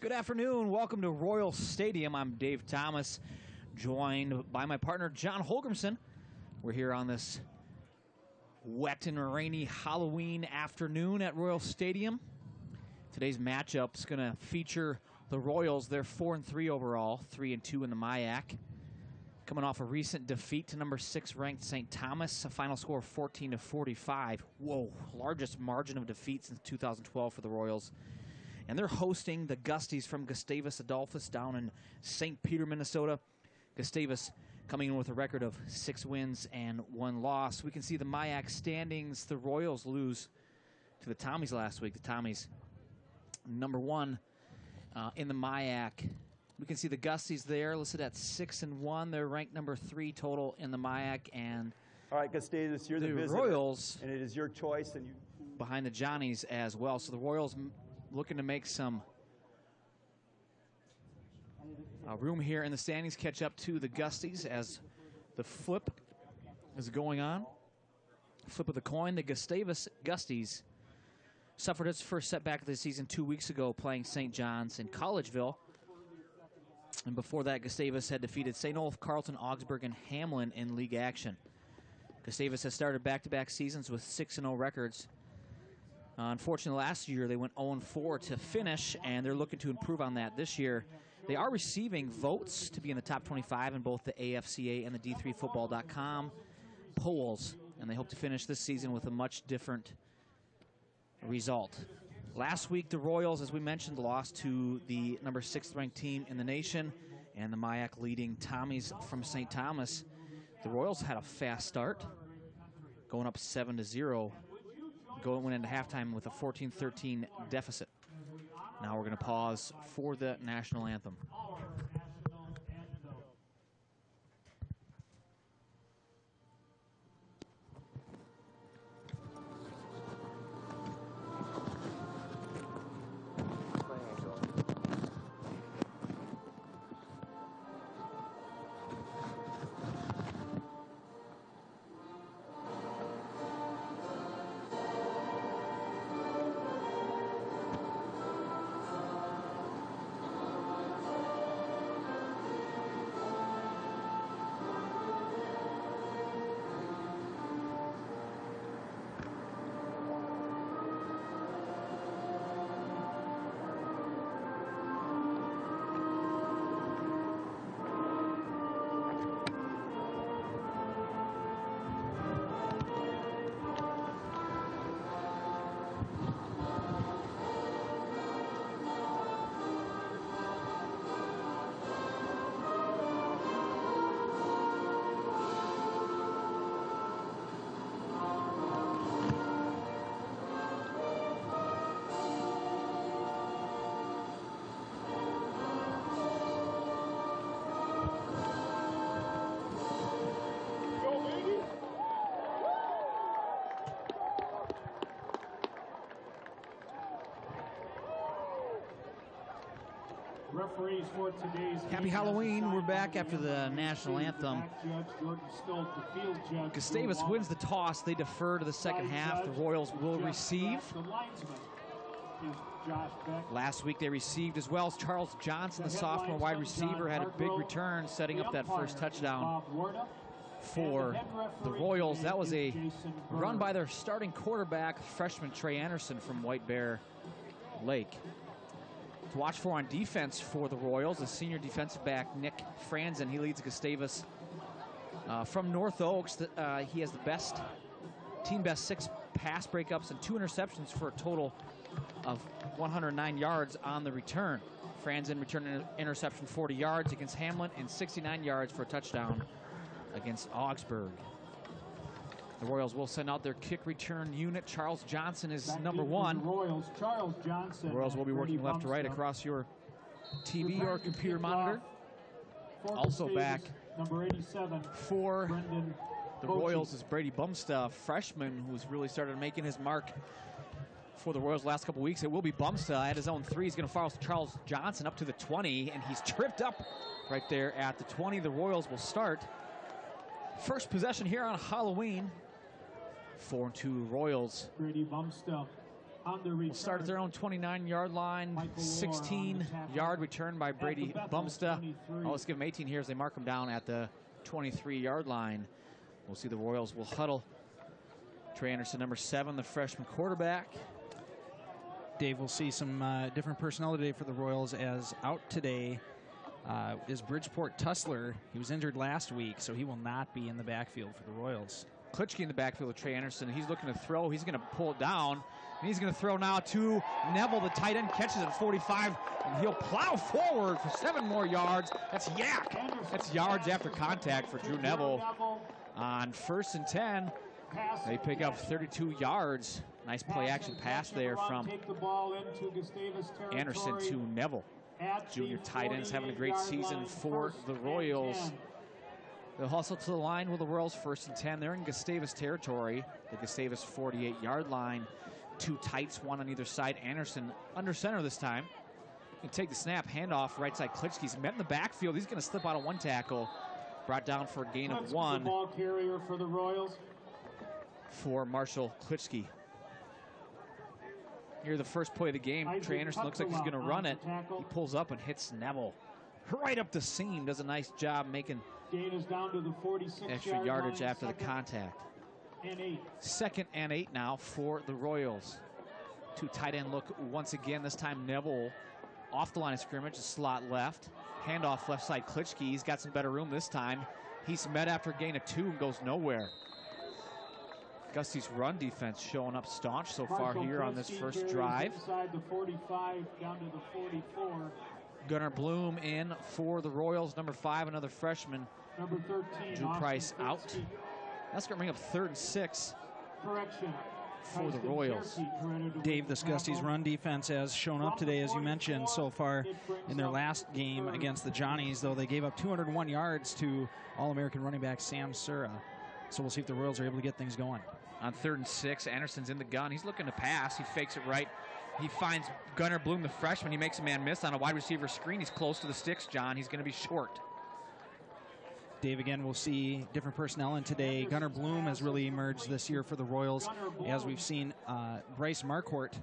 Good afternoon. Welcome to Royal Stadium. I'm Dave Thomas, joined by my partner, John Holgrimson. We're here on this wet and rainy Halloween afternoon at Royal Stadium. Today's matchup is going to feature the Royals. They're 4-3 overall, 3-2 in the MIAC. Coming off a recent defeat to number 6 ranked St. Thomas, a final score of 14-45. Whoa, largest margin of defeat since 2012 for the Royals. And they're hosting the Gusties from Gustavus Adolphus down in St. Peter, Minnesota. Gustavus coming in with a record of 6 wins and 1 loss. We can see the MIAC standings. The Royals lose to the Tommies last week. The Tommies, number 1 in the MIAC. We can see the Gusties there listed at 6-1. They're ranked number 3 total in the MIAC. And all right, Gustavus, you're the visitor, Royals, and it is your choice. And you behind the Johnnies as well. So the Royals looking to make some room here in the standings, catch up to the Gusties as the flip is going on. Flip of the coin. The Gustavus Gusties suffered its first setback of the season 2 weeks ago, playing St. John's in Collegeville. And before that, Gustavus had defeated St. Olaf, Carleton, Augsburg, and Hamlin in league action. Gustavus has started back-to-back seasons with 6-0 records. Unfortunately, last year they went 0-4 to finish, and they're looking to improve on that this year. They are receiving votes to be in the top 25 in both the AFCA and the D3Football.com polls, and they hope to finish this season with a much different result. Last week, the Royals, as we mentioned, lost to the number 6th ranked team in the nation, and the MIAC leading Tommies from St. Thomas. The Royals had a fast start, going up 7-0. Went into halftime with a 14-13 deficit. Now we're going to pause for the national anthem. For today's Happy Halloween. We're back after the national anthem. Gustavus wins the toss. They defer to the second half. The Royals will receive. Last week they received as well as Charles Johnson, the sophomore wide receiver, had a big return, setting up that first touchdown for the Royals. That was a run by their starting quarterback, freshman Trey Anderson from White Bear Lake. To watch for on defense for the Royals, the senior defensive back Nick Franzen. He leads Gustavus from North Oaks. He has the team best 6 pass breakups and 2 interceptions for a total of 109 yards on the return. Franzen returned an interception 40 yards against Hamlin and 69 yards for a touchdown against Augsburg. The Royals will send out their kick return unit. Charles Johnson is number 1. Royals, Charles Johnson. The Royals will be working left to right across your TV or computer monitor. Also back number 87 for the Royals is Brady Bumsta, freshman who's really started making his mark for the Royals last couple weeks. It will be Bumsta at his own 3. He's going to follow Charles Johnson up to the 20, and he's tripped up right there at the 20. The Royals will start. First possession here on Halloween. 4-2 Royals. Brady Bumsta On the return, will start at their own 29-yard line. 16-yard return by Brady Bumsta. Oh, let's give him 18 here as they mark him down at the 23-yard line. We'll see the Royals will huddle. Trey Anderson, number 7, the freshman quarterback. Dave, will see some different personnel today for the Royals, as out today is Bridgeport Tussler. He was injured last week, so he will not be in the backfield for the Royals. Klitschke in the backfield with Trey Anderson. He's looking to throw. He's going to pull it down. And he's going to throw now to Neville. The tight end catches it at 45, and he'll plow forward for 7 more yards. That's yak. That's yards after contact for Drew Neville. On 1st and 10, they pick up 32 yards. Nice play-action pass there from Anderson to Neville. Junior tight ends having a great season for the Royals. They'll hustle to the line with the Royals 1st and 10. They're in Gustavus territory, the Gustavus 48-yard line. 2 tights, 1 on either side. Anderson under center this time. He can take the snap, handoff, right side Klitschke. He's met in the backfield. He's going to slip out of 1 tackle. Brought down for a gain of 1. The ball carrier for the Royals. For Marshall Klitschke. Here, the first play of the game. Trey Anderson looks like he's going to run it. He pulls up and hits Neville right up the seam. Does a nice job making gain is down to the 46 extra yardage after the contact. 2nd and 8 now for the Royals. 2 tight end look once again. This time Neville off the line of scrimmage, a slot left. Handoff left side Klitschke. He's got some better room this time. He's met after a gain of 2 and goes nowhere. Gusty's run defense showing up staunch so far here on this first drive. Inside the 45 down to the 44. Gunnar Bloom in for the Royals. Number 5, another freshman. Number 13, Drew Price out. That's going to bring up 3rd and 6 correction for the Royals. Dave, this Gusty's run defense has shown up today, as you mentioned, so far in their last game against the Johnnies, though they gave up 201 yards to All-American running back Sam Sura. So we'll see if the Royals are able to get things going. On 3rd and 6, Anderson's in the gun. He's looking to pass. He fakes it right. He finds Gunnar Bloom, the freshman. He makes a man miss on a wide receiver screen. He's close to the sticks, John. He's going to be short. Dave, again, we'll see different personnel in today. Gunnar Bloom has really emerged this year for the Royals, as we've seen Bryce Marquardt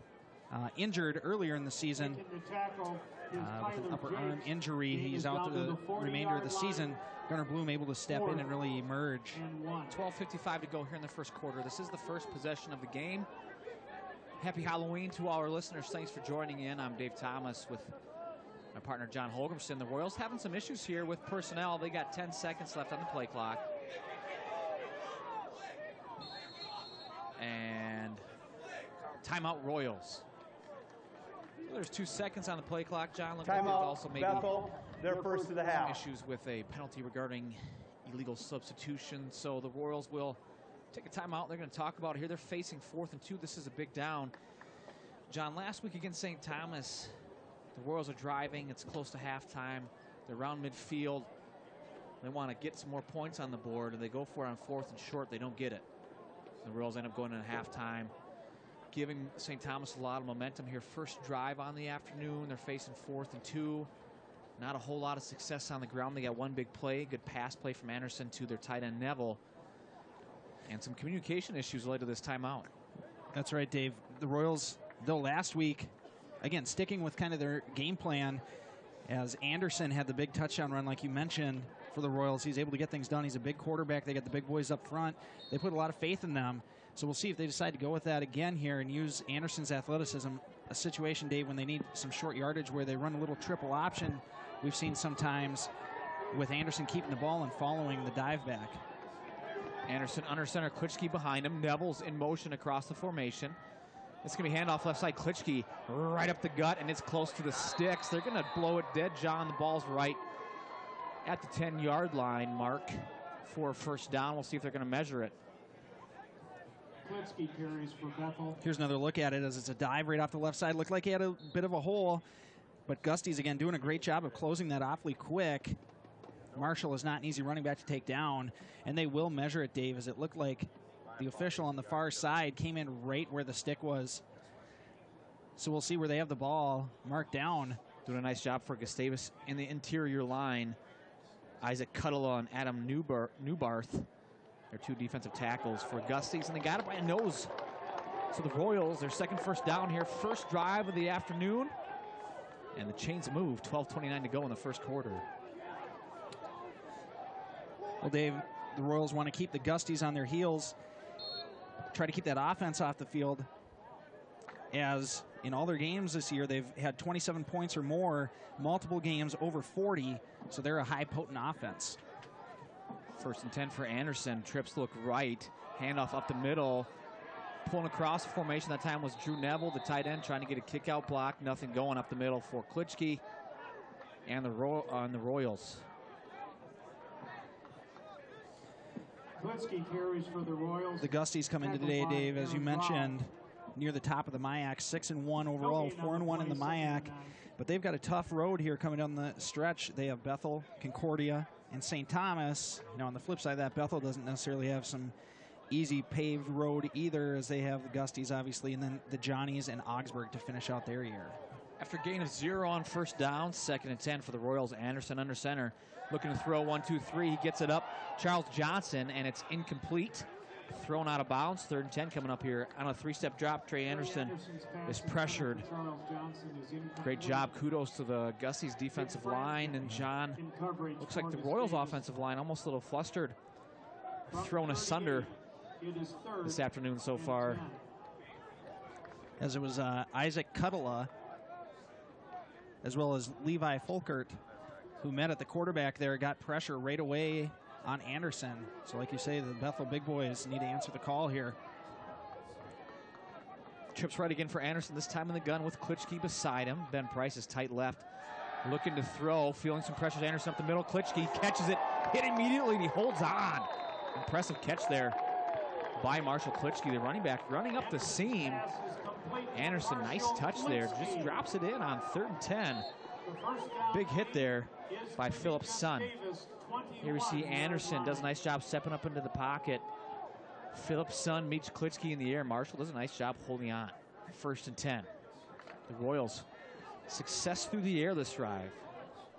injured earlier in the season with an upper arm injury. He's out the remainder of the season. Gunnar Bloom able to step in and really emerge. 12:55 to go here in the first quarter. This is the first possession of the game. Happy Halloween to all our listeners. Thanks for joining in. I'm Dave Thomas with my partner John Holgrimson. The Royals having some issues here with personnel. They got 10 seconds left on the play clock. And timeout Royals. So there's 2 seconds on the play clock, John. Looks like there's also maybe Bethel, they're first to the half. issues with a penalty regarding illegal substitution. So the Royals will take a timeout. They're going to talk about it here. They're facing 4th and 2. This is a big down. John, last week against St. Thomas, the Royals are driving. It's close to halftime. They're around midfield. They want to get some more points on the board, and they go for it on 4th and short. They don't get it. The Royals end up going into halftime, giving St. Thomas a lot of momentum here. First drive on the afternoon. They're facing 4th and 2. Not a whole lot of success on the ground. They got 1 big play, good pass play from Anderson to their tight end Neville, and some communication issues led to this timeout. That's right, Dave. The Royals, though, last week, again, sticking with kind of their game plan, as Anderson had the big touchdown run, like you mentioned, for the Royals. He's able to get things done. He's a big quarterback. They got the big boys up front. They put a lot of faith in them. So we'll see if they decide to go with that again here and use Anderson's athleticism. A situation, Dave, when they need some short yardage where they run a little triple option. We've seen sometimes with Anderson keeping the ball and following the dive back. Anderson under center, Klitschke behind him. Neville's in motion across the formation. It's going to be handoff left side, Klitschke right up the gut, and it's close to the sticks. They're going to blow it dead, John. The ball's right at the 10-yard line mark for first down. We'll see if they're going to measure it. Klitschke carries for Bethel. Here's another look at it as it's a dive right off the left side. Looked like he had a bit of a hole, but Gusty's, again, doing a great job of closing that awfully quick. Marshall is not an easy running back to take down, and they will measure it, Dave, as it looked like the official on the far side came in right where the stick was. So we'll see where they have the ball marked down. Doing a nice job for Gustavus in the interior line. Isaac Cuddle and Adam Newbarth. They're 2 defensive tackles for Gusties, and they got it by a nose. So the Royals, their second first down here, first drive of the afternoon. And the chains move, 12:29 to go in the first quarter. Well, Dave, the Royals want to keep the Gusties on their heels, try to keep that offense off the field, as in all their games this year, they've had 27 points or more, multiple games over 40, so they're a high potent offense. First and 10 for Anderson. Trips look right. Handoff up the middle. Pulling across formation that time was Drew Neville, the tight end, trying to get a kick out block. Nothing going up the middle for Klitschke and the Royals. Klitschke carries for the Royals. The Gusties come into today, Dave, as you mentioned, near the top of the MIAC, 6-1 overall, 4-1 in the MIAC. But they've got a tough road here coming down the stretch. They have Bethel, Concordia, and St. Thomas. Now, on the flip side of that, Bethel doesn't necessarily have some easy paved road either, as they have the Gusties, obviously, and then the Johnnies and Augsburg to finish out their year. After a gain of 0 on first down, 2nd and 10 for the Royals. Anderson under center, looking to throw 1-2-3. He gets it up. Charles Johnson, and it's incomplete. Thrown out of bounds. 3rd and 10 coming up here on a 3-step drop. Trey Anderson is pressured. Great job. Kudos to the Gusties defensive line. And John, looks like the Royals offensive line almost a little flustered. Thrown asunder this afternoon so far. As it was Isaac Cuttala, as well as Levi Folkert, who met at the quarterback there, got pressure right away on Anderson. So like you say, the Bethel big boys need to answer the call here. Trips right again for Anderson, this time in the gun with Klitschke beside him. Ben Price is tight left, looking to throw, feeling some pressure. Anderson up the middle. Klitschke catches it, hit immediately, and he holds on. Impressive catch there by Marshall Klitschke, the running back, running up the seam. Anderson, nice touch there, just drops it in on 3rd and 10. Big hit there by Phillips' son. Here we see Anderson does a nice job stepping up into the pocket. Phillips' son meets Klitschke in the air. Marshall does a nice job holding on. 1st and 10. The Royals, success through the air this drive.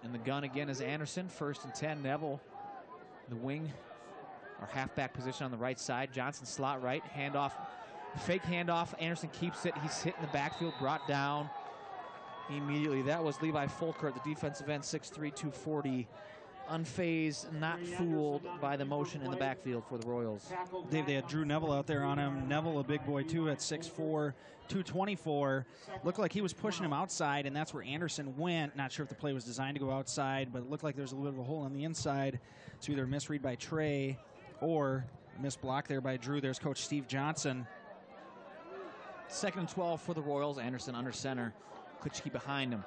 And the gun again is Anderson. 1st and 10. Neville, the wing, or halfback position on the right side. Johnson slot right. Handoff, fake handoff. Anderson keeps it. He's hit in the backfield, brought down immediately. That was Levi Folkert, the defensive end, 6'3", 240. Unfazed, not fooled by the motion in the backfield for the Royals. Dave, they had Drew Neville out there on him. Neville, a big boy, too, at 6'4", 224. Looked like he was pushing him outside, and that's where Anderson went. Not sure if the play was designed to go outside, but it looked like there was a little bit of a hole on the inside. So either a misread by Trey or a missed block there by Drew. There's Coach Steve Johnson. 2nd and 12 for the Royals. Anderson under center. Klitschke behind him.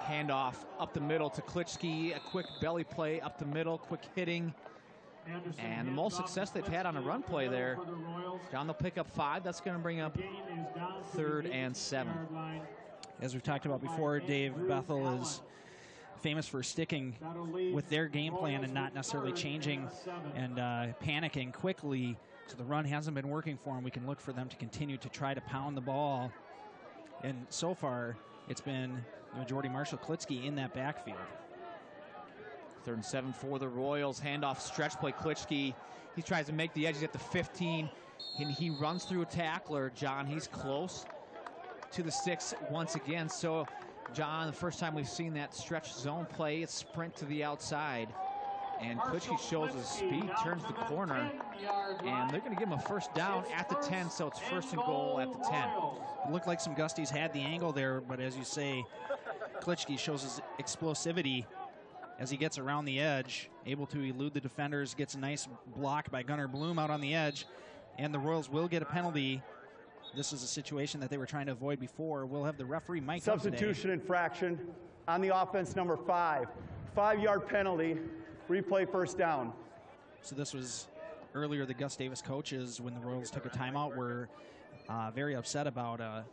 Handoff up the middle to Klitschke. A quick belly play up the middle, quick hitting. And the most success they've had on a run play there. John, they'll pick up 5. That's going to bring up 3rd and 7. As we've talked about before, Dave, Bethel is famous for sticking with their game plan and not necessarily changing and panicking quickly. So the run hasn't been working for them. We can look for them to continue to try to pound the ball. And so far, it's been the majority Marshall Klitschke in that backfield. 3rd and 7 for the Royals. Handoff, stretch play. Klitschke, he tries to make the edges at the 15, and he runs through a tackler. John, he's close to the 6 once again. So, John, the first time we've seen that stretch zone play, it's sprint to the outside. And Klitschke shows his speed, turns the corner, and they're going to give him a first down at the 10, so it's 1st and goal at the 10. It looked like some Gusties had the angle there, but as you say, Klitschke shows his explosivity as he gets around the edge, able to elude the defenders, gets a nice block by Gunnar Bloom out on the edge, and the Royals will get a penalty. This is a situation that they were trying to avoid before. We'll have the referee, Mike. Substitution infraction on the offense, number 5. 5-yard penalty. Replay, 1st down. So this was earlier. The Gus Davis coaches, when the Royals took a timeout, were very upset about a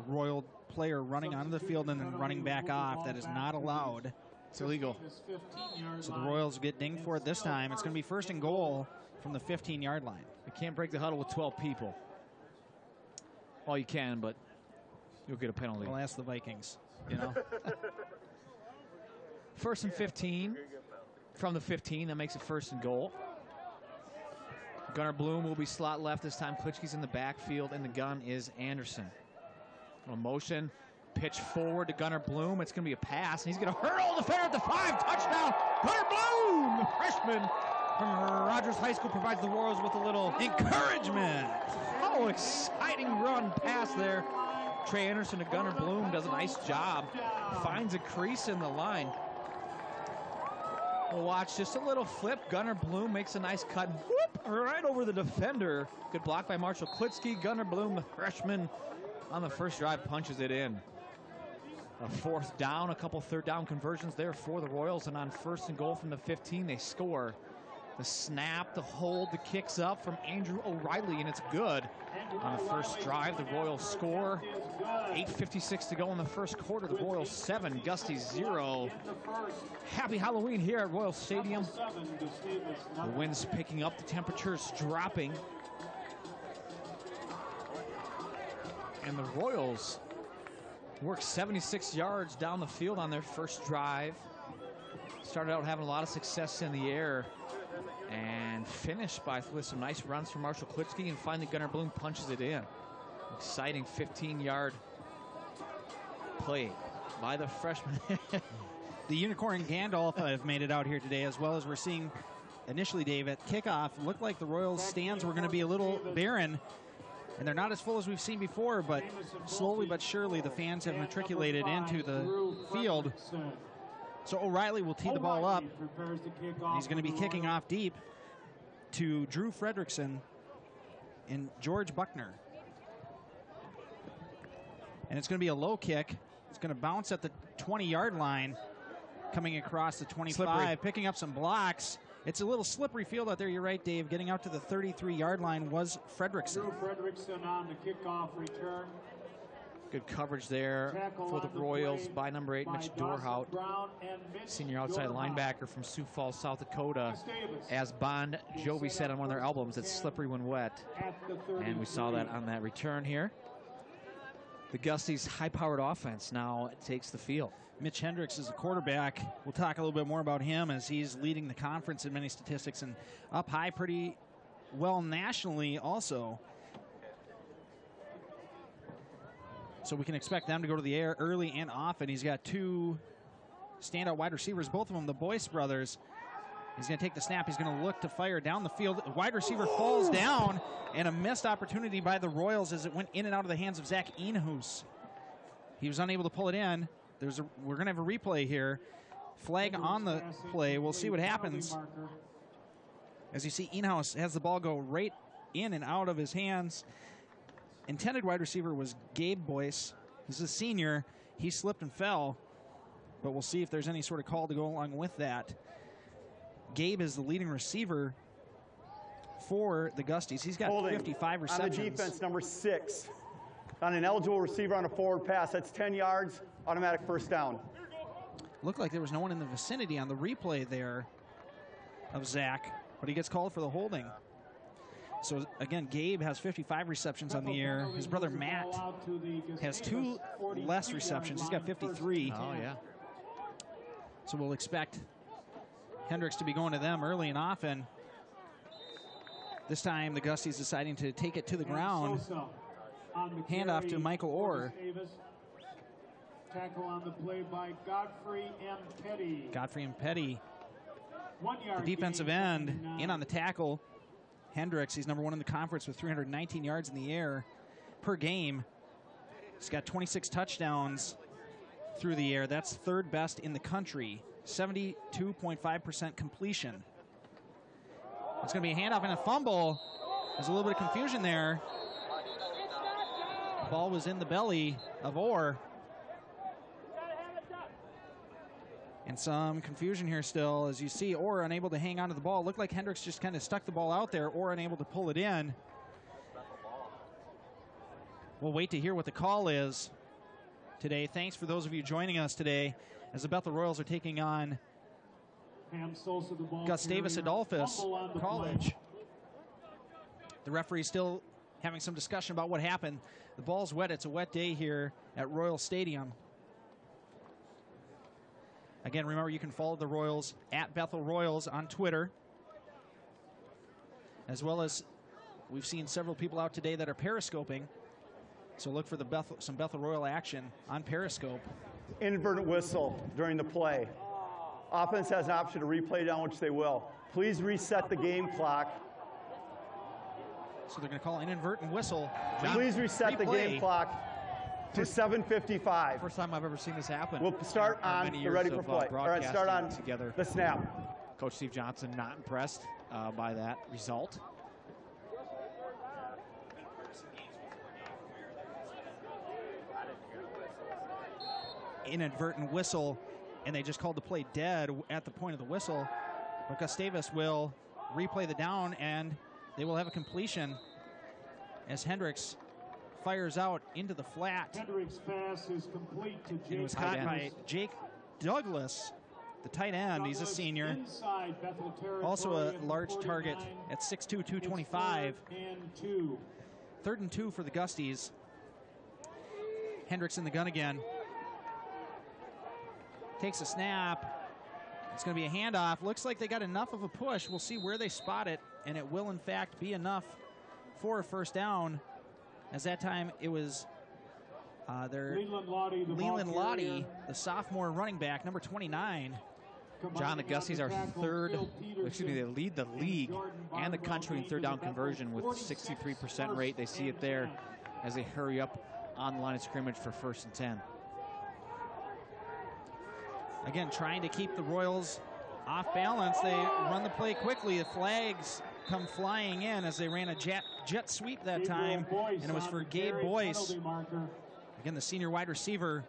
Royal player running onto the field and then running back off. That is not allowed. It's illegal. So the Royals get dinged for it this time. It's going to be 1st and goal from the 15-yard line. You can't break the huddle with 12 people. Well, you can, but you'll get a penalty. We'll ask the Vikings. You know. 1st and 15 from the 15. That makes it 1st and goal. Gunnar Bloom will be slot left this time. Klitschke's in the backfield, and the gun is Anderson. A motion, pitch forward to Gunnar Bloom. It's going to be a pass, and he's going to hurl the defender at the 5. Touchdown, Gunnar Bloom, the freshman from Rogers High School, provides the Royals with a little encouragement. Oh, exciting run pass there. Trey Anderson to Gunnar Bloom does a nice job. Finds a crease in the line. We'll watch just a little flip. Gunnar Bloom makes a nice cut. Whoop, right over the defender. Good block by Marshall Klitschke. Gunnar Bloom, the freshman, on the first drive, punches it in. A 4th down, a couple 3rd down conversions there for the Royals, and on 1st and goal from the 15, they score. The snap, the hold, the kicks up from Andrew O'Reilly, and it's good. On the first drive, the Royals score. 8:56 to go in the first quarter. The Royals 7, Gusties 0. Happy Halloween here at Royal Stadium. The wind's picking up, the temperature's dropping. And the Royals work 76 yards down the field on their first drive. Started out having a lot of success in the air, and finished with some nice runs from Marshall Klitschke, and finally Gunnar Bloom punches it in. Exciting 15-yard play by the freshman. The Unicorn Gandalf have made it out here today, as well as we're seeing initially, Dave, at kickoff, looked like the Royals stands were going to be a little barren, and they're not as full as we've seen before, but slowly but surely the fans have matriculated into the field. So O'Reilly will tee the ball up. He's going to be kicking off deep to Drew Fredrickson and George Buckner. And it's going to be a low kick. It's going to bounce at the 20-yard line, coming across the 25, slippery. Picking up some blocks. It's a little slippery field out there. You're right, Dave. Getting out to the 33-yard line was Fredrickson. Drew Fredrickson on the kickoff return. Good coverage there for the Royals by number 8, Mitch Dorhout, senior outside linebacker from Sioux Falls, South Dakota. As Bon Jovi said on one of their albums, it's slippery when wet. And we saw that on that return here. The Gusties' high-powered offense now takes the field. Mitch Hendricks is the quarterback. We'll talk a little bit more about him as he's leading the conference in many statistics and up high pretty well nationally also. So we can expect them to go to the air early and often. He's got 2 standout wide receivers, both of them the Boyce brothers. He's going to take the snap. He's going to look to fire down the field. The wide receiver falls down, and a missed opportunity by the Royals as it went in and out of the hands of Zach Inhouse. He was unable to pull it in. We're going to have a replay here. Flag on the play. We'll see what happens. As you see, Inhouse has the ball go right in and out of his hands. Intended wide receiver was Gabe Boyce. He's a senior. He slipped and fell, but we'll see if there's any sort of call to go along with that. Gabe is the leading receiver for the Gusties. He's got 55 receptions. On the defense, number 6. On an eligible receiver on a forward pass, that's 10 yards, automatic first down. Looked like there was no one in the vicinity on the replay there of Zach, but he gets called for the holding. So, again, Gabe has 55 receptions on the air. His brother Matt has 2 less receptions. He's got 53. Oh, yeah. So we'll expect Hendricks to be going to them early and often. This time, the Gusties deciding to take it to the ground. Handoff to Michael Orr. Tackle on the play by Godfrey M. Petty. Godfrey M. Petty, the defensive end, in on the tackle. Hendricks, he's number 1 in the conference with 319 yards in the air per game. He's got 26 touchdowns through the air. That's 3rd best in the country. 72.5% completion. It's going to be a handoff and a fumble. There's a little bit of confusion there. The ball was in the belly of Orr. And some confusion here still. As you see, Orr unable to hang on to the ball. Looked like Hendricks just kind of stuck the ball out there. Orr unable to pull it in. We'll wait to hear what the call is today. Thanks for those of you joining us today as the Bethel Royals are taking on Gustavus Adolphus College. The referee's still having some discussion about what happened. The ball's wet. It's a wet day here at Royal Stadium. Again, remember you can follow the Royals at Bethel Royals on Twitter. as well as we've seen several people out today that are periscoping. So look for some Bethel Royal action on Periscope. Inadvertent whistle during the play. Offense has an option to replay down, which they will. Please reset the game clock. So they're going to call an inadvertent whistle. Please reset the game clock to 7:55. First time I've ever seen this happen. We'll start on the ready for play. All right, start on together. The snap. Coach Steve Johnson not impressed by that result. Inadvertent whistle, and they just called the play dead at the point of the whistle. But Gustavus will replay the down, and they will have a completion as Hendricks fires out into the flat. Hendricks' pass is complete to Jake. It was caught by Jake Douglas, the tight end. He's a senior. Also a large target at 6'2", 225. 3rd and 2 for the Gusties. Hendricks in the gun again. Takes a snap. It's going to be a handoff. Looks like they got enough of a push. We'll see where they spot it, and it will, in fact, be enough for a first down. As that time, it was Leland Lottie, the sophomore running back, number 29. John, the Gusties are they lead the league and the country in third down conversion with 63% rate. They see it there as they hurry up on the line of scrimmage for 1st and 10. Again, trying to keep the Royals off balance. They run the play quickly. The flags come flying in as they ran a jet sweep that time, and it was for Gabe Boyce. Again, the senior wide receiver.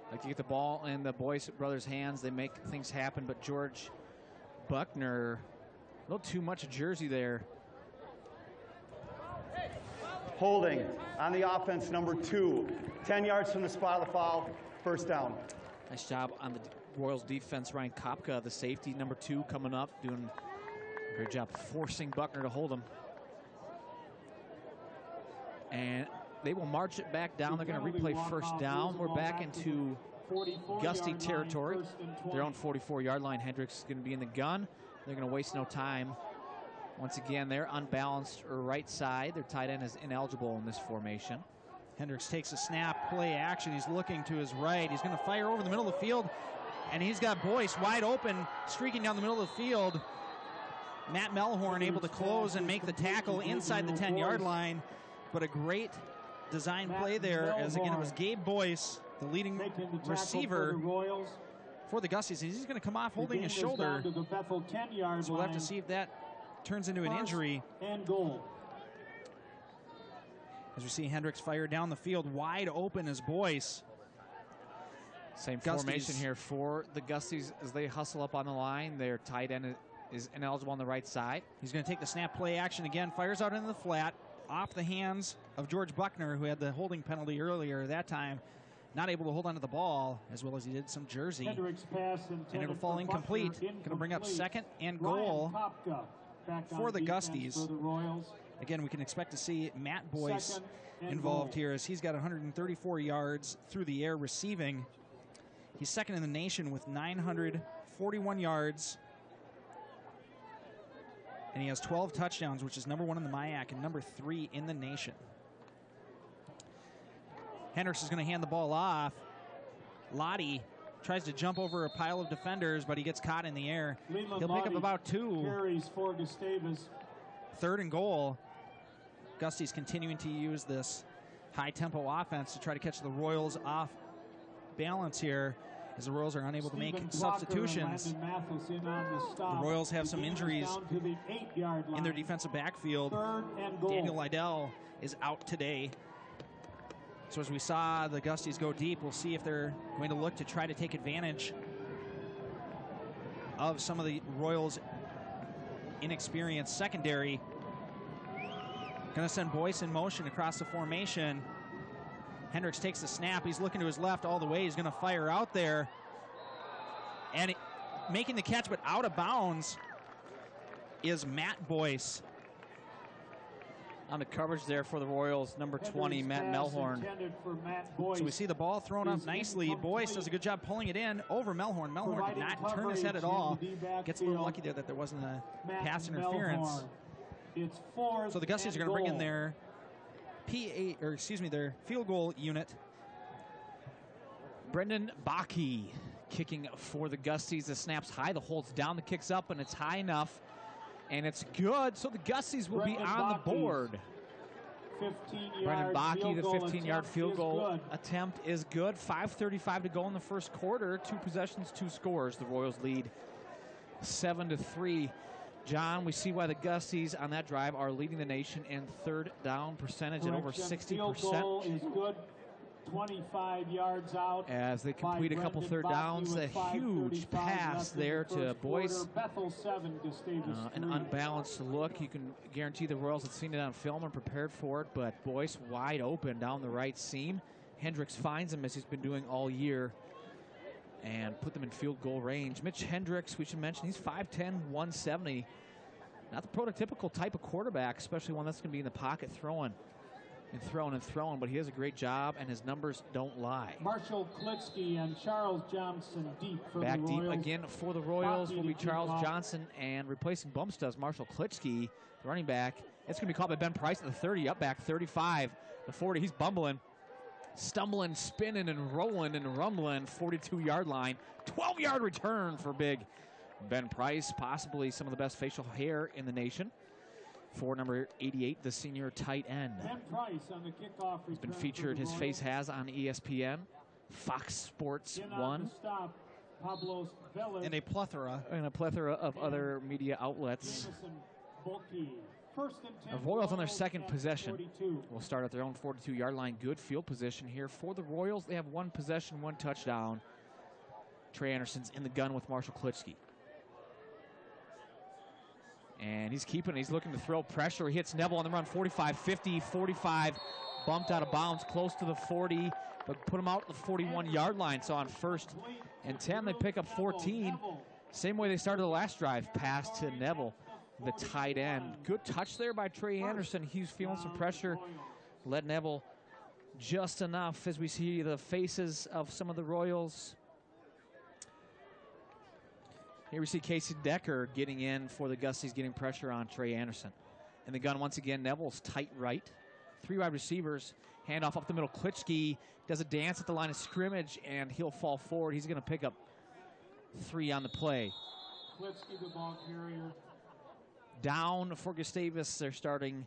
Like to get the ball in the Boyce brothers' hands. They make things happen, but George Buckner, a little too much jersey there. Holding on the offense, number 2. 10 yards from the spot of the foul, 1st down. Nice job on the Royals defense. Ryan Kopka, the safety, number 2, coming up, doing a great job forcing Buckner to hold him. And they will march it back down. They're going to replay 1st down. We're back into Gusty territory. Their own 44-yard line. Hendricks is going to be in the gun. They're going to waste no time. Once again, they're unbalanced right side. Their tight end is ineligible in this formation. Hendricks takes a snap, play action. He's looking to his right. He's going to fire over the middle of the field, and he's got Boyce wide open, streaking down the middle of the field. Matt Melhorn able to close and make the tackle inside the 10-yard line, but a great design play there, as again it was Gabe Boyce, the leading receiver for the Gusties. He's going to come off holding his shoulder, so we'll have to see if that turns into an injury. As we see Hendricks fire down the field, wide open as Boyce. Same formation here for the Gusties as they hustle up on the line. Their tight end is ineligible on the right side. He's going to take the snap, play action again, fires out into the flat, off the hands of George Buckner, who had the holding penalty earlier that time. Not able to hold onto the ball, as well as he did some jersey. And it'll fall incomplete. Going to bring up 2nd and goal for the Gusties. Again, we can expect to see Matt Boyce involved here, as he's got 134 yards through the air receiving. He's 2nd in the nation with 941 yards. And he has 12 touchdowns, which is number 1 in the MIAC and number 3 in the nation. Hendricks is going to hand the ball off. Lottie tries to jump over a pile of defenders, but he gets caught in the air. He'll pick up about 2. 3rd and goal. Gusties continuing to use this high-tempo offense to try to catch the Royals off balance here, as the Royals are unable to make substitutions. The Royals have some injuries in their defensive backfield. Daniel Liddell is out today. So as we saw the Gusties go deep, we'll see if they're going to look to try to take advantage of some of the Royals' inexperienced secondary. Going to send Boyce in motion across the formation. Hendricks takes the snap. He's looking to his left all the way. He's going to fire out there. And making the catch, but out of bounds, is Matt Boyce. On the coverage there for the Royals, number 20, Matt Melhorn. So we see the ball thrown up nicely. Boyce does a good job pulling it in over Melhorn. Melhorn did not turn his head at all. Gets a little lucky there that there wasn't a pass interference. It's 4th. So the Gusties are going to bring in their their field goal unit. Brendan Baki kicking for the Gusties. The snap's high, the hold's down, the kick's up, and it's high enough. And it's good, so the Gusties will be on the board. 15-yard Brendan Baki, the field goal 15-yard field goal good. attempt is good. 5:35 to go in the first quarter. 2 possessions, 2 scores. The Royals lead 7-3. John, we see why the Gusties on that drive are leading the nation in third down percentage at over 60%. Field goal is good. 25 yards out. As they complete a couple third downs, a huge pass there to Boyce. Bethel 7, Gustavus an 3. unbalanced look. You can guarantee the Royals had seen it on film and prepared for it, but Boyce wide open down the right seam. Hendricks finds him as he's been doing all year and put them in field goal range. Mitch Hendricks, we should mention, he's 5'10", 170. Not the prototypical type of quarterback, especially one that's going to be in the pocket throwing. And throwing, but he does a great job, and his numbers don't lie. Marshall Klitsky and Charles Johnson deep for Back the deep Royals. again for the Royals will be Charles Johnson, and replacing Bumstuz, Marshall Klitsky, the running back. It's going to be caught by Ben Price at the 30, up back 35, the 40. He's bumbling, stumbling, spinning, and rolling and rumbling, 42-yard line. 12-yard return for big Ben Price, possibly some of the best facial hair in the nation. For number 88, the senior tight end. Ben Price on the kickoff. He's been featured, his face has on ESPN, Fox Sports 1, and a plethora of other media outlets. The Royals on their second possession will start at their own 42-yard line. Good field position here for the Royals. They have 1 possession, 1 touchdown. Trey Anderson's in the gun with Marshall Klitsky. And he's keeping it. He's looking to throw pressure. He hits Neville on the run, 45-50, 45, bumped out of bounds, close to the 40, but put him out at the 41-yard line. So on 1st and 10, they pick up 14. Same way they started the last drive, pass to Neville, the tight end. Good touch there by Trey Anderson. He's feeling some pressure. Led Neville just enough as we see the faces of some of the Royals. Here we see Casey Decker getting in for the Gusties, getting pressure on Trey Anderson. And the gun once again, Neville's tight right. 3 wide receivers, handoff up the middle. Klitsky does a dance at the line of scrimmage, and he'll fall forward. He's going to pick up 3 on the play. Klitsky, the ball carrier. Down for Gustavus, they're starting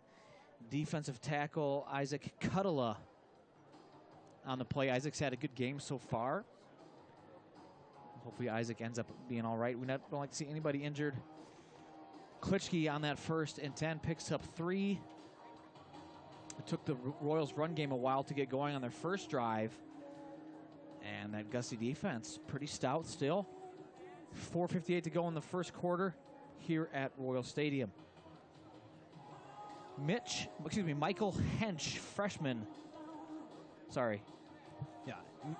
defensive tackle Isaac Cuttala on the play. Isaac's had a good game so far. Hopefully Isaac ends up being all right. We don't like to see anybody injured. Klitsky on that 1st and 10 picks up 3. It took the Royals run game a while to get going on their first drive. And that Gusty defense, pretty stout still. 4:58 to go in the first quarter here at Royal Stadium. Michael Hench, freshman. Sorry.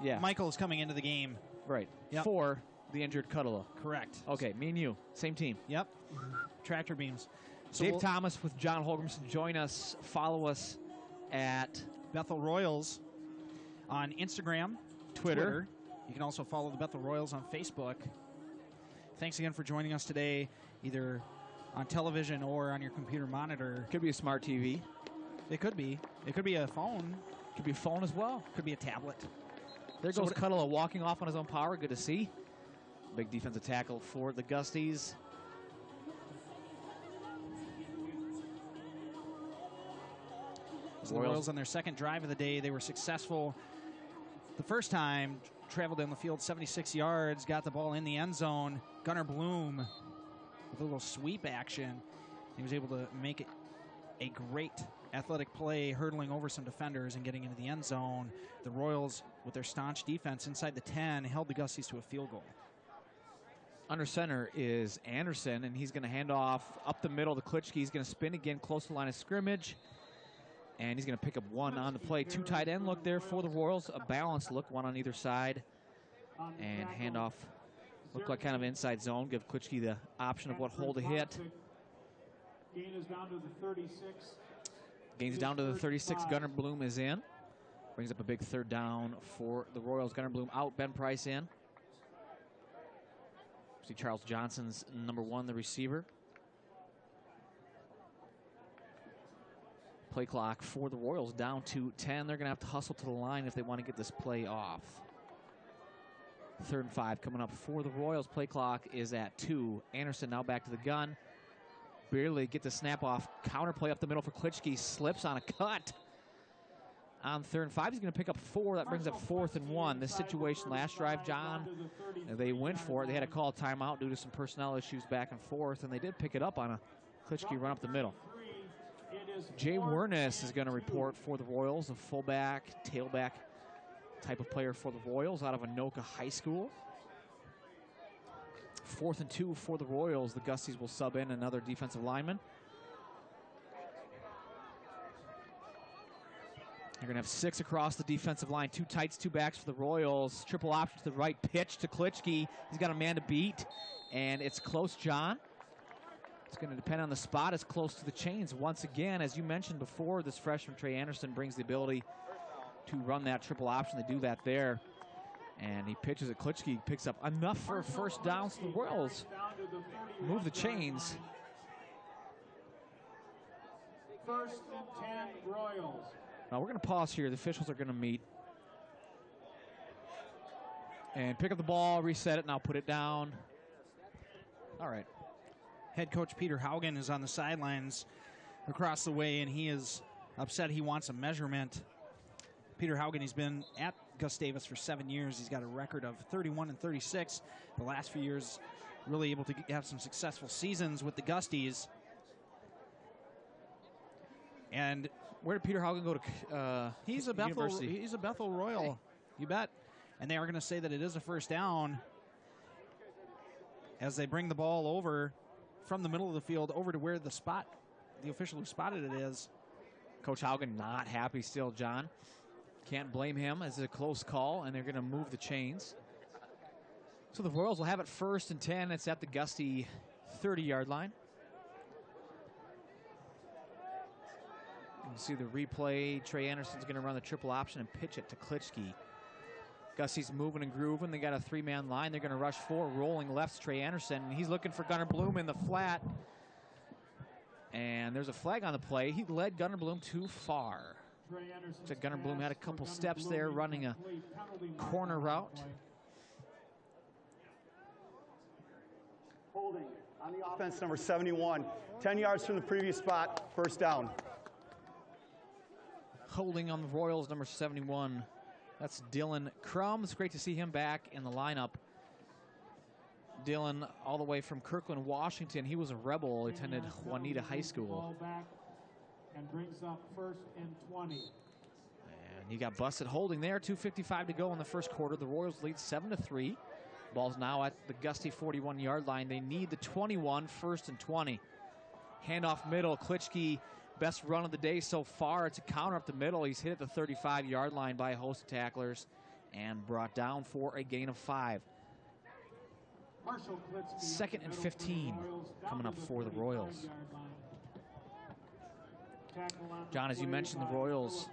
Yeah. Michael is coming into the game. Right. Yep. For the injured Cuttala. Correct. Okay, me and you, same team. Yep. Tractor beams. So Dave Thomas with John Holgrimson. Join us. Follow us at Bethel Royals on Instagram, Twitter. You can also follow the Bethel Royals on Facebook. Thanks again for joining us today, either on television or on your computer monitor. Could be a smart TV. It could be. It could be a phone. Could be a phone as well. Could be a tablet. There goes Cuttala walking off on his own power. Good to see. Big defensive tackle for the Gusties. The Royals on their second drive of the day, they were successful the first time, traveled down the field 76 yards, got the ball in the end zone. Gunnar Bloom with a little sweep action. He was able to make it a great athletic play, hurdling over some defenders and getting into the end zone. The Royals, with their staunch defense inside the 10, held the Gusties to a field goal. Under center is Anderson, and he's going to hand off up the middle to Klitsky. He's going to spin again close to the line of scrimmage. And he's going to pick up 1 on the play. 2 tight end look there for the Royals. A balanced look, 1 on either side. And handoff look like kind of inside zone. Give Klitsky the option of what hole to hit. Gain is down to the 36. Gains down to the 36. Gunnar Bloom is in. Brings up a big third down for the Royals. Gunnar Bloom out, Ben Price in. See Charles Johnson's number 1, the receiver. Play clock for the Royals down to 10. They're going to have to hustle to the line if they want to get this play off. 3rd and 5 coming up for the Royals. Play clock is at 2. Anderson now back to the gun. Barely get the snap off. Counter play up the middle for Klitschke. Slips on a cut. On 3rd and 5, he's going to pick up 4. That brings up 4th and 1. This situation last drive, John, they went for it. They had to call a timeout due to some personnel issues back and forth, and they did pick it up on a Klitschke run up the middle. Jay Wernes is going to report for the Royals, a fullback, tailback type of player for the Royals out of Anoka High School. 4th and 2 for the Royals. The Gusties will sub in another defensive lineman. You're going to have 6 across the defensive line. 2 tights, 2 backs for the Royals. Triple option to the right, pitch to Klitschke. He's got a man to beat, and it's close, John. It's going to depend on the spot. It's close to the chains. Once again, as you mentioned before, this freshman, Trey Anderson, brings the ability to run that triple option. They do that there. And he pitches it. Klitschke picks up enough for a first down, so the Royals move the chains. 1st and 10 Royals. Now we're going to pause here. The officials are going to meet. And pick up the ball, reset it, now put it down. All right. Head coach Peter Haugen is on the sidelines across the way, and he is upset. He wants a measurement. Peter Haugen, he's been at Gustavus for 7 years. He's got a record of 31 and 36. The last few years, really able to have some successful seasons with the Gusties. And where did Peter Haugen go to? He's a Bethel Royal. Hey. You bet. And they are going to say that it is a first down as they bring the ball over from the middle of the field over to where the official who spotted it is. Coach Haugen not happy still, John. Can't blame him, as it's a close call, and they're going to move the chains. So the Royals will have it 1st and 10. It's at the Gusty 30-yard line. You can see the replay. Trey Anderson's going to run the triple option and pitch it to Klitschke. Gusty's moving and grooving. They got a 3-man line. They're going to rush 4, rolling left. Trey Anderson. He's looking for Gunnar Bloom in the flat. And there's a flag on the play. He led Gunnar Bloom too far. So Gunnar Bloom had a couple steps there running a corner route. Holding on the offense, number 71. 10 yards from the previous spot, first down. Holding on the Royals, number 71. That's Dylan Crum. It's great to see him back in the lineup. Dylan, all the way from Kirkland, Washington. He was a Rebel, attended Juanita High School. And brings up 1st and 20. And he got busted holding there. 2:55 to go in the first quarter. The Royals lead 7-3. Ball's now at the Gusty 41-yard line. They need the 21, 1st and 20. Handoff middle. Klitschke, best run of the day so far. It's a counter up the middle. He's hit at the 35-yard line by a host of tacklers and brought down for a gain of 5. 2nd and 15 coming up for the Royals. John, as you mentioned, the Royals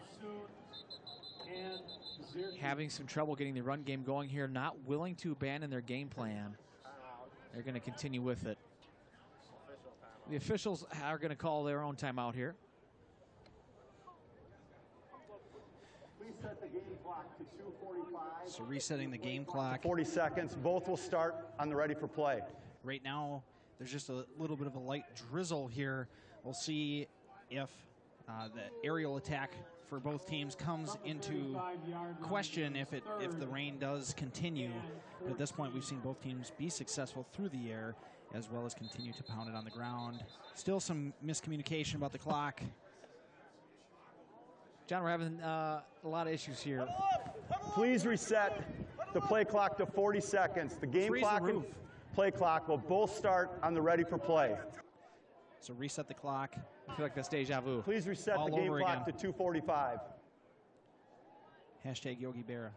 having some trouble getting the run game going here, not willing to abandon their game plan. They're going to continue with it. The officials are going to call their own timeout here. Please set the game clock to 2:45. So resetting the game clock. 40 seconds. Both will start on the ready for play. Right now, there's just a little bit of a light drizzle here. We'll see if the aerial attack for both teams comes into question if the rain does continue. But at this point, we've seen both teams be successful through the air as well as continue to pound it on the ground. Still some miscommunication about the clock. John, we're having a lot of issues here. Please reset the play clock to 40 seconds. The game clock and play clock will both start on the ready for play. So reset the clock. I feel like that's deja vu. Please reset the game clock to 2:45. Hashtag Yogi Berra.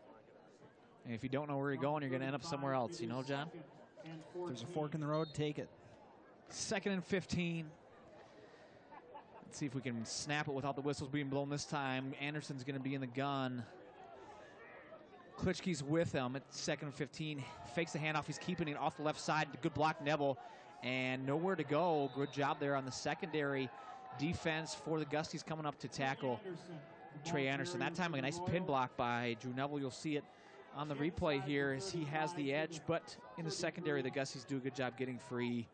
And if you don't know where you're going, you're going to end up somewhere else. You know, John? If there's a fork in the road, take it. 2nd and 15. Let's see if we can snap it without the whistles being blown this time. Anderson's going to be in the gun. Klitschke's with him at 2nd and 15. Fakes the handoff. He's keeping it off the left side. Good block, Neville. And nowhere to go. Good job there on the secondary defense for the Gusties coming up to tackle Trey Anderson. That time a nice pin block by Drew Neville. You'll see it on the replay here as he has the edge, but in the secondary, the Gusties do a good job getting free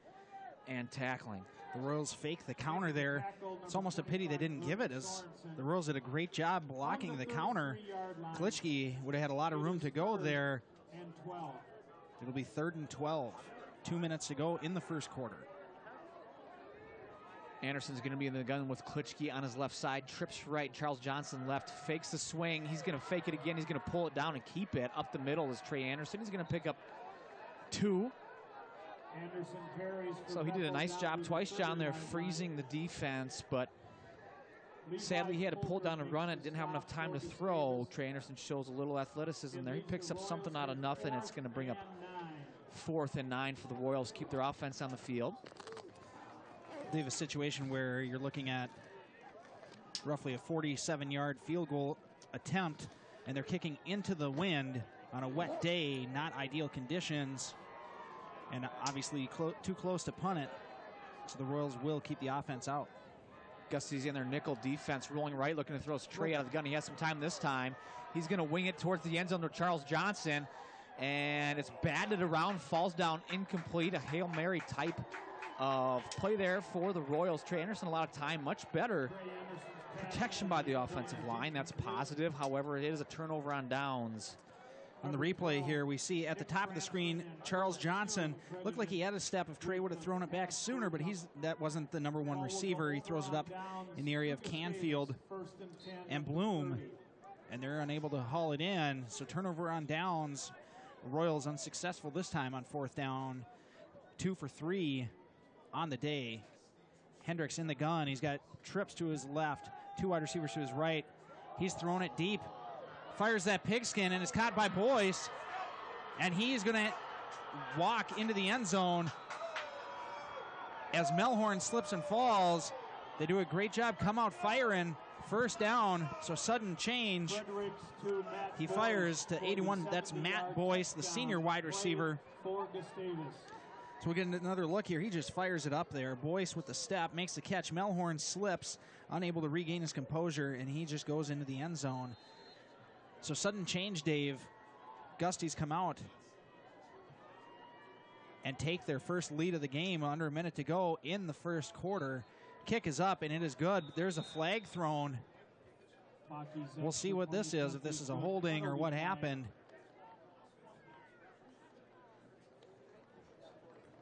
and tackling. The Royals fake the counter there. It's almost a pity they didn't give it, as the Royals did a great job blocking the counter. Klitschke would have had a lot of room to go there. It'll be 3rd and 12. 2 minutes to go in the first quarter. Anderson's going to be in the gun with Klitschke on his left side. Trips right. Charles Johnson left. Fakes the swing. He's going to fake it again. He's going to pull it down and keep it. Up the middle is Trey Anderson. He's going to pick up 2. So he did a nice job twice, John, there freezing the defense, but sadly he had to pull down and run it. Didn't have enough time to throw. Trey Anderson shows a little athleticism there. He picks up something out of nothing. It's going to bring up 4th and 9 for the Royals. Keep their offense on the field. They have a situation where you're looking at roughly a 47-yard field goal attempt, and they're kicking into the wind on a wet day, not ideal conditions, and obviously too close to punt it, so the Royals will keep the offense out. Gusties in their nickel defense, rolling right, looking to throw Trey out of the gun. He has some time this time. He's going to wing it towards the end zone to Charles Johnson, and it's batted around, falls down incomplete, a Hail Mary type of play there for the Royals. Trey Anderson a lot of time, much better protection by the offensive line. That's positive. However, it is a turnover on downs. On the replay here, we see at the top of the screen, Charles Johnson looked like he had a step if Trey would have thrown it back sooner, but that wasn't the #1 receiver. He throws it up in the area of Canfield and Bloom, and they're unable to haul it in. So turnover on downs. Royals unsuccessful this time on 4th down. 2 for 3 on the day. Hendricks in the gun. He's got trips to his left, 2 wide receivers to his right. He's thrown it deep. Fires that pigskin and is caught by Boyce, and he's going to walk into the end zone as Melhorn slips and falls. They do a great job, come out firing. 1st down, so sudden change. He fires to 81. That's Matt Boyce, the senior wide receiver. So we'll get another look here. He just fires it up there. Boyce with the step, makes the catch. Melhorn slips, unable to regain his composure, and he just goes into the end zone. So sudden change, Dave. Gusties come out and take their first lead of the game under a minute to go in the first quarter. Kick is up, and it is good. There's a flag thrown. We'll see what this is, if this is a holding or what happened.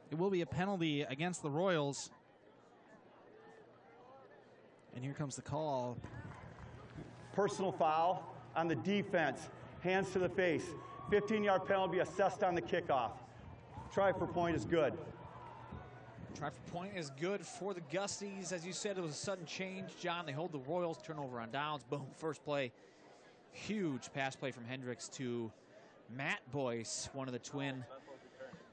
It will be a penalty against the Royals. And here comes the call. Personal foul on the defense. Hands to the face. 15-yard penalty assessed on the kickoff. Try for point is good. Try for point is good for the Gusties. As you said, it was a sudden change. John, they hold the Royals, turnover on downs. Boom, first play. Huge pass play from Hendricks to Matt Boyce, one of the twin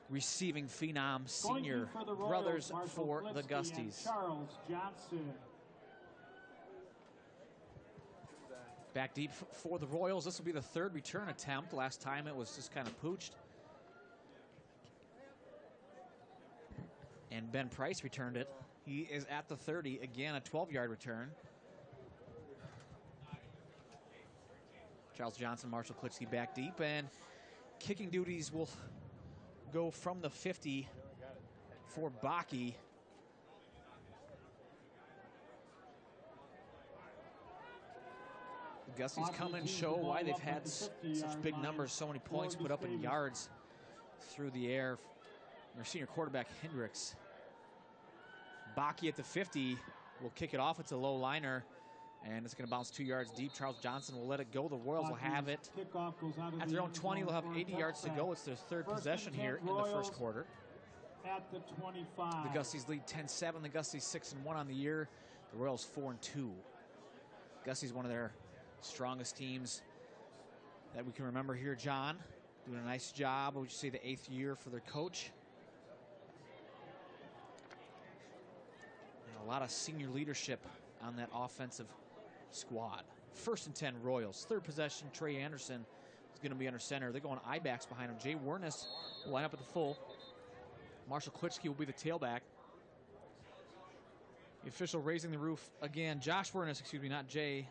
receiving phenom senior brothers for the Gusties. Charles Johnson. Back deep for the Royals. This will be the 3rd return attempt. Last time it was just kind of pooched. And Ben Price returned it. He is at the 30. Again, a 12-yard return. Charles Johnson, Marshall Klitschke back deep. And kicking duties will go from the 50 for Bakke. The Gusties come and show why they've had such big numbers, so many points put up in yards through the air. Their senior quarterback, Hendricks. Bakke at the 50 will kick it off. It's a low liner, and it's going to bounce 2 yards deep. Charles Johnson will let it go. The Royals will have it. At their own 20, they'll have 80 yards to go. It's their 3rd possession here in the first quarter. At the 25. The Gusties lead 10-7. The Gusties 6-1 on the year. The Royals 4-2. Gusties one of their strongest teams that we can remember here. John doing a nice job. Would you say the 8th year for their coach? And a lot of senior leadership on that offensive squad. 1st and 10 Royals. 3rd possession, Trey Anderson is going to be under center. They're going I-backs behind him. Jay Wernes will line up at the full. Marshall Klitschke will be the tailback. The official raising the roof again. Josh Furness, excuse me, not Jay.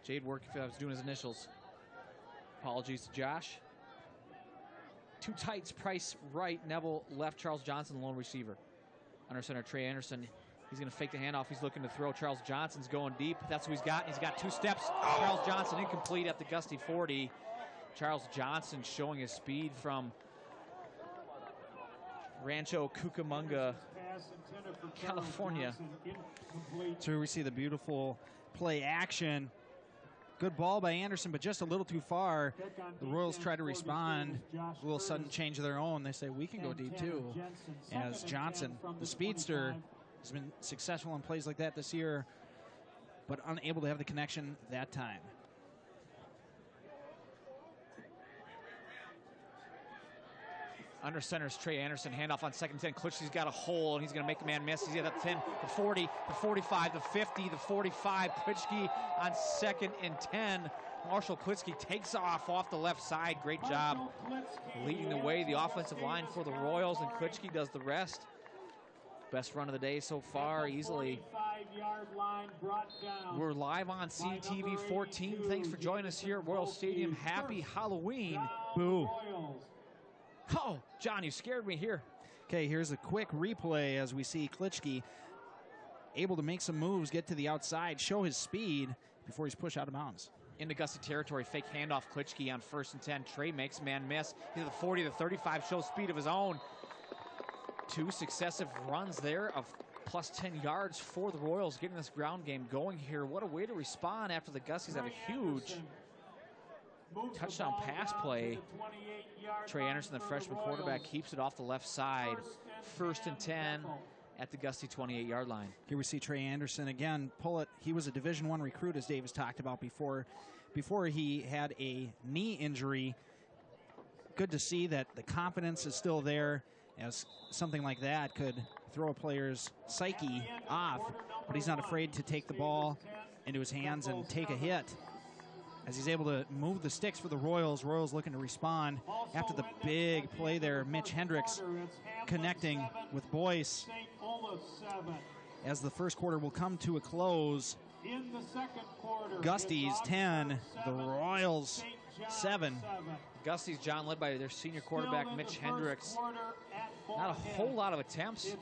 Jade work if I was doing his initials. Apologies to Josh. Two tights, Price right, Neville left, Charles Johnson, the lone receiver. Under center, Trey Anderson. He's going to fake the handoff. He's looking to throw. Charles Johnson's going deep. That's who he's got. He's got 2 steps. Charles Johnson incomplete at the Gusty 40. Charles Johnson showing his speed from Rancho Cucamonga, California. So we see the beautiful play action. Good ball by Anderson, but just a little too far. The Royals try to respond. A little sudden change of their own. They say, we can go deep too. As Johnson, the speedster, has been successful in plays like that this year, but unable to have the connection that time. Under center's Trey Anderson. Handoff on 2nd and 10. Klitschke's got a hole, and he's going to make the man miss. He's got the 10, the 40, the 45, the 50, the 45. Klitschke on 2nd and 10. Marshall Klitschke takes off the left side. Great job leading the way. The offensive line for the Royals, and Klitschke does the rest. Best run of the day so far, easily. We're live on CTV 14. Thanks for joining us here at Royal Stadium. Happy Halloween. Boo. Oh, John, you scared me here. Okay, here's a quick replay as we see Klitschke able to make some moves, get to the outside, show his speed before he's pushed out of bounds. Into Gusty territory, fake handoff, Klitschke on 1st and 10. Trey makes man miss. He's at the 40, the 35, shows speed of his own. 2 successive runs there of plus 10 yards for the Royals, getting this ground game going here. What a way to respond after the Gusties have a huge touchdown pass play. Trey Anderson, the freshman quarterback, keeps it off the left side. 1st and 10 at the Gusty 28-yard line. Here we see Trey Anderson again pull it. He was a Division I recruit, as Davis talked about before he had a knee injury. Good to see that the confidence is still there, as something like that could throw a player's psyche off, but he's not afraid to take the ball into his hands and take a hit. As he's able to move the sticks for the Royals. Royals looking to respond after the big play there. Mitch Hendricks connecting with Boyce. As the first quarter will come to a close. Gusties 10, the Royals 7. Gusties, John, led by their senior quarterback, Mitch Hendricks. Not a whole lot of attempts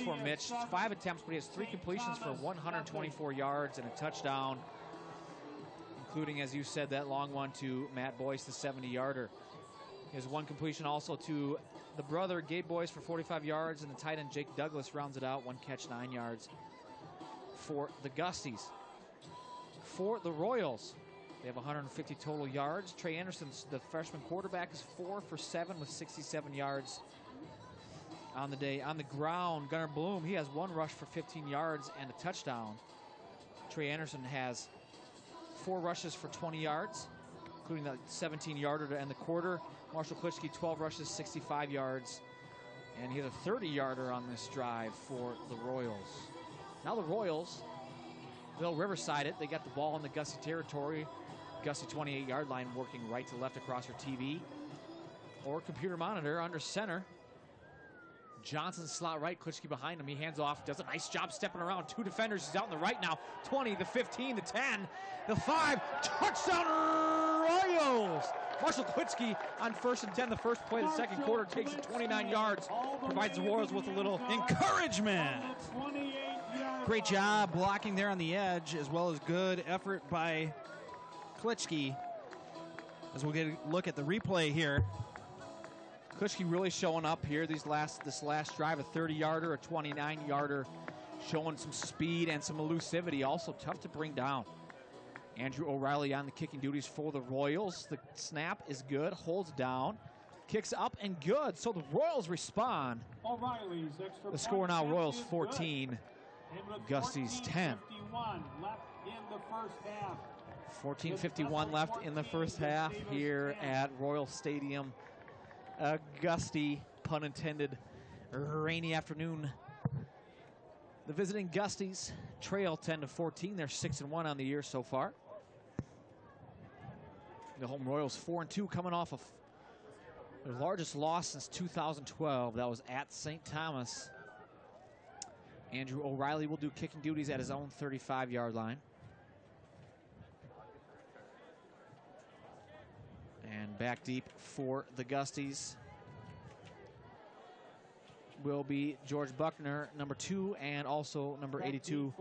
for Mitch. 5 attempts, but he has 3 completions for 124 yards and a touchdown, including, as you said, that long one to Matt Boyce, the 70-yarder. He has 1 completion also to the brother, Gabe Boyce, for 45 yards, and the tight end, Jake Douglas, rounds it out. 1 catch, 9 yards for the Gusties. For the Royals, they have 150 total yards. Trey Anderson, the freshman quarterback, is 4 for 7 with 67 yards on the day. On the ground, Gunnar Bloom, he has 1 rush for 15 yards and a touchdown. Trey Anderson has 4 rushes for 20 yards, including the 17-yarder to end the quarter. Marshall Klitschke, 12 rushes, 65 yards. And he has a 30-yarder on this drive for the Royals. Now the Royals, they'll Riverside it. They got the ball in the Gusty territory. Gusty 28-yard line, working right to left across your TV or computer monitor. Under center, Johnson slot right, Klitschke behind him. He hands off, does a nice job stepping around 2 defenders. He's out on the right now. 20, the 15, the 10, the 5. Touchdown Royals! Marshall Klitschke on 1st and 10, the first play of the second quarter, takes it 29 yards, provides the Royals with a little encouragement. Great job blocking there on the edge, as well as good effort by Klitschke. As we'll get a look at the replay here. Klitschke really showing up here this last drive, a 30-yarder, a 29-yarder, showing some speed and some elusivity, also tough to bring down. Andrew O'Reilly on the kicking duties for the Royals. The snap is good, holds down, kicks up and good, so the Royals respond. The score now, Royals 14, Gusties 10. 14:51 left in the first half here at Royal Stadium. A gusty, pun intended, rainy afternoon. The visiting Gusties trail 10-14. They're 6-1 on the year so far. The home Royals 4-2, coming off of their largest loss since 2012. That was at St. Thomas. Andrew O'Reilly will do kicking duties at his own 35-yard line. And back deep for the Gusties will be George Buckner, number 2, and also number 82,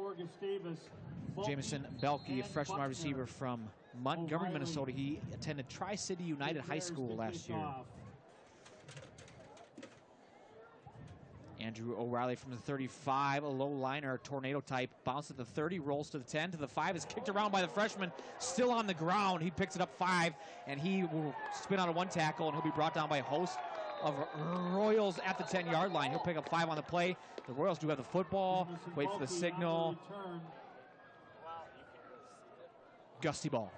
Jameson Belke, a freshman wide receiver from Montgomery, Minnesota. He attended Tri-City United High School last year. Andrew O'Reilly from the 35, a low liner, tornado type, bounces at the 30, rolls to the 10, to the 5, is kicked around by the freshman, still on the ground. He picks it up 5, and he will spin out of 1 tackle, and he'll be brought down by a host of Royals at the 10-yard line. He'll pick up 5 on the play. The Royals do have the football, wait for the signal. Gusty ball.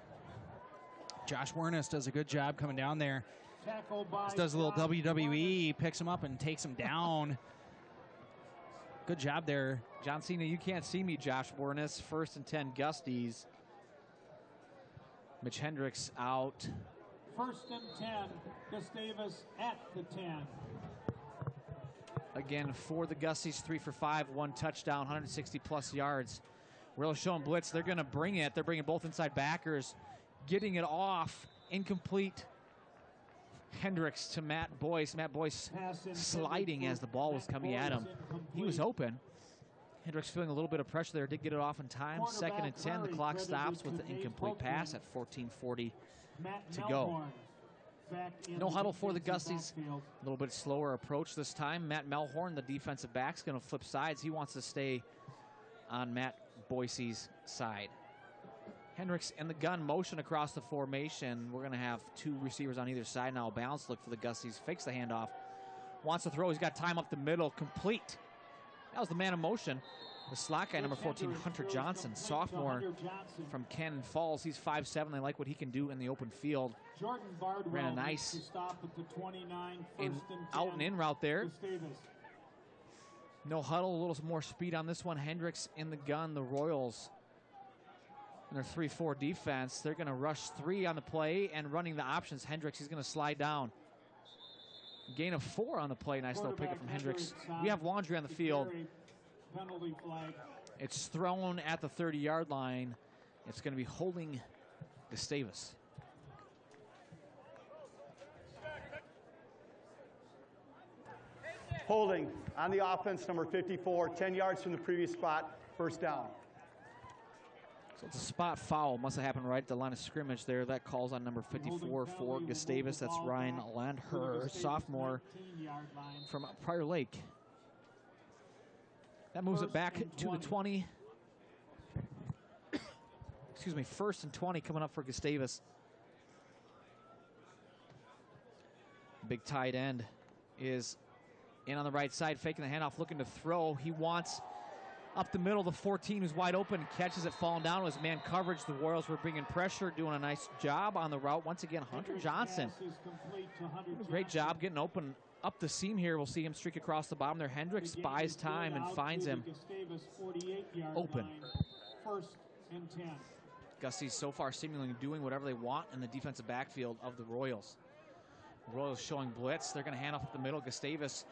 Josh Wernes does a good job coming down there. Just does a little WWE, picks him up and takes him down. Good job there. John Cena, you can't see me, Josh Wernes. 1st and 10 Gusties. Mitch Hendricks out. 1st and 10, Gustavus at the 10. Again, for the Gusties, 3 for 5, 1 touchdown, 160-plus yards. We're showing blitz. They're going to bring it. They're bringing both inside backers, getting it off. Incomplete. Hendricks to Matt Boyce. Matt Boyce sliding as the ball was coming at him. He was open. Hendricks feeling a little bit of pressure there. Did get it off in time. 2nd and 10. The clock stops with the incomplete pass at 14:40 to go. No huddle for the Gusties. A little bit slower approach this time. Matt Melhorn, the defensive back, is going to flip sides. He wants to stay on Matt Boyce's side. Hendricks in the gun motion across the formation. We're going to have 2 receivers on either side now. Bounce look for the Gusties. Fakes the handoff. Wants to throw. He's got time up the middle. Complete. That was the man in motion. The slot guy, number 14, Hunter Johnson, sophomore from Cannon Falls. He's 5'7". They like what he can do in the open field. Ran a nice out and in route there. No huddle, a little more speed on this one. Hendricks in the gun. The Royals in their 3-4 defense. They're going to rush 3 on the play and running the options. Hendricks, he's going to slide down. Gain of 4 on the play. Nice little pickup from Hendricks. We have laundry on the field. It's thrown at the 30-yard line. It's going to be holding Gustavus. Holding on the offense, number 54, 10 yards from the previous spot, 1st down. So it's a spot foul. Must have happened right at the line of scrimmage there. That calls on number 54 for Gustavus. That's Ryan Landher, sophomore from Prior Lake. That moves it back to the 20. Excuse me, 1st and 20 coming up for Gustavus. Big tight end is in on the right side, faking the handoff, looking to throw. He wants up the middle. The 14 is wide open, catches it, falling down. It was man coverage. The Royals were bringing pressure, doing a nice job on the route. Once again, Hunter Johnson. Great job getting open up the seam here. We'll see him streak across the bottom there. Hendricks buys time and finds him open. 1st and 10. Gusties so far seemingly doing whatever they want in the defensive backfield of the Royals. Royals showing blitz. They're going to hand off up the middle. Gustavus.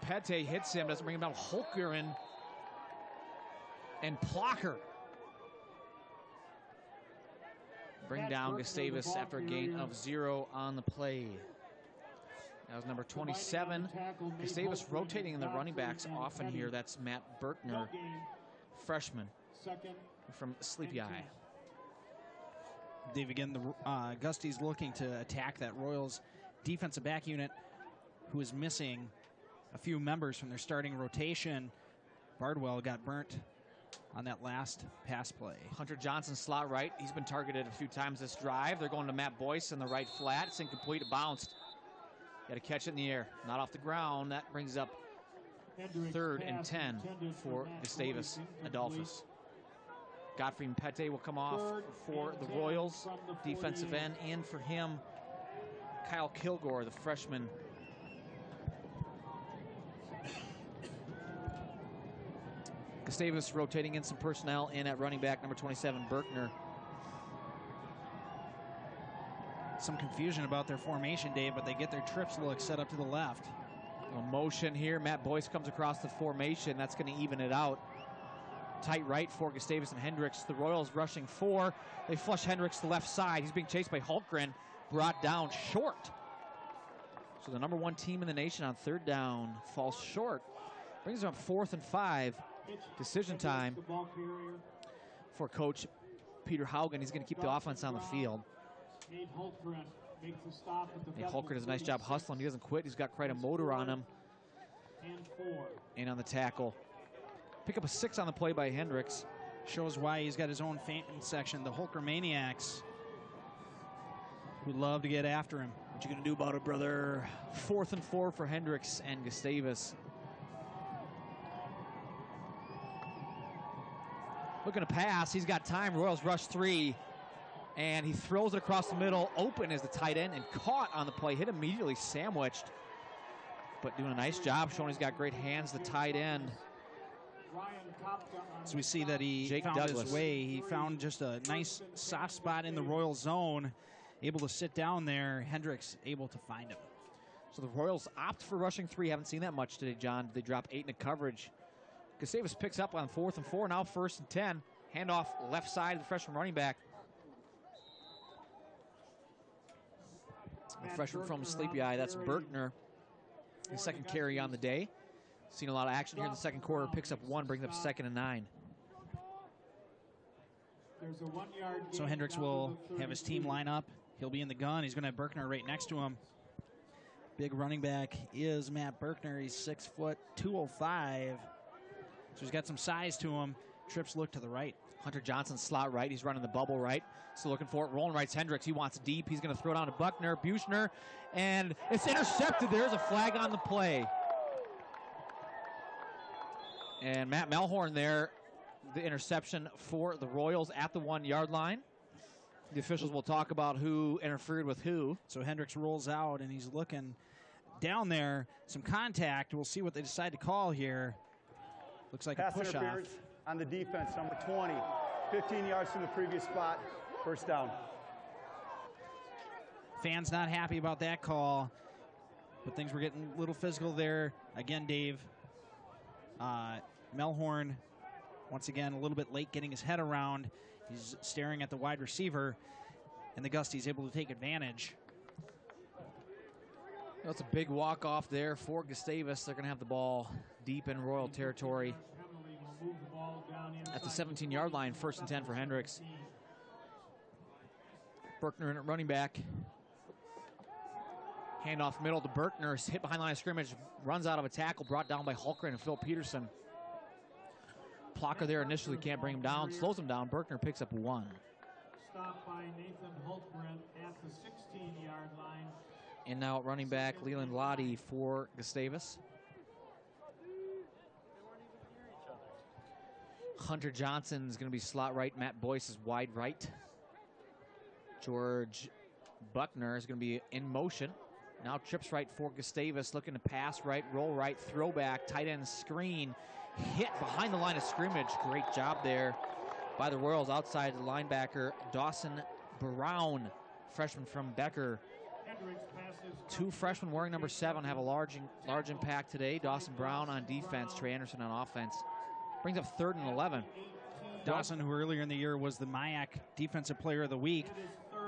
Pete hits him, doesn't bring him down. Holkeren and Plocker bring down Gustavus after a gain of 0 on the play. That was number 27. Gustavus rotating in the running backs often here. That's Matt Berkner, freshman from Sleepy Eye. Dave, again, the Gusties looking to attack that Royals defensive back unit who is missing a few members from their starting rotation. Bardwell got burnt on that last pass play. Hunter Johnson slot right. He's been targeted a few times this drive. They're going to Matt Boyce in the right flat. It's incomplete. It bounced. Got to catch it in the air. Not off the ground. That brings up 3rd and 10 for Gustavus Adolphus. Godfrey Pete will come off for the Royals. Defensive end in for him. Kyle Kilgore, the freshman. Gustavus rotating in some personnel in at running back, number 27, Berkner. Some confusion about their formation, Dave, but they get their trips look set up to the left. A motion here. Matt Boyce comes across the formation. That's going to even it out. Tight right for Gustavus and Hendricks. The Royals rushing 4. They flush Hendricks to the left side. He's being chased by Hultgren. Brought down short. So the #1 team in the nation on 3rd down falls short. Brings them up 4th and 5. Decision time for Coach Peter Haugen. He's going to keep the offense on the field. Nate Hultgren does a nice job hustling. He doesn't quit. He's got quite a motor on him. And on the tackle. Pick up a 6 on the play by Hendricks. Shows why he's got his own fan section, the Hulker Maniacs, who love to get after him. What you going to do about it, brother? 4th and 4 for Hendricks and Gustavus. Looking to pass. He's got time. Royals rush 3. And he throws it across the middle. Open is the tight end and caught on the play. Hit immediately, sandwiched. But doing a nice job, showing he's got great hands, the tight end. So we see that he found his way. He found just a nice soft spot in the Royal zone. Able to sit down there. Hendricks able to find him. So the Royals opt for rushing 3. Haven't seen that much today, John. They drop 8 in a coverage. Gustavus picks up on 4th and 4. Now 1st and 10. Handoff left side of the freshman running back. The freshman from Sleepy Eye, that's Berkner. His 2nd carry on the day. Seen a lot of action here in the 2nd quarter. Picks up 1, brings up 2nd and 9. So Hendricks will have his team line up. He'll be in the gun. He's going to have Berkner right next to him. Big running back is Matt Berkner. He's 6 foot 205. So he's got some size to him. Trips look to the right. Hunter Johnson slot right. He's running the bubble right. So looking for it. Rolling right's Hendricks. He wants deep. He's going to throw it down to Buckner. Buchner. And it's intercepted. There's a flag on the play. And Matt Melhorn there, the interception for the Royals at the 1-yard line. The officials will talk about who interfered with who. So Hendricks rolls out, and he's looking down there. Some contact. We'll see what they decide to call here. Looks like Pass a push-off. interference on the defense, number 20. 15 yards from the previous spot. 1st down. Fans not happy about that call, but things were getting a little physical there. Again, Dave, Melhorn, once again, a little bit late getting his head around. He's staring at the wide receiver, and the Gusties able to take advantage. That's a big walk-off there for Gustavus. They're going to have the ball deep in Royal territory at the 17-yard line. 1st and 10 for Hendricks. Berkner in at running back. Handoff middle to Berkner. Hit behind the line of scrimmage. Runs out of a tackle. Brought down by Hultgren and Phil Peterson. Plocker there initially can't bring him down. Slows him down. Berkner picks up 1. Stopped by Nathan Hultgren at the 16-yard line. And now at running back, Leland Lottie for Gustavus. Hunter Johnson is going to be slot right. Matt Boyce is wide right. George Buckner is going to be in motion. Now trips right for Gustavus, looking to pass right, roll right, throwback, tight end screen. Hit behind the line of scrimmage. Great job there by the Royals outside the linebacker, Dawson Brown, freshman from Becker. 2 freshmen wearing number 7 have a large impact today. Dawson Brown on defense, Trey Anderson on offense. Brings up 3rd and 11. Dawson, who earlier in the year was the MIAC Defensive Player of the Week,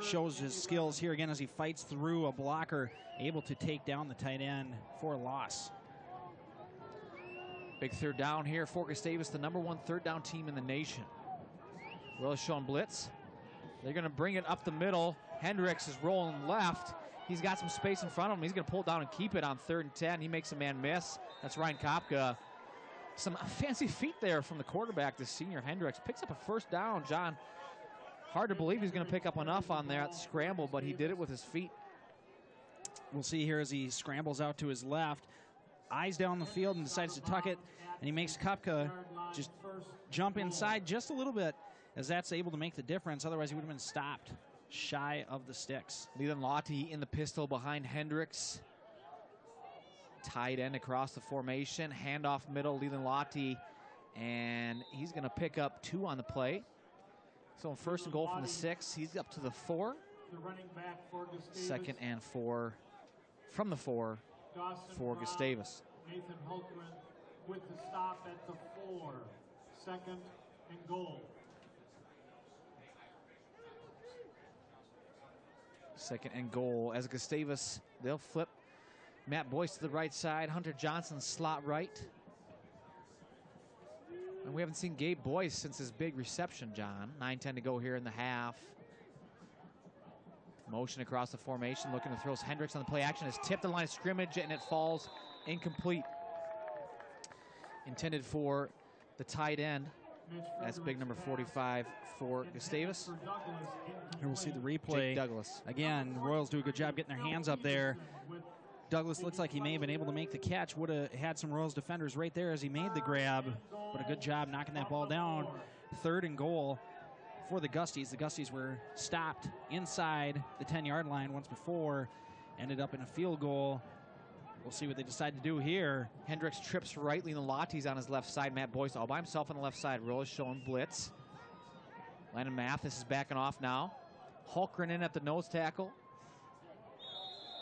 shows his skills here again as he fights through a blocker, able to take down the tight end for a loss. Big 3rd down here for Gustavus, the #1 3rd down team in the nation. Royals showing blitz. They're going to bring it up the middle. Hendricks is rolling left. He's got some space in front of him. He's going to pull it down and keep it on 3rd and 10. He makes a man miss. That's Ryan Kopka. Some fancy feet there from the quarterback, the senior Hendricks. Picks up a 1st down, John. Hard to believe he's going to pick up enough on that scramble, but he did it with his feet. We'll see here as he scrambles out to his left. Eyes down the field and decides to tuck it, and he makes Kopka just jump inside just a little bit, as that's able to make the difference. Otherwise, he would have been stopped shy of the sticks. Leland Lottie in the pistol behind Hendricks. Tight end across the formation. Handoff middle, Leland Lottie. And he's going to pick up 2 on the play. So on 1st and goal from the 6, he's up to the 4. 2nd and 4 from the 4 Dawson for Brown, Gustavus. Nathan Hultgren with the stop at the 4. 2nd and goal. 2nd and goal as Gustavus, they'll flip Matt Boyce to the right side, Hunter Johnson slot right. And we haven't seen Gabe Boyce since his big reception, John. 9:10 to go here in the half. Motion across the formation, looking to throw Hendricks on the play action. Is tipped the line of scrimmage, and it falls incomplete. Intended for the tight end. That's big number 45 for Gustavus. Here we'll see the replay. Jake Douglas. Again, Royals do a good job getting their hands up there. Douglas looks like he may have been able to make the catch. Would have had some Royals defenders right there as he made the grab. But a good job knocking that ball down. 3rd and goal for the Gusties. The Gusties were stopped inside the 10-yard line once before. Ended up in a field goal. We'll see what they decide to do here. Hendricks trips right. Leland Lotte's on his left side. Matt Boyce all by himself on the left side. Royals showing blitz. Landon Mathis is backing off now. Hulkgren in at the nose tackle.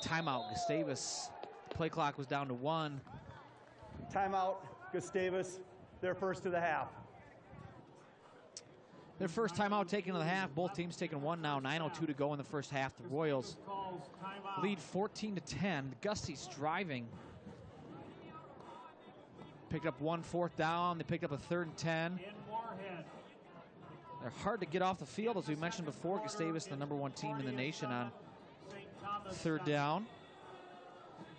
Timeout, Gustavus. Play clock was down to 1. Timeout, Gustavus. Their first of the half. Their first timeout taken in the half. Both teams taking 1 now. 9:02 to go in the first half. The Royals lead 14-10. The Gusties driving. Picked up 1 4th down. They picked up a 3rd and 10. They're hard to get off the field, as we mentioned before. Gustavus, the #1 team in the nation on 3rd down.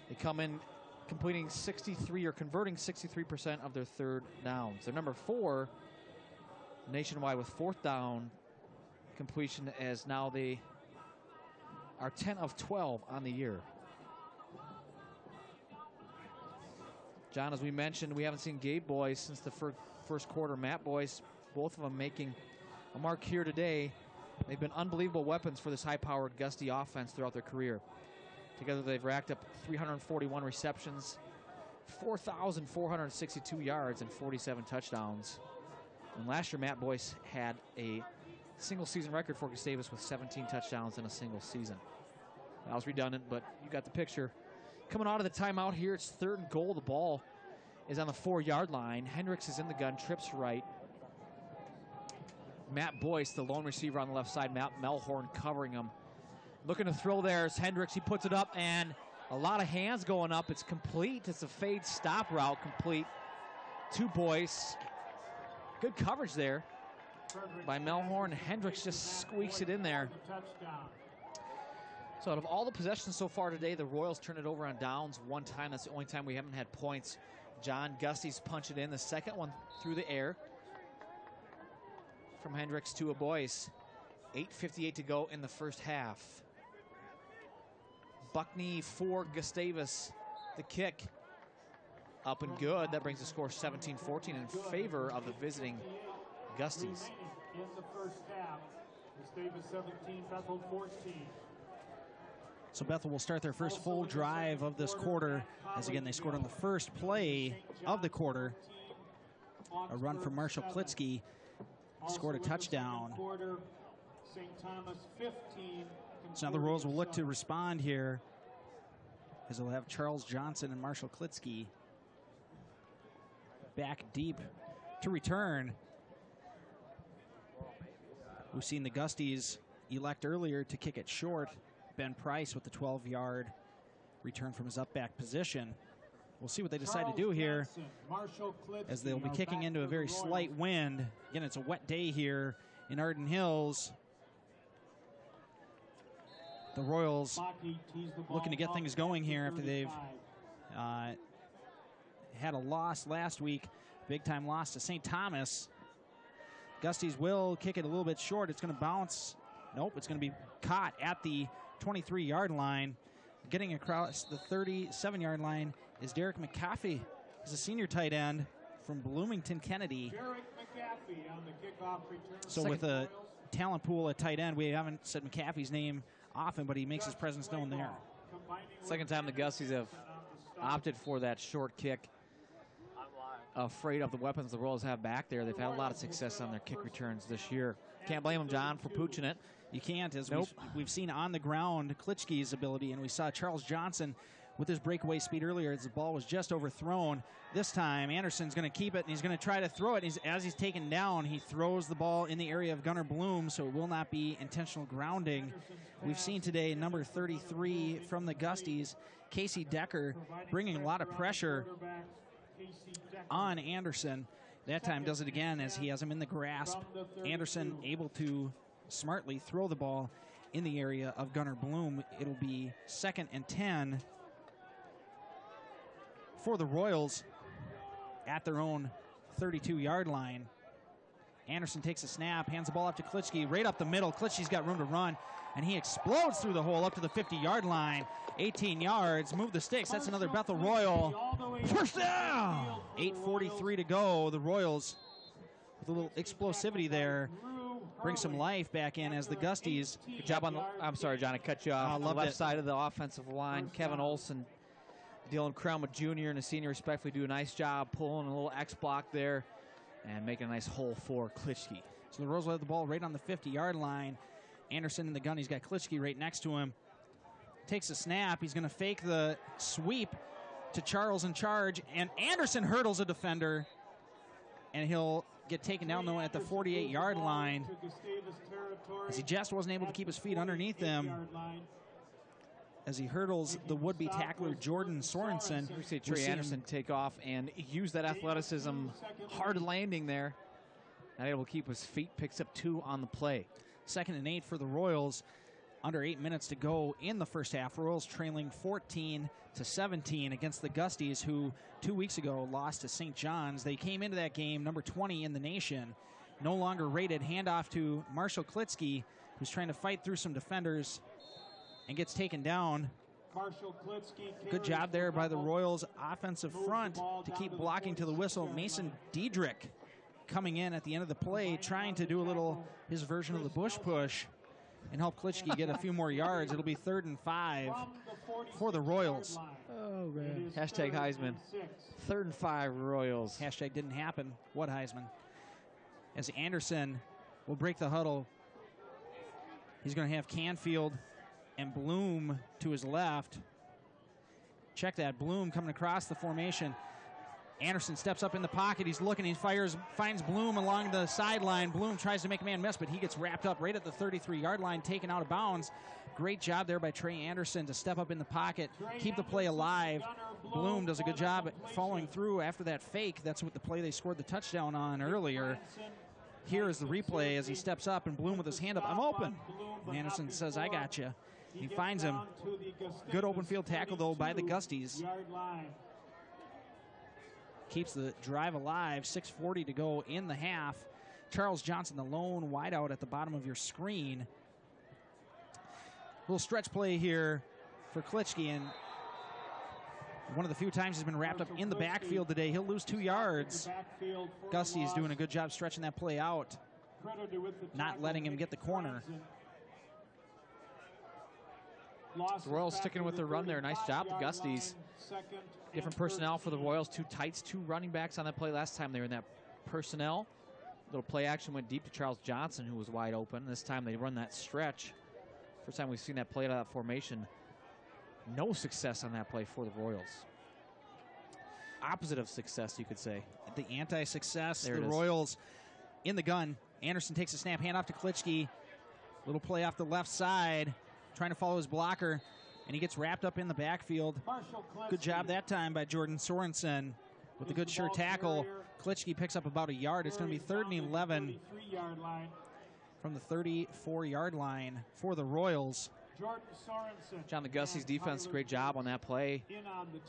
They come in completing 63 or converting 63% of their 3rd downs. They're number 4 nationwide with 4th down completion, as now they are 10 of 12 on the year. John, as we mentioned, we haven't seen Gabe Boyce since the first quarter. Matt Boyce, both of them making a mark here today. They've been unbelievable weapons for this high-powered Gusty offense throughout their career. Together, they've racked up 341 receptions, 4,462 yards, and 47 touchdowns. And last year, Matt Boyce had a single-season record for Gustavus with 17 touchdowns in a single season. That was redundant, but you got the picture. Coming out of the timeout here, it's 3rd and goal. The ball is on the 4-yard line. Hendricks is in the gun, trips right. Matt Boyce, the lone receiver on the left side, Matt Melhorn covering him. Looking to throw there is Hendricks. He puts it up, and a lot of hands going up. It's complete. It's a fade stop route complete to Boyce. Good coverage there by Melhorn. Hendricks just squeaks it in there. So out of all the possessions so far today, the Royals turn it over on downs 1 time. That's the only time we haven't had points. John Gusties punch it in. The second one through the air from Hendricks to a Boyce. 8:58 to go in the first half. Buckney for Gustavus. The kick up and good. That brings the score 17-14 in favor of the visiting Gusties. In the first half, Gustavus 17, Bethel 14. So Bethel will start their first full drive of this quarter, as again they scored on the first play of the quarter. A run from Marshall Klitsky, scored a touchdown. St. Thomas 15. So now the Royals will look to respond here, as they'll have Charles Johnson and Marshall Klitsky back deep to return. We've seen the Gusties elect earlier to kick it short. Ben Price with the 12-yard return from his up back position. We'll see what they decide to do here, as they'll be kicking into a very slight wind. Again, it's a wet day here in Arden Hills. The Royals looking to get things going here after they've had a loss last week, big-time loss to St. Thomas. Gusties will kick it a little bit short. It's going to bounce. Nope, it's going to be caught at the 23-yard line. Getting across the 37-yard line is Derek McCaffey. He's a senior tight end from Bloomington Kennedy. Derek McCaffey on the kickoff return. So with a talent pool at tight end, we haven't said McCaffey's name often, but he makes his presence known there. Second time the Gusties have opted for that short kick. Afraid of the weapons the Royals have back there. They've had a lot of success on their kick returns this year. Can't blame them, John, for pooching it. You can't, as we've seen on the ground Klitschke's ability, and we saw Charles Johnson with his breakaway speed earlier as the ball was just overthrown. This time, Anderson's going to keep it, and he's going to try to throw it. As he's taken down, he throws the ball in the area of Gunnar Bloom, so it will not be intentional grounding. We've seen today number 33 from the Gusties, Casey Decker, bringing a lot of pressure on Anderson. That time does it again as he has him in the grasp. Anderson able to smartly throw the ball in the area of Gunnar Bloom. It'll be 2nd and 10 for the Royals at their own 32-yard line. Anderson takes a snap, hands the ball up to Klitschke, right up the middle. Klitschke's got room to run, and he explodes through the hole up to the 50-yard line. 18 yards, move the sticks. That's another Bethel Royal. First down! 8:43 to go. The Royals, with a little explosivity there, bring some life back in as the Gusties. Good job on the, I'm sorry, John, I cut you off. On the left side of the offensive line, Kevin Olson, Dylan Crown Jr. and a senior respectfully do a nice job pulling a little X block there and making a nice hole for Klitschke. So the Royals will have the ball right on the 50-yard line. Anderson in the gun. He's got Klitschke right next to him. Takes a snap. He's going to fake the sweep to Charles in charge, and Anderson hurdles a defender, and he'll get taken down though at the 48-yard line as he just wasn't able to keep his feet underneath him as he hurdles the would-be tackler Jordan Sorensen. You see Trey Anderson take off and use that athleticism, hard landing there. Not able to keep his feet, picks up 2 on the play. 2nd and 8 for the Royals. Under 8 minutes to go in the first half. Royals trailing 14-17 against the Gusties, who 2 weeks ago lost to St. John's. They came into that game number 20 in the nation. No longer rated. Handoff to Marshall Klitschke, who's trying to fight through some defenders and gets taken down. Good job there by the Royals offensive front to keep blocking to the whistle. Mason Diedrich coming in at the end of the play, trying to do a little his version of the bush push and help Klitschke get a few more yards. It'll be 3rd and 5 for the Royals. Oh, man. Hashtag Heisman. 3rd and 5 Royals. Hashtag didn't happen. What Heisman? As Anderson will break the huddle. He's going to have Canfield and Bloom to his left. Check that. Bloom coming across the formation. Anderson steps up in the pocket. He's looking. He finds Bloom along the sideline. Bloom tries to make a man miss, but he gets wrapped up right at the 33-yard line, taken out of bounds. Great job there by Trey Anderson to step up in the pocket, keep the play alive. Bloom does a good job at following through after that fake. That's what the play they scored the touchdown on earlier. Here is the replay as he steps up, and Bloom with his hand up. I'm open. And Anderson says, I got you. He finds him. Good open field tackle, though, by the Gusties. Keeps the drive alive. 6:40 to go in the half. Charles Johnson, the lone wideout at the bottom of your screen. Little stretch play here for Klitschke, and one of the few times he's been wrapped up in the backfield today. He'll lose 2 yards. Gusty is doing a good job stretching that play out, not letting him get the corner. The Royals sticking with their run there. Nice job, the Gusties. Different personnel for the Royals. 2 tights, 2 running backs on that play. Last time they were in that personnel. Little play action went deep to Charles Johnson, who was wide open. This time they run that stretch. First time we've seen that play out of that formation. No success on that play for the Royals. Opposite of success, you could say. The anti-success, the Royals in the gun. Anderson takes a snap, hand off to Klitschke. Little play off the left side, trying to follow his blocker, and he gets wrapped up in the backfield. Good job that time by Jordan Sorensen with a good sure tackle. Klitschke picks up about a yard. It's going to be 3rd and 11 from the 34-yard line for the Royals. John, the Gusties defense, great job on that play.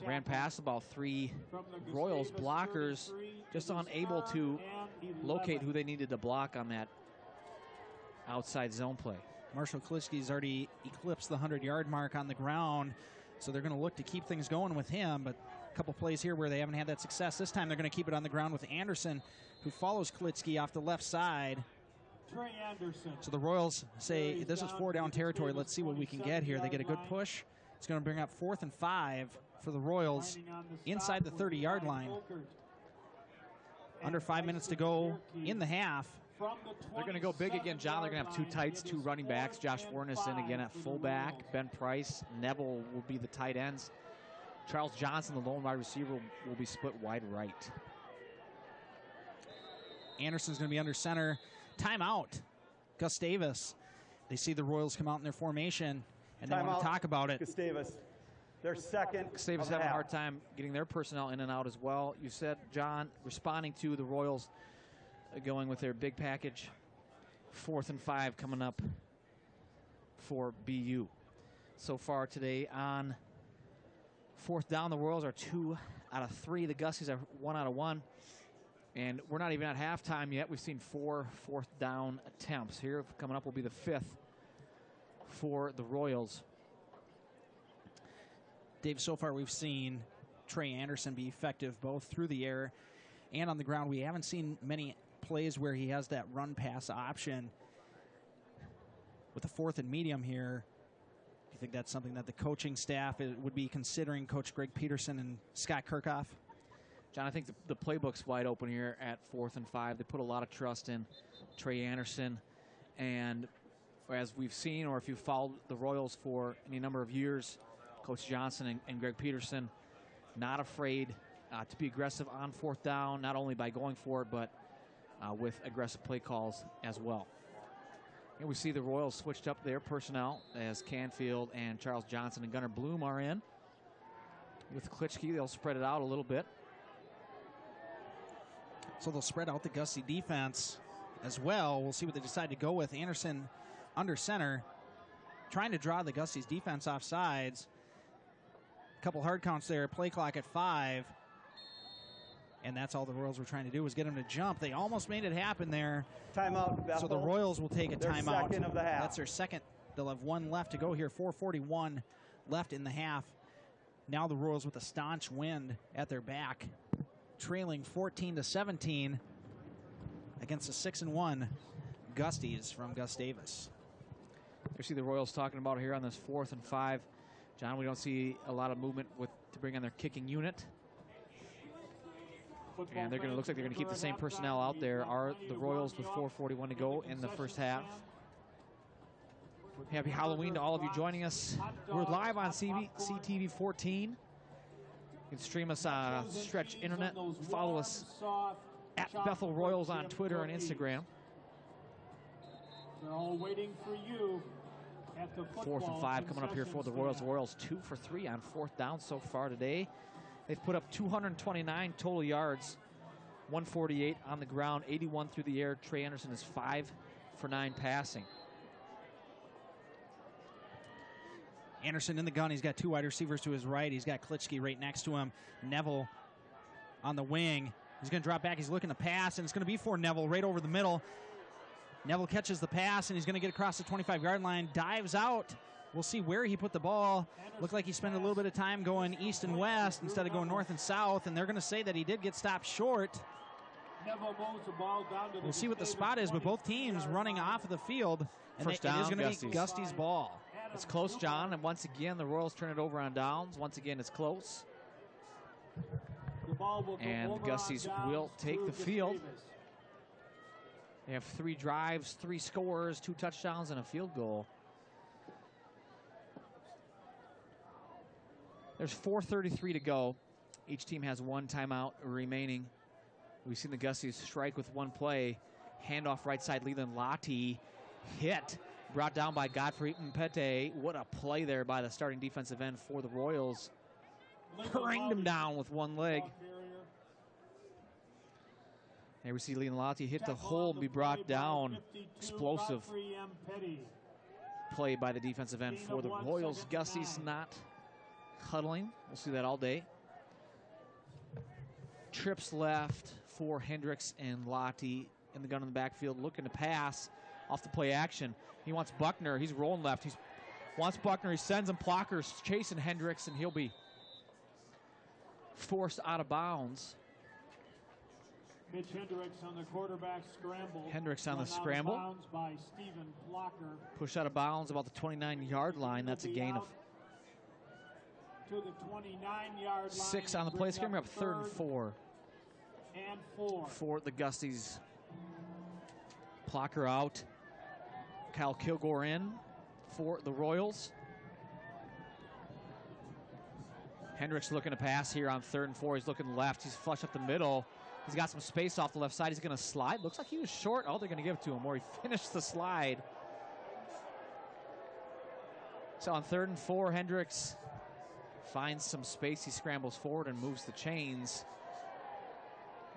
Ran past about 3 Royals blockers, just unable to locate who they needed to block on that outside zone play. Marshall Klitschke's already eclipsed the 100-yard mark on the ground, so they're going to look to keep things going with him, but a couple plays here where they haven't had that success. This time they're going to keep it on the ground with Anderson, who follows Klitschke off the left side. So the Royals say, this is 4-down territory. Let's see what we can get here. They get a good push. It's going to bring up 4th and 5 for the Royals inside the 30-yard line. Under 5 minutes to go in the half. They're going to go big again, John. They're going to have 2 tights, 2 running backs. Josh Warnes in again at fullback. Ben Price, Neville will be the tight ends. Charles Johnson, the lone wide receiver, will be split wide right. Anderson's going to be under center. Timeout. Gustavus. They see the Royals come out in their formation, and they want to talk about it. Gustavus. Their second. Gustavus having a hard time getting their personnel in and out as well. You said, John, responding to the Royals going with their big package. 4th and 5 coming up for BU. So far today on 4th down, the Royals are 2 out of 3. The Gusties are 1 out of 1. And we're not even at halftime yet. We've seen 4 4th down attempts. Here coming up will be the 5th for the Royals. Dave, so far we've seen Trey Anderson be effective both through the air and on the ground. We haven't seen many plays where he has that run-pass option. With the 4th and medium here, do you think that's something that the coaching staff would be considering, Coach Greg Peterson and Scott Kirchhoff? John, I think the playbook's wide open here at 4th and 5. They put a lot of trust in Trey Anderson. And as we've seen, or if you've followed the Royals for any number of years, Coach Johnson and Greg Peterson not afraid to be aggressive on 4th down, not only by going for it, but with aggressive play calls as well. Here we see the Royals switched up their personnel as Canfield and Charles Johnson and Gunnar Bloom are in. With Klitschke, they'll spread it out a little bit. So they'll spread out the Gusty defense as well. We'll see what they decide to go with. Anderson under center, trying to draw the Gusties defense off sides. A couple hard counts there, play clock at 5. And that's all the Royals were trying to do, was get him to jump. They almost made it happen there. Timeout, Bethel. So the Royals will take a timeout. Second of the half. That's their second. They'll have 1 left to go here. 4:41 left in the half. Now the Royals with a staunch wind at their back, trailing 14-17 against the 6-1 Gusties from Gustavus. You see the Royals talking about here on this 4th and 5. John, we don't see a lot of movement to bring on their kicking unit. And they're going to look like they're going to keep the same personnel out there. Are the Royals with 4:41 to go in the first half? Happy Halloween to all of you joining us. We're live on CTV 14. You can stream us on Stretch Internet. Follow us at Bethel Royals on Twitter and Instagram. They're all waiting for you at the 4th and 5 coming up here for the Royals. The Royals 2 for 3 on 4th down so far today. They've put up 229 total yards, 148 on the ground, 81 through the air. Trey Anderson is 5 for 9 passing. Anderson in the gun. He's got 2 wide receivers to his right. He's got Klitschke right next to him. Neville on the wing. He's going to drop back. He's looking to pass, and it's going to be for Neville right over the middle. Neville catches the pass, and he's going to get across the 25-yard line, dives out. We'll see where he put the ball. Looked like he spent a little bit of time going east and west instead of going north and south, and they're going to say that he did get stopped short. We'll see what the spot is, but both teams running off of the field. And First down, it is going to be Gusty's ball. It's close, John, and once again, the Royals turn it over on downs. Once again, it's close. And the Gusties will take the field. They have 3 drives, 3 scores, 2 touchdowns, and a field goal. There's 4:33 to go. Each team has 1 timeout remaining. We've seen the Gusties strike with 1 play. Handoff right side, Leland Lottie. Hit. Brought down by Godfrey Mpete. What a play there by the starting defensive end for the Royals. Ringed him down with 1 leg. There we see Leland Lottie hit the hole and be brought down. Explosive play by the defensive end for the Royals. Gusties not huddling. We'll see that all day. Trips left for Hendricks and Lottie in the gun in the backfield, looking to pass off the play action. He wants Buckner. He's rolling left. He wants Buckner. He sends him Plockers chasing Hendricks, and he'll be forced out of bounds. Mitch Hendricks on the quarterback scramble. Hendricks on the scramble. Out of bounds by Stephen Plocker. Pushed out of bounds about the 29-yard line. That's a gain of to the 29-yard line. 6 on the play screen. We're up 3rd and 4. And 4. For the Gusties. Plocker out. Kyle Kilgore in for the Royals. Hendricks looking to pass here on 3rd and 4. He's looking left. He's flush up the middle. He's got some space off the left side. He's going to slide. Looks like he was short. Oh, they're going to give it to him, or he finished the slide. So on 3rd and 4, Hendricks finds some space. He scrambles forward and moves the chains.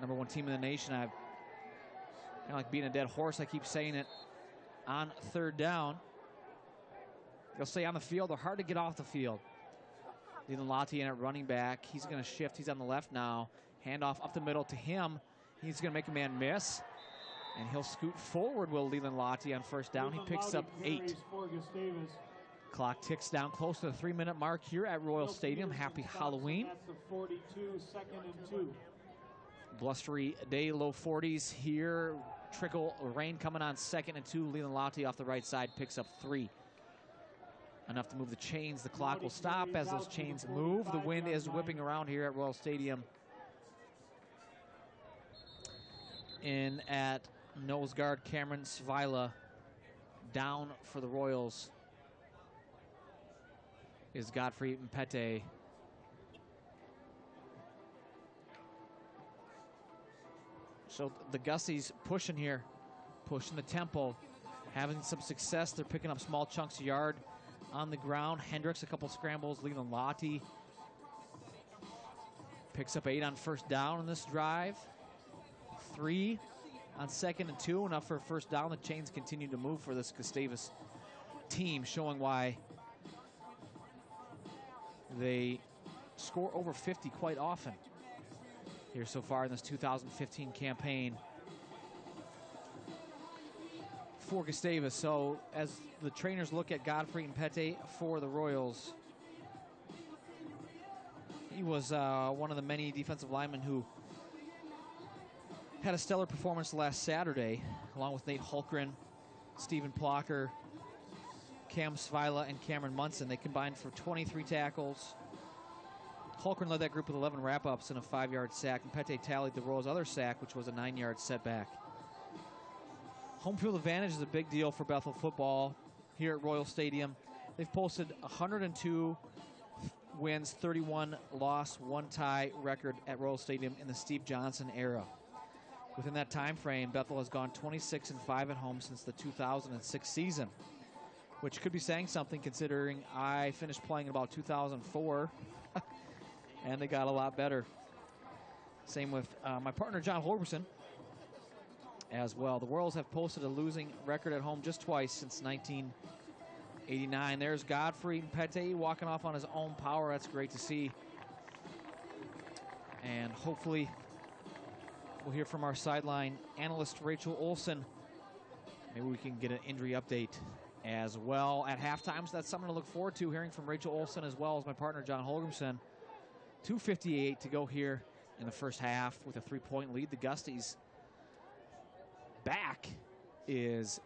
#1 team in the nation. I've kind of like beating a dead horse. I keep saying it on 3rd down. They'll stay on the field. They're hard to get off the field. Leland Lottie in at running back. He's going to shift. He's on the left now. Handoff up the middle to him. He's going to make a man miss. And he'll scoot forward, will Leland Lottie on 1st down. He picks up 8. Clock ticks down close to the 3-minute mark here at Royal Stadium. Happy Halloween. At the 42, 2nd and 2. Blustery day, low 40s here. Trickle rain coming on 2nd and 2. Leland Lottie off the right side picks up 3. Enough to move the chains. The clock will stop as those chains move. The wind is whipping around here at Royal Stadium. In at nose guard, Cameron Svila. Down for the Royals is Godfrey Mpete. So the Gussies pushing here, pushing the tempo, having some success. They're picking up small chunks of yard on the ground. Hendricks, a couple scrambles. Leland Lottie picks up 8 on 1st down in this drive. 3 on 2nd and 2, enough for a 1st down. The chains continue to move for this Gustavus team, showing why they score over 50 quite often here so far in this 2015 campaign for Gustavus. So as the trainers look at Godfrey Mpete for the Royals, he was one of the many defensive linemen who had a stellar performance last Saturday, along with Nate Hulkren, Stephen Plocker, Cam Svila, and Cameron Munson. They combined for 23 tackles. Hulkren led that group with 11 wrap-ups and a 5-yard sack. And Mpete tallied the Royals' other sack, which was a 9-yard setback. Home field advantage is a big deal for Bethel football here at Royal Stadium. They've posted 102 wins, 31 loss, 1 tie record at Royal Stadium in the Steve Johnson era. Within that time frame, Bethel has gone 26-5 at home since the 2006 season, which could be saying something considering I finished playing in about 2004, and they got a lot better. Same with my partner, John Holgerson, as well. The Royals have posted a losing record at home just twice since 1989. There's Godfrey Mpete walking off on his own power. That's great to see. And hopefully we'll hear from our sideline analyst, Rachel Olson. Maybe we can get an injury update as well at halftime. So that's something to look forward to, hearing from Rachel Olson as well as my partner, John Holgerson. 2:58 to go here in the 1st half with a 3-point lead. The Gusties back is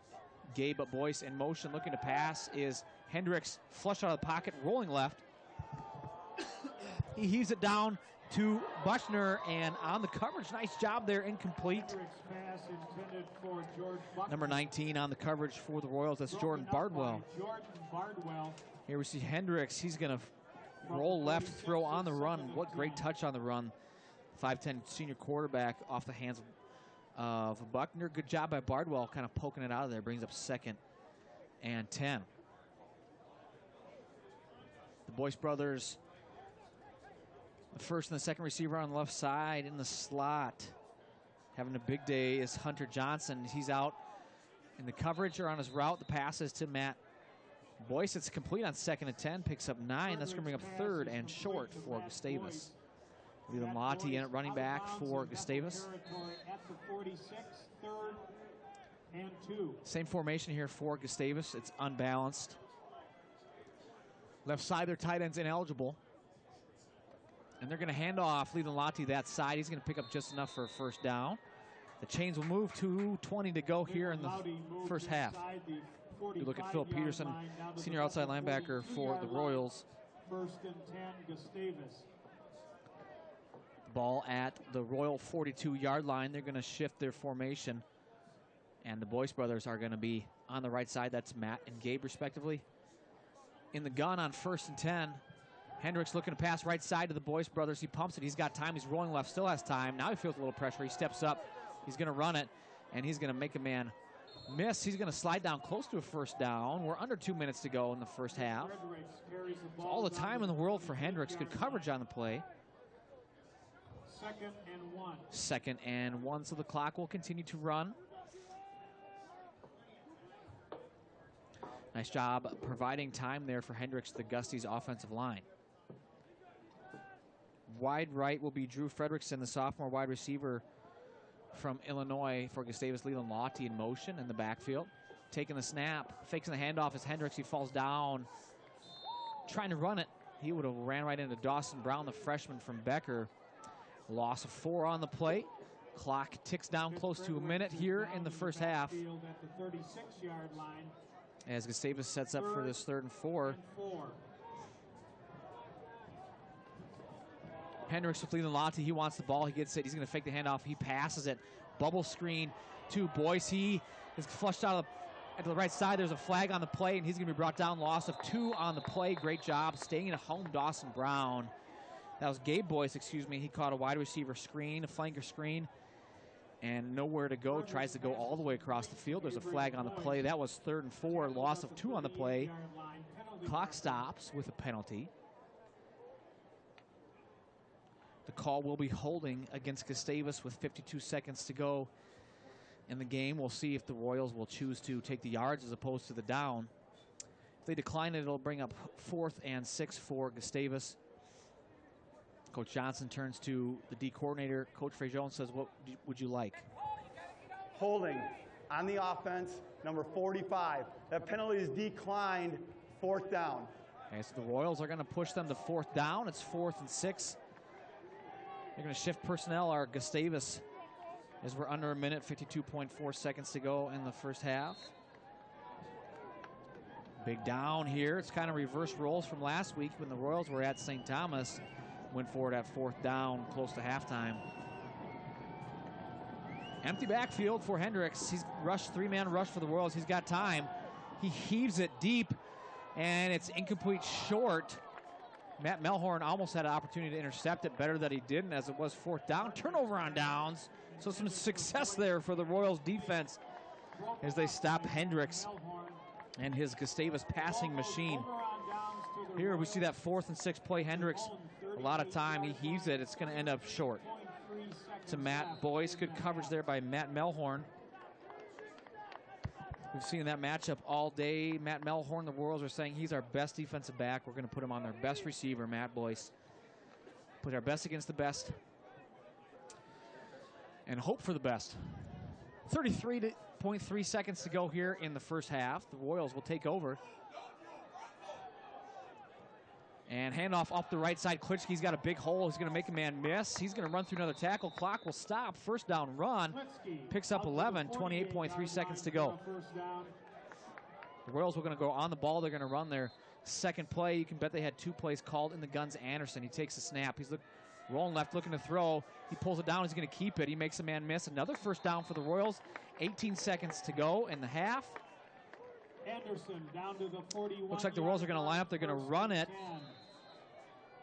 Gabe Boyce in motion. Looking to pass is Hendricks, flush out of the pocket, rolling left. He heaves it down to Buchner, and on the coverage, nice job there, incomplete. Pass intended for George Buchner. Number 19 on the coverage for the Royals, that's Jordan Bardwell. Jordan Bardwell. Here we see Hendricks. He's going to roll left, throw on the run. What great touch on the run. 5'10" senior quarterback off the hands of Buchner. Good job by Bardwell, kind of poking it out of there. Brings up 2nd and 10. The Boyce brothers, the 1st and the 2nd receiver on the left side in the slot. Having a big day is Hunter Johnson. He's out in the coverage or on his route. The pass is to Matt Boyce. It's complete on 2nd and 10. Picks up 9. That's going to bring up 3rd and short for Gustavus. Leland Lottie in at running back for Gustavus. At the 46, 3rd and 2. Same formation here for Gustavus. It's unbalanced. Left side, their tight end's ineligible. And they're going to hand off Leland Lottie that side. He's going to pick up just enough for a 1st down. The chains will move to 20 to go here in the 1st half. You look at Phil Peterson, senior outside linebacker for the Royals. 1st and 10, Gustavus. Ball at the Royal 42-yard line. They're going to shift their formation. And the Boyce brothers are going to be on the right side. That's Matt and Gabe, respectively. In the gun on 1st and 10. Hendricks looking to pass right side to the Boyce brothers. He pumps it. He's got time. He's rolling left. Still has time. Now he feels a little pressure. He steps up. He's going to run it, and he's going to make a man miss. He's going to slide down close to a first down. We're under 2 minutes to go in the first half. So all the time in the world for Hendricks. Good coverage on the play. 2nd and 1. 2nd and 1, so the clock will continue to run. Nice job providing time there for Hendricks, the Gusties offensive line. Wide right will be Drew Fredrickson, the sophomore wide receiver from Illinois for Gustavus. Leland Lottie in motion in the backfield. Taking the snap, fakes the handoff as Hendricks. He falls down, trying to run it. He would have ran right into Dawson Brown, the freshman from Becker. Loss of 4 on the play. Clock ticks down close to a minute here in the first half. At the 36-yard line. As Gustavus sets up for this 3rd and 4. Hendricks with Leland Lottie. He wants the ball. He gets it. He's going to fake the handoff. He passes it. Bubble screen to Boyce. He is flushed out to the right side. There's a flag on the play, and he's going to be brought down. Loss of 2 on the play. Great job staying at home, Dawson Brown. That was Gabe Boyce, excuse me. He caught a wide receiver screen, a flanker screen, and nowhere to go. Tries to go all the way across the field. There's a flag on the play. That was 3rd and 4. Loss of 2 on the play. Clock stops with a penalty. The call will be holding against Gustavus with 52 seconds to go in the game. We'll see if the Royals will choose to take the yards as opposed to the down. If they decline it, it'll bring up 4th and 6 for Gustavus. Coach Johnson turns to the D coordinator. Coach Frazier and says, what would you like? Holding on the offense, number 45. That penalty is declined, 4th down. Okay, so the Royals are going to push them to 4th down. It's 4th and 6. They're going to shift personnel. Our Gustavus, as we're under a minute, 52.4 seconds to go in the first half. Big down here. It's kind of reverse roles from last week when the Royals were at St. Thomas. Went forward at 4th down, close to halftime. Empty backfield for Hendricks. He's rushed, 3-man rush for the Royals. He's got time. He heaves it deep, and it's incomplete short. Matt Melhorn almost had an opportunity to intercept it. Better that he didn't, as it was 4th down. Turnover on downs. So some success there for the Royals defense as they stop Hendricks and his Gustavus passing machine. Here we see that 4th and 6 play. Hendricks, a lot of time. He heaves it. It's going to end up short. To Matt Boyce. Good coverage there by Matt Melhorn. We've seen that matchup all day. Matt Melhorn, the Royals are saying he's our best defensive back. We're going to put him on their best receiver, Matt Boyce. Put our best against the best and hope for the best. 33.3 seconds to go here in the first half. The Royals will take over. And handoff up the right side. Klitschke's got a big hole. He's going to make a man miss. He's going to run through another tackle. Clock will stop. 1st down run. Picks up 11. 28.3 seconds to go. The Royals are going to go on the ball. They're going to run their 2nd play. You can bet they had 2 plays called in the guns. Anderson, he takes a snap. He's rolling left, looking to throw. He pulls it down. He's going to keep it. He makes a man miss. Another 1st down for the Royals. 18 seconds to go in the half. Anderson down to the 41. Looks like the Royals are going to line up. They're going to run it.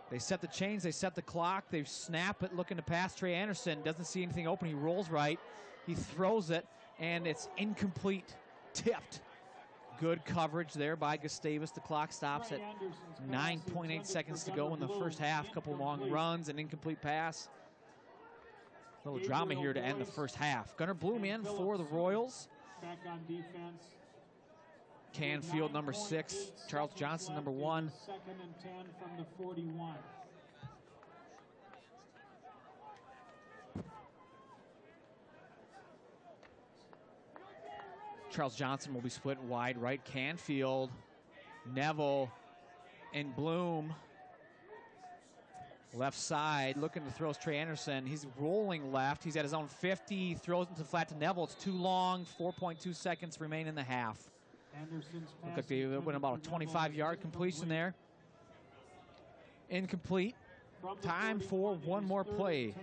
They set the chains, they set the clock, they snap it, looking to pass. Trey Anderson doesn't see anything open. He rolls right, he throws it, and it's incomplete, tipped. Good coverage there by Gustavus. The clock stops at 9.8 seconds to go in the first half. Couple long runs, an incomplete pass. A little drama here to end the first half. Gunnar Bloom in for the Royals. Back on defense. Canfield, number 6. Charles Johnson, number 1. 2nd and 10 from the 41. Charles Johnson will be split wide right. Canfield, Neville, and Bloom. Left side, looking to throw Trey Anderson. He's rolling left. He's at his own 50. Throws it to flat to Neville. It's too long. 4.2 seconds remain in the half. Look like they went about a 25-yard completion there. Incomplete. Time for one more play.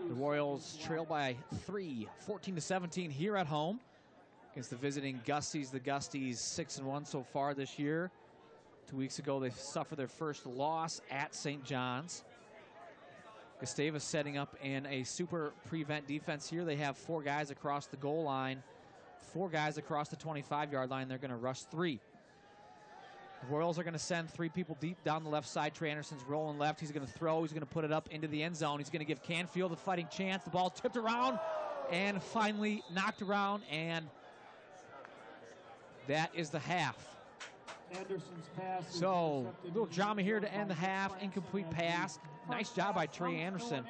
The Royals trail by 3, 14-17 here at home against the visiting Gusties. The Gusties 6-1 so far this year. 2 weeks ago, they suffered their first loss at St. John's. Gustavus setting up in a super prevent defense here. They have 4 guys across the goal line, 4 guys across the 25-yard line. They're going to rush 3. The Royals are going to send 3 people deep down the left side. Trey Anderson's rolling left. He's going to throw. He's going to put it up into the end zone. He's going to give Canfield a fighting chance. The ball tipped around and finally knocked around, and that is the half. Anderson's pass. So, a little drama here to end the half. Incomplete pass. Nice job by Trey Anderson.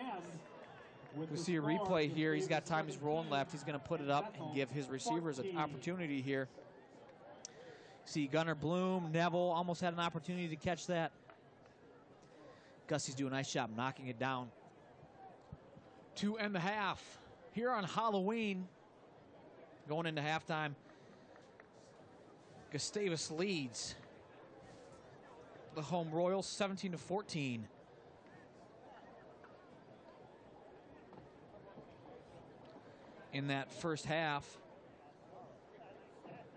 We'll see a replay here. He's got time. He's rolling left. He's going to put it up and give his receivers an opportunity here. See Gunnar Bloom, Neville almost had an opportunity to catch that. Gusty's doing a nice job knocking it down. To end the half. Here on Halloween, going into halftime, Gustavus leads the home Royals 17-14. In that first half,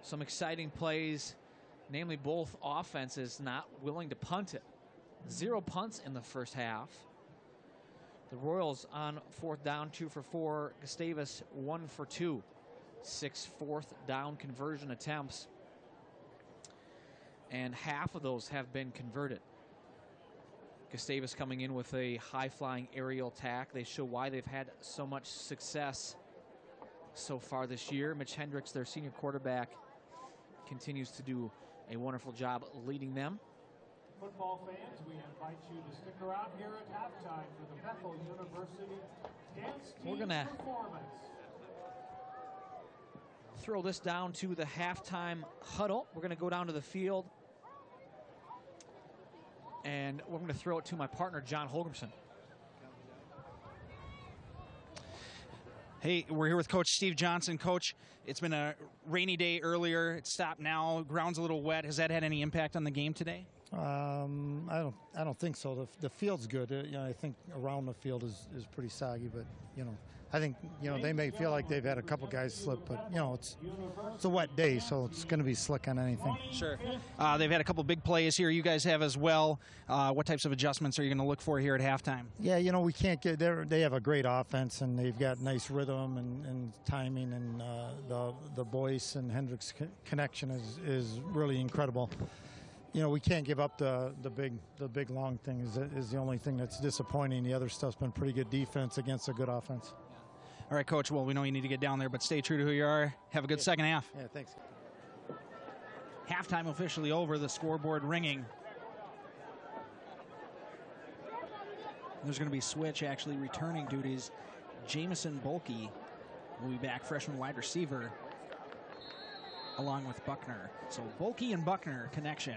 some exciting plays, namely both offenses not willing to punt it. 0 punts in the first half. The Royals on 4th down, 2 for 4. Gustavus 1 for 2. 6 4th down conversion attempts. And half of those have been converted. Gustavus coming in with a high-flying aerial attack. They show why they've had so much success so far this year. Mitch Hendricks, their senior quarterback, continues to do a wonderful job leading them. Football fans, we invite you to stick around here at halftime for the Bethel University Dance Team performance. Throw this down to the halftime huddle. We're going to go down to the field, and we're going to throw it to my partner, John Holgerson. Hey, we're here with Coach Steve Johnson. Coach, it's been a rainy day earlier. It's stopped now. Ground's a little wet. Has that had any impact on the game today? I don't think so. The field's good. I think around the field is pretty soggy, but I think they may feel like they've had a couple guys slip, but it's a wet day, so it's going to be slick on anything. Sure. They've had a couple big plays here. You guys have as well. What types of adjustments are you going to look for here at halftime? Yeah, we can't get there. They have a great offense, and they've got nice rhythm and timing, and the Boyce and Hendricks connection is really incredible. We can't give up the big long thing is the only thing that's disappointing. The other stuff's been pretty good defense against a good offense. All right, Coach. Well, we know you need to get down there, but stay true to who you are. Have a good second half. Yeah, thanks. Halftime officially over. The scoreboard ringing. There's going to be switch actually returning duties. Jamison Bulkey will be back, freshman wide receiver, along with Buckner. So Bulkey and Buckner connection.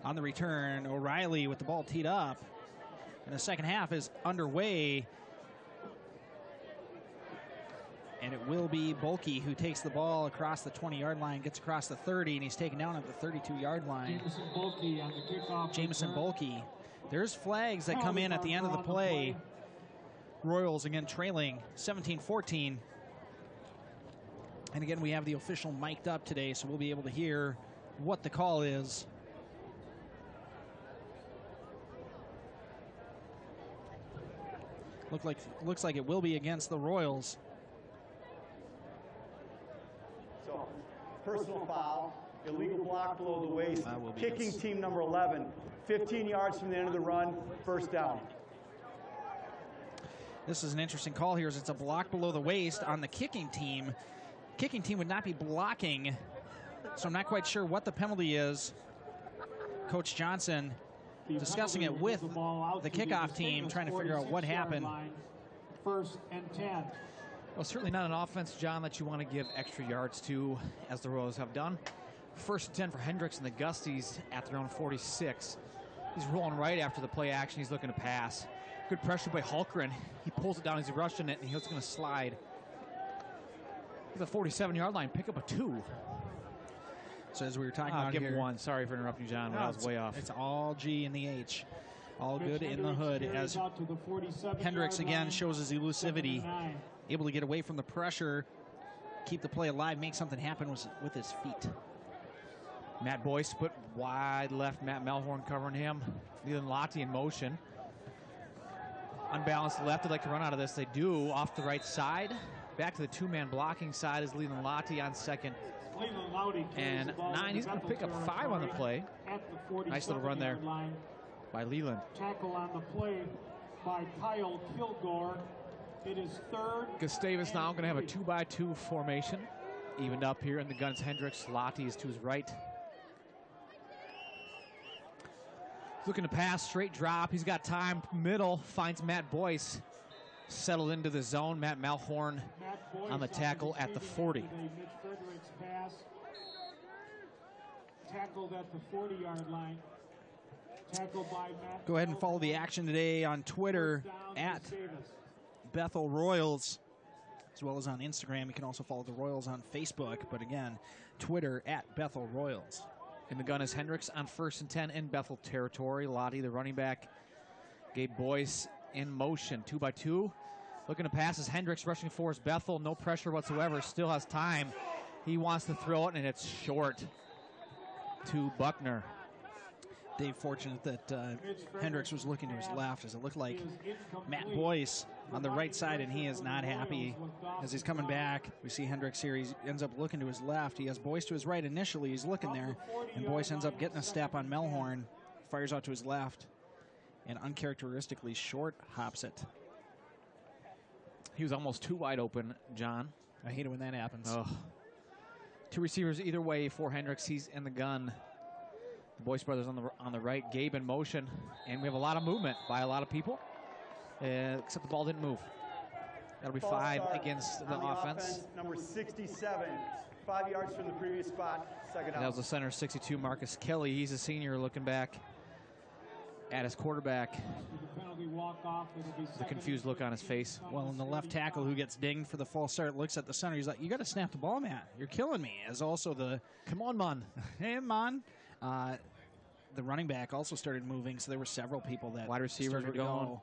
On the return, O'Reilly with the ball teed up. And the second half is underway. And it will be Bulkey who takes the ball across the 20-yard line, gets across the 30, and he's taken down at the 32-yard line. Jamison Bulkey on the kickoff. Jamison Bulkey. There's flags that come in at the end of the play. Royals again trailing 17-14. And again, we have the official mic'd up today, so we'll be able to hear what the call is. Looks like it will be against the Royals. So, personal foul, illegal block below the waist, kicking team number 11, 15 yards from the end of the run, first down. This is an interesting call here, as it's a block below the waist on the kicking team. Kicking team would not be blocking, so I'm not quite sure what the penalty is. Coach Johnson discussing it with the kickoff team, trying to figure out what happened. First and 10. Well, certainly not an offense, John, that you want to give extra yards to, as the Royals have done. First and 10 for Hendricks and the Gusties at their own 46. He's rolling right after the play action. He's looking to pass. Good pressure by Hulkren. He pulls it down. He's rushing it, and he's going to slide. The 47-yard line, pick up a 2. So as we were talking about give here, him 1. Sorry for interrupting you, John, but I was way off. It's all G in the H. All good in the hood, as Hendricks again shows his elusivity, able to get away from the pressure, keep the play alive, make something happen with his feet. Matt Boyce put wide left. Matt Melhorn covering him. Leland Lottie in motion. Unbalanced left. They'd like to run out of this. They do off the right side. Back to the two-man blocking side is Leland Lottie on second. And 9. He's going to pick up 5 on the play. Nice little run there by Leland. Tackle on the play by Kyle Kilgore. It is third. Gustavus now going to have a 2-by-2 formation. Evened up here in the guns. Hendricks. Lottie is to his right. Looking to pass, straight drop. He's got time. Middle, finds Matt Boyce. Settled into the zone. Matt Melhorn on the tackle at the 40. Tackled at the 40-yard line. Tackled by Matt. Go ahead and follow the action today on Twitter at Bethel Royals, as well as on Instagram. You can also follow the Royals on Facebook, but again, Twitter at Bethel Royals. In the gun is Hendricks on 1st and 10 in Bethel territory. Lottie, the running back. Gabe Boyce in motion. 2-by-2. Looking to pass is Hendricks rushing for his Bethel. No pressure whatsoever. Still has time. He wants to throw it, and it's short to Buckner. Dave, fortunate that Hendricks was looking to his left, as it looked like Matt Boyce on the right side, and he is not happy as he's coming back. We see Hendricks here. He ends up looking to his left. He has Boyce to his right initially. He's looking there, and Boyce ends up getting a step on Melhorn, fires out to his left, and uncharacteristically short hops it. He was almost too wide open, John. I hate it when that happens. Oh. 2 receivers either way for Hendricks. He's in the gun. The Boyce brothers on the right. Gabe in motion. And we have a lot of movement by a lot of people. Except the ball didn't move. That'll be 5 against the offense. Number 67, 5 yards from the previous spot. Second down. That was the center, 62, Marcus Kelly. He's a senior looking back at his quarterback. The confused look on his face. Well, and the left tackle who gets dinged for the false start looks at the center. He's like, you got to snap the ball, man. You're killing me. As also the, come on, man. Hey, man. The running back also started moving, so there were several people that wide receivers were going.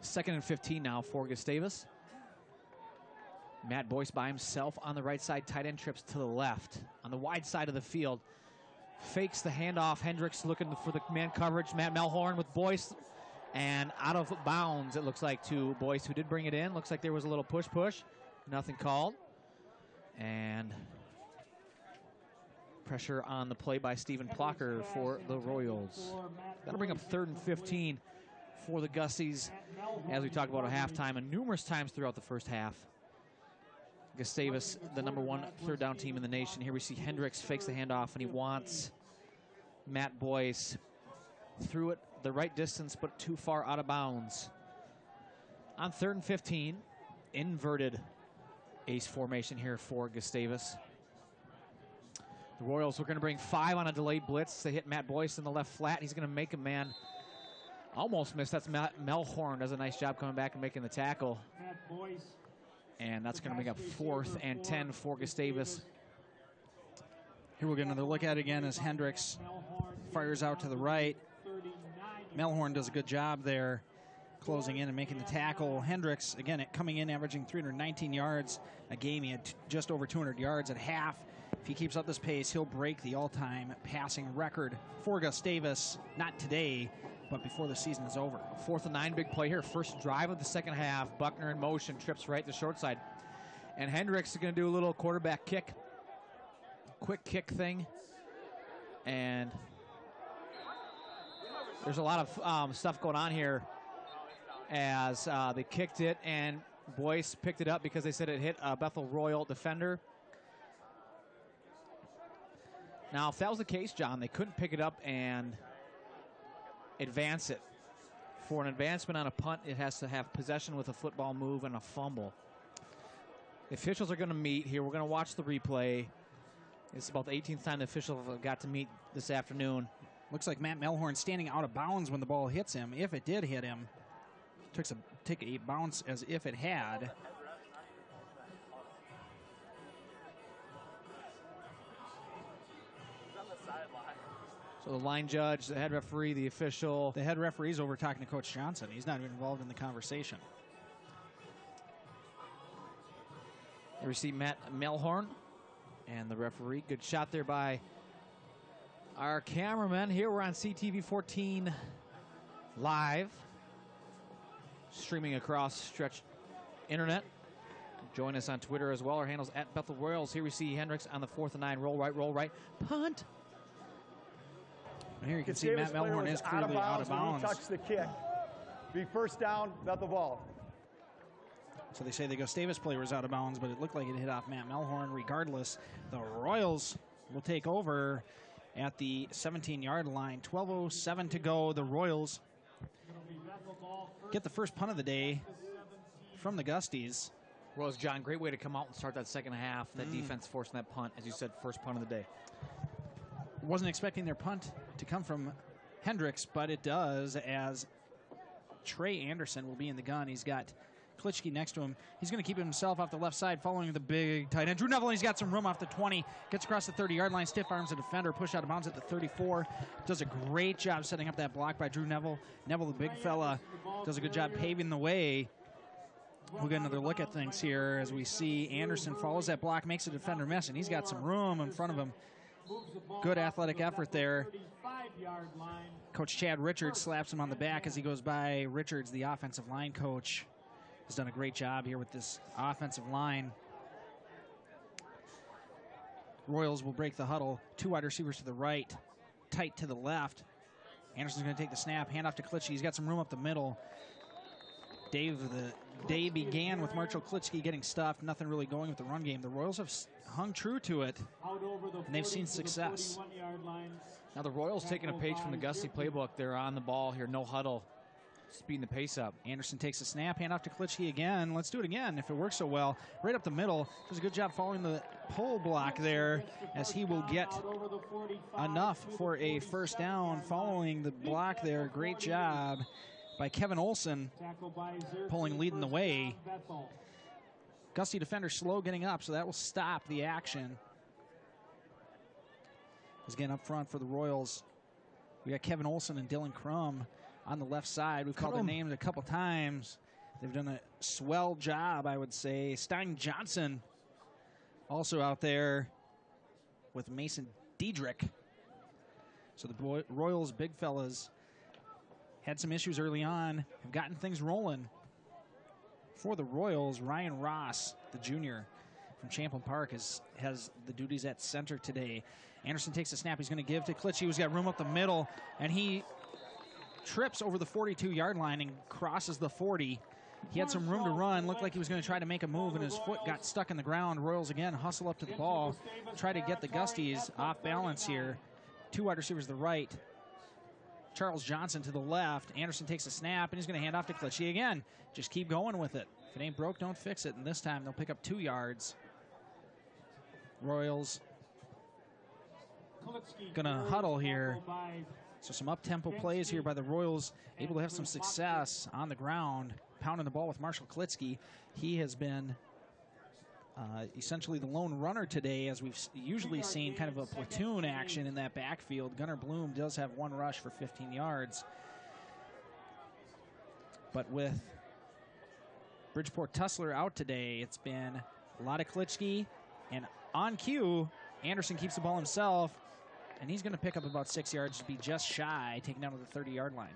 2nd and 15 now for Gustavus. Matt Boyce by himself on the right side. Tight end trips to the left. On the wide side of the field. Fakes the handoff. Hendricks looking for the man coverage. Matt Melhorn with Boyce. And out of bounds, it looks like, to Boyce, who did bring it in. Looks like there was a little push. Nothing called. And pressure on the play by Stephen Plocker for the Royals. That'll bring up 3rd and 15 for the Gusties, as we talked about at halftime and numerous times throughout the first half. Gustavus, the #1 third down team in the nation. Here we see Hendricks fakes the handoff, and he wants Matt Boyce. Threw it the right distance, but too far out of bounds. On 3rd and 15, inverted ace formation here for Gustavus. The Royals were going to bring 5 on a delayed blitz. They hit Matt Boyce in the left flat. He's going to make a man almost miss. That's Matt Melhorn. Does a nice job coming back and making the tackle. And that's going to bring up 4th and 10 for Gustavus. Here we'll get another look at it again as Hendricks fires out to the right. Melhorn does a good job there closing in and making the tackle. Hendricks, again, coming in, averaging 319 yards a game. He had just over 200 yards at half. If he keeps up this pace, he'll break the all-time passing record for Gustavus. Not today, but before the season is over. 4th and 9, big play here. First drive of the second half. Buckner in motion, trips right to short side. And Hendricks is going to do a little quarterback kick. Quick kick thing. And there's a lot of stuff going on here as they kicked it, and Boyce picked it up because they said it hit a Bethel Royal defender. Now, if that was the case, John, they couldn't pick it up and advance it. For an advancement on a punt, it has to have possession with a football move and a fumble. The officials are going to meet here. We're going to watch the replay. It's about the 18th time the officials have got to meet this afternoon. Looks like Matt Melhorn standing out of bounds when the ball hits him. If it did hit him, take a bounce as if it had. So the line judge, the head referee, the official. The head referee's over talking to Coach Johnson. He's not even involved in the conversation. Here we see Matt Melhorn And the referee, good shot there by our cameraman. Here we're on CTV 14 live, streaming across Stretch Internet. Join us on Twitter as well. Our handle's at Bethel Royals. Here we see Hendricks on the 4th and 9. Roll right, punt. Here you can see Matt Melhorn is clearly out of bounds. Touch the kick. Be first down, Bethel ball. So they say the Gustavus player was out of bounds, but it looked like it hit off Matt Melhorn. Regardless, the Royals will take over at the 17-yard line. 12:07 to go. The Royals get the first punt of the day from the Gusties. Royals, John, great way to come out and start that second half. That defense forcing that punt, as you said, first punt of the day. Wasn't expecting their punt to come from Hendricks, but it does, as Trey Anderson will be in the gun. He's got Klitschke next to him. He's going to keep himself off the left side following the big tight end. Drew Neville, he's got some room off the 20. Gets across the 30-yard line, stiff arms a defender, push out of bounds at the 34. Does a great job setting up that block by Drew Neville. Neville, the big fella, does a good job paving the way. We'll get another look at things here as we see Anderson follows that block, makes a defender miss, and he's got some room in front of him. Good athletic effort there. Coach Chad Richards slaps him on the back as he goes by. Richards, the offensive line coach, has done a great job here with this offensive line. Royals will break the huddle. 2 wide receivers to the right, tight to the left. Anderson's going to take the snap, hand off to Klitschke. He's got some room up the middle. The day began with Marshall Klitschke getting stuffed, nothing really going with the run game. The Royals have hung true to it, and they've seen success. Now the Royals taking a page from the Gusty playbook. They're on the ball here, no huddle, speeding the pace up. Anderson takes a snap, hand off to Klitschke again. Let's do it again if it works so well. Right up the middle. Does a good job following the pull block there, as he will get enough for a first down following the block there. Great job by Kevin Olson, pulling, leading the way. Gusty defender slow getting up, so that will stop the action. Again, up front for the Royals, we got Kevin Olson and Dylan Crum on the left side. We've called their names a couple times. They've done a swell job, I would say. Stein Johnson also out there with Mason Diedrich. So the Royals, big fellas, had some issues early on, have gotten things rolling. For the Royals, Ryan Ross, the junior from Champlain Park, has the duties at center today. Anderson takes a snap. He's going to give to Klitschke, who's got room up the middle, and he trips over the 42-yard line and crosses the 40. He had some room to run, looked like he was going to try to make a move, and his foot got stuck in the ground. Royals again hustle up to the ball, try to get the Gusties off balance here. 2 wide receivers to the right. Charles Johnson to the left. Anderson takes a snap, and he's going to hand off to Klitschke again. Just keep going with it. If it ain't broke, don't fix it. And this time they'll pick up 2 yards. Royals going to huddle here. So some up-tempo plays here by the Royals, able to have some success on the ground, pounding the ball with Marshall Klitschke. He has been essentially the lone runner today, as we've usually seen kind of a platoon action in that backfield. Gunnar Bloom does have 1 rush for 15 yards. But with Bridgeport Tussler out today, it's been a lot of Klitschke, and on cue, Anderson keeps the ball himself, and he's going to pick up about 6 yards to be just shy, taken down to the 30-yard line.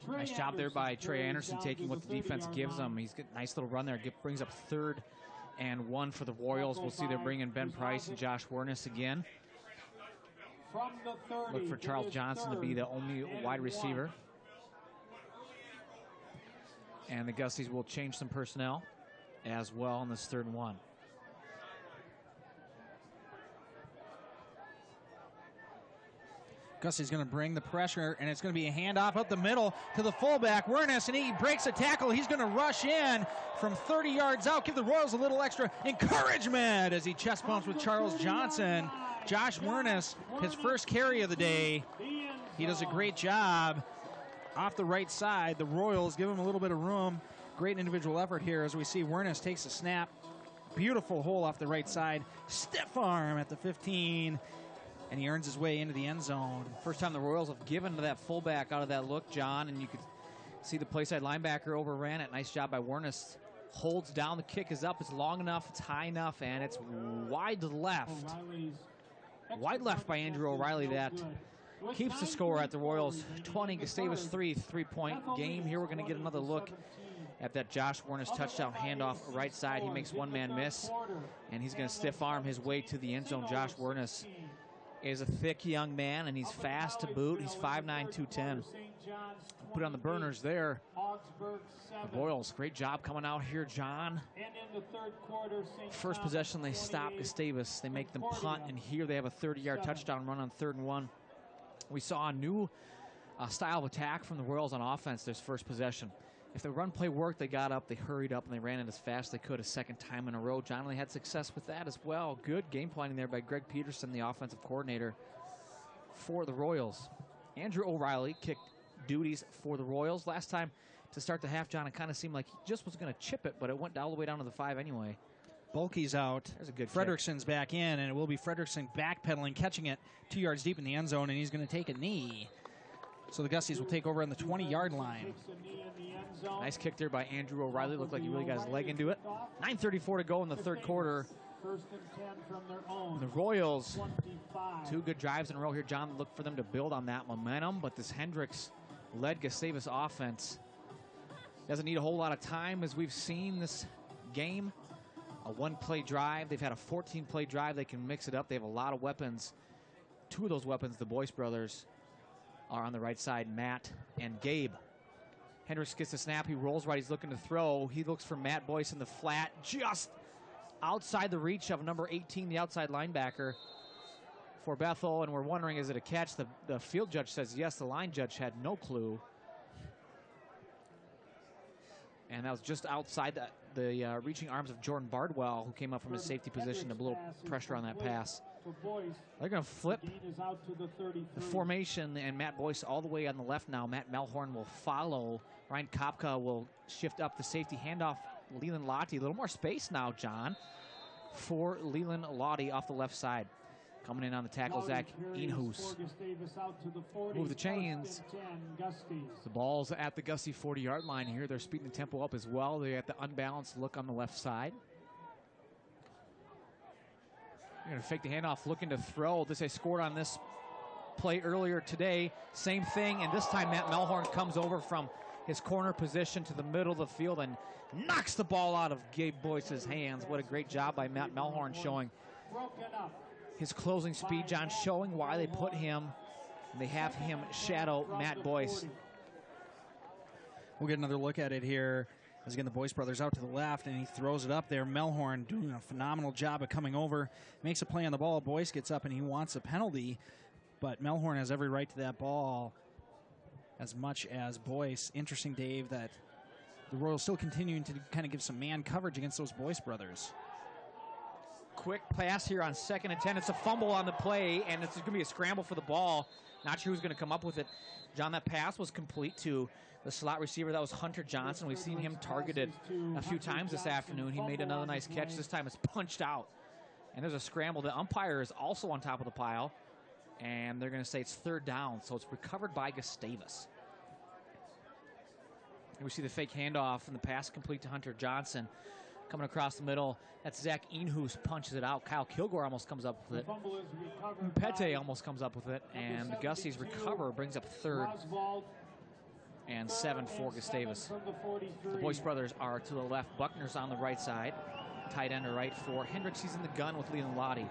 Nice job there by Trey Anderson, taking what the defense gives him. He's got a nice little run there. Brings up 3rd and 1 for the Royals. We'll see they're bringing Ben Price and Josh Wernes again. Look for Charles Johnson to be the only wide receiver. And the Gusties will change some personnel as well in this 3rd and 1. Gusty's going to bring the pressure, and it's going to be a handoff up the middle to the fullback, Wernes, and he breaks a tackle. He's going to rush in from 30 yards out, give the Royals a little extra encouragement as he chest bumps with Charles Johnson. Josh Wernes, his first carry of the day. He does a great job off the right side. The Royals give him a little bit of room. Great individual effort here as we see Wernes takes a snap. Beautiful hole off the right side. Stiff arm at the 15. And he earns his way into the end zone. First time the Royals have given to that fullback out of that look, John, and you could see the play side linebacker overran it. Nice job by Wernes holds down. The kick is up. It's long enough. It's high enough, and it's wide left. Wide left by Andrew O'Reilly. That keeps the score at the Royals 20, Gustavus 3, 3-point game. Here we're going to get another look at that Josh Wernes touchdown handoff right side. He makes one man miss, and he's going to stiff arm his way to the end zone. Josh Wernes is a thick young man, and he's fast to boot. He's 5'9", 210. Put on the burners there. The Royals, great job coming out here, John. First possession, they stop Gustavus. They make them punt, and here they have a 30-yard touchdown run on 3rd and 1. We saw a new style of attack from the Royals on offense this first possession. If the run play worked, they got up, they hurried up, and they ran it as fast as they could a second time in a row. John, they had success with that as well. Good game planning there by Greg Peterson, the offensive coordinator for the Royals. Andrew O'Reilly kicked duties for the Royals. Last time to start the half, John, it kind of seemed like he just was going to chip it, but it went all the way down to the 5 anyway. Bulky's out. There's a good Fredrickson's back in, and it will be Fredrickson backpedaling, catching it 2 yards deep in the end zone, and he's going to take a knee. So the Gusties will take over on the 20-yard line. Nice kick there by Andrew O'Reilly. Looked like he really got his leg into it. 9:34 to go in the 3rd quarter. The Royals, 2 good drives in a row here, John. Look for them to build on that momentum, but this Hendricks-led Gustavus offense doesn't need a whole lot of time, as we've seen this game. A 1-play drive. They've had a 14-play drive. They can mix it up. They have a lot of weapons. 2 of those weapons, the Boyce brothers, are on the right side, Matt and Gabe. Hendricks gets the snap. He rolls right. He's looking to throw. He looks for Matt Boyce in the flat, just outside the reach of number 18, the outside linebacker for Bethel. And we're wondering, is it a catch? The field judge says yes. The line judge had no clue. And that was just outside the reaching arms of Jordan Bardwell, who came up from his safety position to blow pressure on that pass. They're going to flip the formation, and Matt Boyce all the way on the left now. Matt Melhorn will follow. Ryan Kopka will shift up the safety. Handoff Leland Lottie. A little more space now, John, for Leland Lottie off the left side. Coming in on the tackle, Zach Inhoos. Move the chains. The ball's at the Gusty 40-yard line here. They're speeding the tempo up as well. They got the unbalanced look on the left side. They're going to fake the handoff, looking to throw. They scored on this play earlier today. Same thing, and this time Matt Melhorn comes over from his corner position to the middle of the field and knocks the ball out of Gabe Boyce's hands. What a great job by Matt Melhorn, showing his closing speed, John, showing why they put him, and they have him shadow Matt Boyce. We'll get another look at it here. As again, the Boyce brothers out to the left, and he throws it up there. Melhorn doing a phenomenal job of coming over, makes a play on the ball. Boyce gets up, and he wants a penalty, but Melhorn has every right to that ball as much as Boyce. Interesting, Dave, that the Royals still continuing to kind of give some man coverage against those Boyce brothers. Quick pass here on 2nd and 10. It's a fumble on the play, and it's going to be a scramble for the ball. Not sure who's going to come up with it. John, that pass was complete to the slot receiver. That was Hunter Johnson. We've seen him targeted a few times this afternoon. He made another nice catch. This time it's punched out, and there's a scramble. The umpire is also on top of the pile, and they're going to say it's 3rd down, so it's recovered by Gustavus. And we see the fake handoff, and the pass complete to Hunter Johnson. Coming across the middle, that's Zach Inhoos, punches it out. Kyle Kilgore almost comes up with it. Pete almost comes up with it, and the Gusties recover, brings up 3rd and 7 for Gustavus. The Boyce brothers are to the left. Buckner's on the right side. Tight end to right for Hendricks. He's in the gun with Leland Lottie.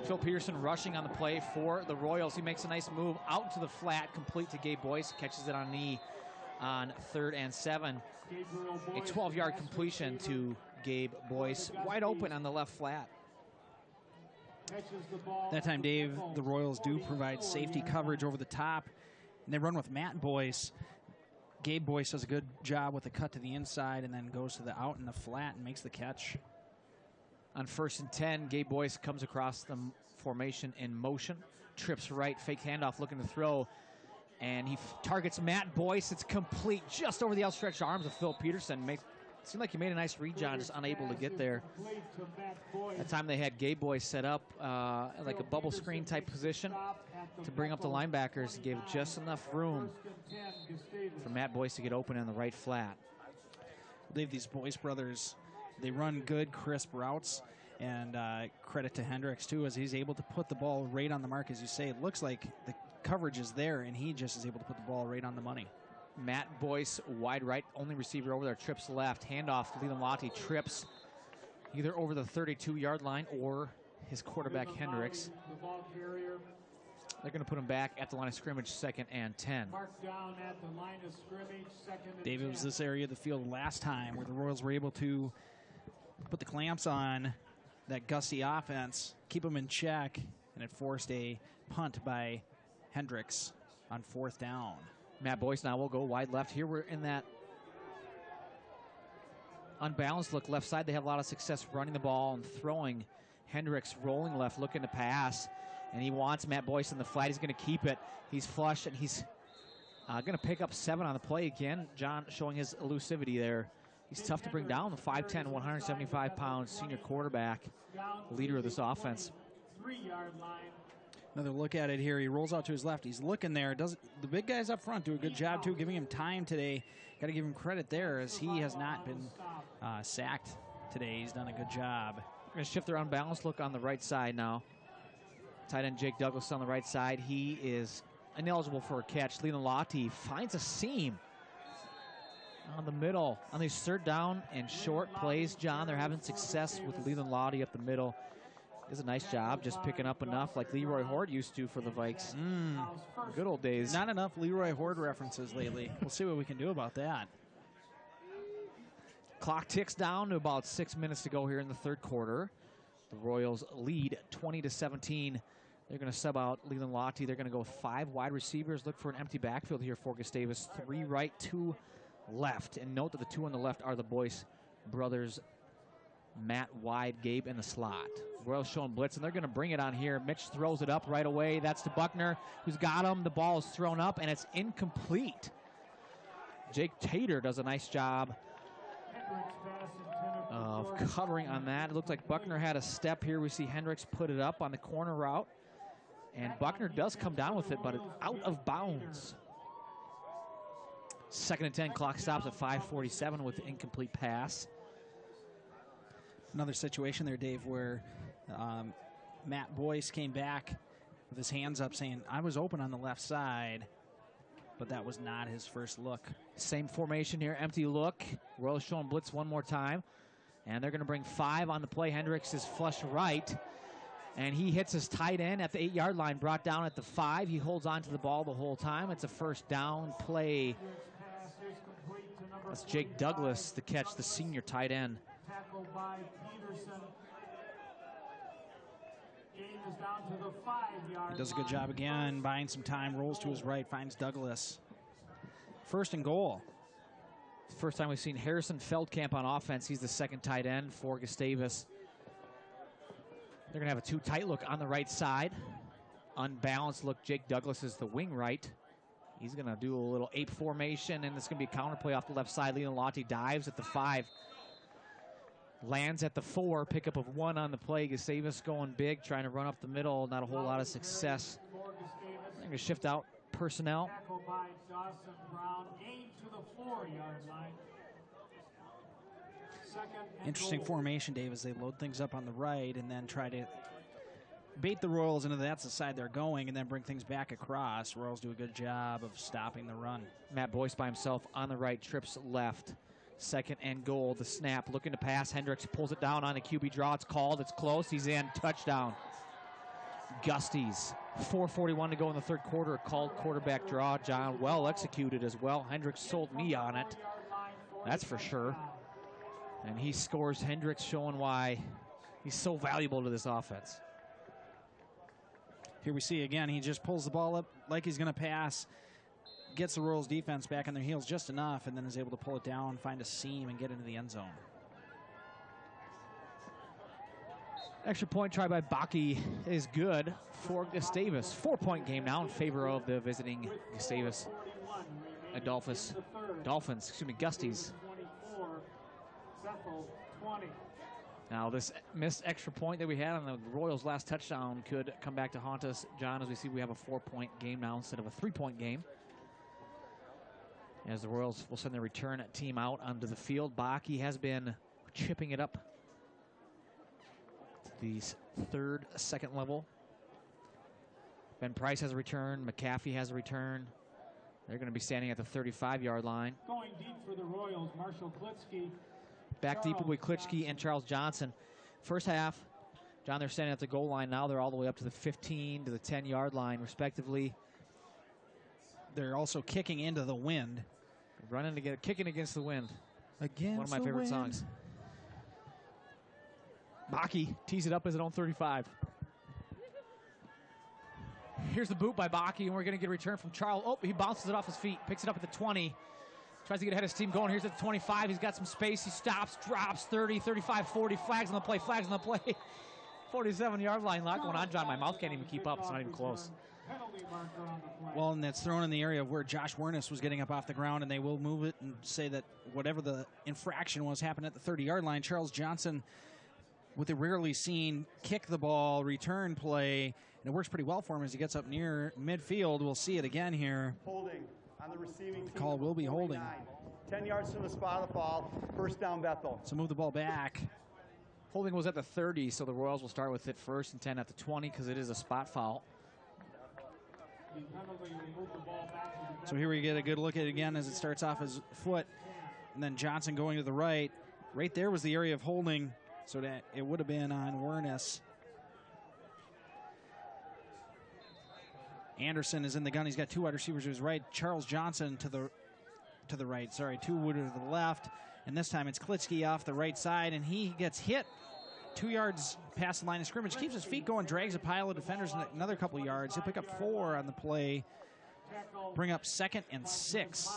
Phil Peterson rushing on the play for the Royals. He makes a nice move out to the flat, complete to Gabe Boyce. Catches it on knee on 3rd and 7. A 12-yard completion to Gabe Boyce. Wide open on the left flat. That time, Dave, the Royals do provide safety coverage over the top, and they run with Matt Boyce. Gabe Boyce does a good job with the cut to the inside and then goes to the out in the flat and makes the catch. On 1st and 10, Gabe Boyce comes across the formation in motion. Trips right, fake handoff, looking to throw. And he targets Matt Boyce. It's complete just over the outstretched arms of Phil Peterson. Seemed like he made a nice read, John, just unable to get there. That time they had Gabe Boyce set up like a bubble screen type position to bring up the linebackers. He gave just enough room for Matt Boyce to get open in the right flat. Dave, these Boyce brothers, they run good, crisp routes. And credit to Hendricks, too, as he's able to put the ball right on the mark. As you say, it looks like the coverage is there, and he just is able to put the ball right on the money. Matt Boyce, wide right, only receiver over there, trips left. Handoff, Leland Lottie trips either over the 32-yard line or his quarterback, Hendricks. They're going to put him back at the line of scrimmage, 2nd and 10. Marked down at the line of scrimmage, 2nd and 10. Dave, it was this area of the field last time where the Royals were able to put the clamps on that Gusty offense, keep them in check, and it forced a punt by Hendricks on 4th down. Matt Boyce now will go wide left. Here we're in that unbalanced look left side. They have a lot of success running the ball and throwing. Hendricks rolling left, looking to pass, and he wants Matt Boyce in the flat. He's going to keep it. He's flush, and he's going to pick up 7 on the play again. John showing his elusivity there. He's tough to bring down, the 5'10", 175-pound senior quarterback, leader of this offense. 3-yard line. Another look at it here. He rolls out to his left. He's looking there. The big guys up front do a good job, too, giving him time today. Got to give him credit there, as he has not been sacked today. He's done a good job. We're going to shift their unbalanced look on the right side now. Tight end Jake Douglas on the right side. He is ineligible for a catch. Leland Lottie finds a seam on the middle. On these 3rd down and short plays, John, they're having success with Leland Lottie up the middle. Does a nice job just picking up enough like Leroy Horde used to for the Vikes. Good old days. Not enough Leroy Horde references lately. We'll see what we can do about that. Clock ticks down to about 6 minutes to go here in the 3rd quarter. The Royals lead 20-17. They're going to sub out Leland Lottie. They're going to go with 5 wide receivers. Look for an empty backfield here for Gustavus. 3 right, 2 left. And note that the 2 on the left are the Boyce brothers, Matt wide, Gabe in the slot. Royals showing blitz, and they're going to bring it on here. Mitch throws it up right away. That's to Buckner, who's got him. The ball is thrown up, and it's incomplete. Jake Tater does a nice job of covering on that. It looked like Buckner had a step here. We see Hendricks put it up on the corner route, and Buckner does come down with it, but it's out of bounds. 2nd and 10, clock stops at 5:47 with the incomplete pass. Another situation there, Dave, where Matt Boyce came back with his hands up saying, I was open on the left side, but that was not his first look. Same formation here, empty look. Royals showing blitz one more time, and they're going to bring 5 on the play. Hendricks is flush right, and he hits his tight end at the 8-yard line, brought down at the 5. He holds on to the ball the whole time. It's a 1st down play. That's Jake Douglas to catch, the senior tight end. Tackled by Peterson. Game is down to the 5-yard He does a good job again, buying some time, rolls to his right, finds Douglas. 1st and goal. First time we've seen Harrison Feldkamp on offense. He's the 2nd tight end for Gustavus. They're going to have a 2 tight look on the right side. Unbalanced look, Jake Douglas is the wing right. He's going to do a little ape formation, and it's going to be a counter play off the left side. Leland Lottie dives at the 5. Lands at the 4, pickup of 1 on the play. Gustavus going big, trying to run up the middle. Not a whole lot of success. They're going to shift out personnel. Tackled by Dawson Brown, aim to the 4-yard line. 2nd and Interesting goal. formation, Dave, as they load things up on the right and then try to bait the Royals into that's the side they're going and then bring things back across. Royals do a good job of stopping the run. Matt Boyce by himself on the right, trips left. 2nd and goal, the snap, looking to pass. Hendricks pulls it down on a QB draw. It's called, it's close, he's in, touchdown. Gusties, 4:41 to go in the 3rd quarter, called quarterback draw. John, well executed as well. Hendricks sold me on it, that's for sure. And he scores. Hendricks showing why he's so valuable to this offense. Here we see again, he just pulls the ball up like he's going to pass, gets the Royals defense back on their heels just enough, and then is able to pull it down, find a seam, and get into the end zone. Extra point try by Baki is good for Gustavus. 4-point game now in favor of the visiting Gustavus Dolphins, Gusties. Bethel 20. Now this missed extra point that we had on the Royals' last touchdown could come back to haunt us, John, as we see we have a 4-point game now instead of a 3-point game. as the Royals will send their return team out onto the field. Baki has been chipping it up to the third, second level. Ben Price has a return. McAfee has a return. They're going to be standing at the 35-yard line. Going deep for the Royals, Marshall Klitsky. Back deep will be Klitschke and Charles Johnson. First half, John, they're standing at the goal line now. They're all the way up to the 15 to the 10-yard line, respectively. They're also kicking into the wind. Running to get kicking against the wind. Against one of my favorite songs. Baki tees it up as an own 35. Here's the boot by Baki, and we're going to get a return from Charles. Oh, he bounces it off his feet, picks it up at the 20. Tries to get ahead of his team going. Here's at the 25. He's got some space. He stops, drops, 30, 35, 40. Flags on the play, flags on the play. 47-yard line. A lot going on, John. My mouth can't even keep up. It's not even close. Well, and that's thrown in the area of where Josh Wernes was getting up off the ground, and they will move it and say that whatever the infraction was happened at the 30-yard line. Charles Johnson, with a rarely seen kick the ball, return play, and it works pretty well for him as he gets up near midfield. We'll see it again here. Holding on the receiving team. The call will be holding. 10 yards from the spot of the fall. First down, Bethel. So move the ball back. Holding was at the 30, so the Royals will start with it first and 10 at the 20 because it is a spot foul. So here we get a good look at it again as it starts off his foot, and then Johnson going to the right. Right there was the area of holding, so that it would have been on Wernes. Anderson is in the gun. He's got two wide receivers to his right. Charles Johnson to the right. Sorry, two Woodard to the left. And this time it's Klitschke off the right side, and he gets hit 2 yards past the line of scrimmage. Keeps his feet going, drags a pile of defenders another couple yards. He'll pick up 4 on the play. Bring up 2nd and 6.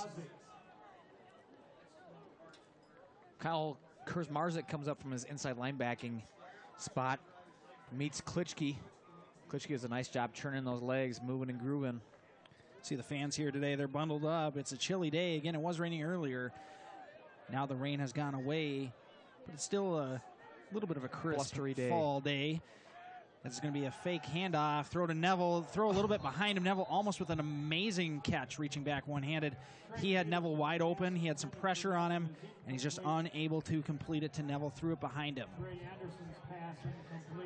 Kyle Kurzmarzik comes up from his inside linebacking spot, meets Klitschke. Klitschke does a nice job churning those legs, moving and grooving. See the fans here today, they're bundled up. It's a chilly day. Again, it was raining earlier. Now the rain has gone away, but it's still a little bit of a crisp fall day. This is going to be a fake handoff. Throw to Neville. Throw a little bit behind him. Neville almost with an amazing catch, reaching back one-handed. He had Neville wide open. He had some pressure on him, and he's just unable to complete it to Neville. Threw it behind him.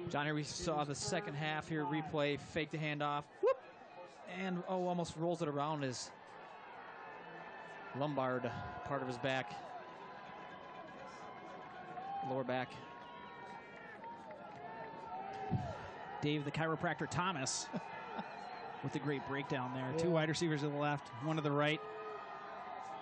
John, here we saw the second half here. Replay, fake the handoff. Whoop! And, almost rolls it around his lumbar part of his back. Lower back. Dave, the chiropractor Thomas, with a great breakdown there. Yeah. 2 wide receivers to the left, 1 to the right.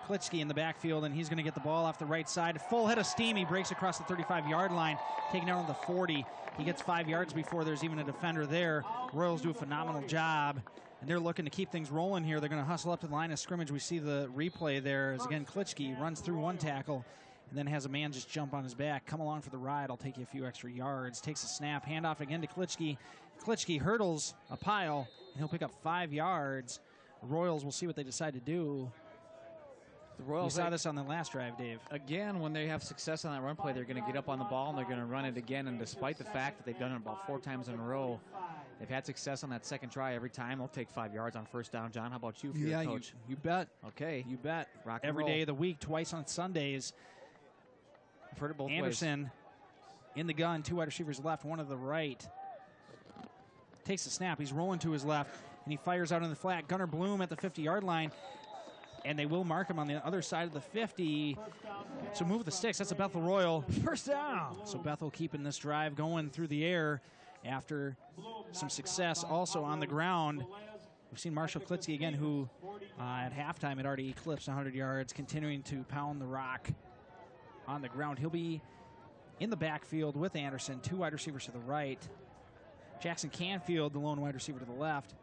Klitschke in the backfield, and he's going to get the ball off the right side. Full head of steam. He breaks across the 35-yard line, taking down to the 40. He gets 5 yards before there's even a defender there. Royals do a phenomenal job, and they're looking to keep things rolling here. They're going to hustle up to the line of scrimmage. We see the replay there as, again, Klitschke runs through 1 tackle, and then has a man just jump on his back. Come along for the ride. I'll take you a few extra yards. Takes a snap. Handoff again to Klitschke. Klitschke hurdles a pile, and he'll pick up 5 yards. The Royals will see what they decide to do. The Royals, we saw this on the last drive, Dave. Again, when they have success on that run play, they're going to get up on the ball, and they're going to run it again. And despite the fact that they've done it about 4 times in a row, they've had success on that second try every time. They'll take 5 yards on first down. John, how about you if you're a coach? You bet. Okay. You bet. Rock and every roll. day of the week, twice on Sundays. I've heard it both Anderson ways. In the gun, 2 wide receivers left, 1 to the right. Takes the snap. He's rolling to his left, and he fires out in the flat. Gunnar Bloom at the 50-yard line, and they will mark him on the other side of the 50. So move the sticks. That's a Bethel Royal. First down. So Bethel keeping this drive going through the air after some success also on the ground. We've seen Marshall Klitschke again, who at halftime had already eclipsed 100 yards, continuing to pound the rock on the ground. He'll be in the backfield with Anderson, 2 wide receivers to the right. Jackson Canfield, the lone wide receiver to the left.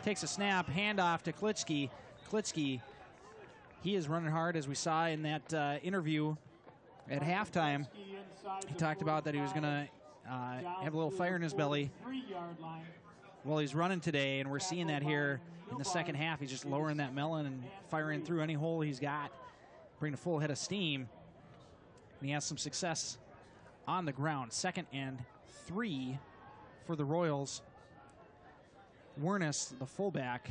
Takes a snap, handoff to Klitschke. Klitschke, he is running hard, as we saw in that interview at halftime. He talked about that he was going to have a little fire in his belly. Well, he's running today, and we're seeing that here in the second half. He's just lowering that melon and firing through any hole he's got, bringing a full head of steam. And he has some success on the ground. 2nd and 3 for the Royals. Wernes, the fullback.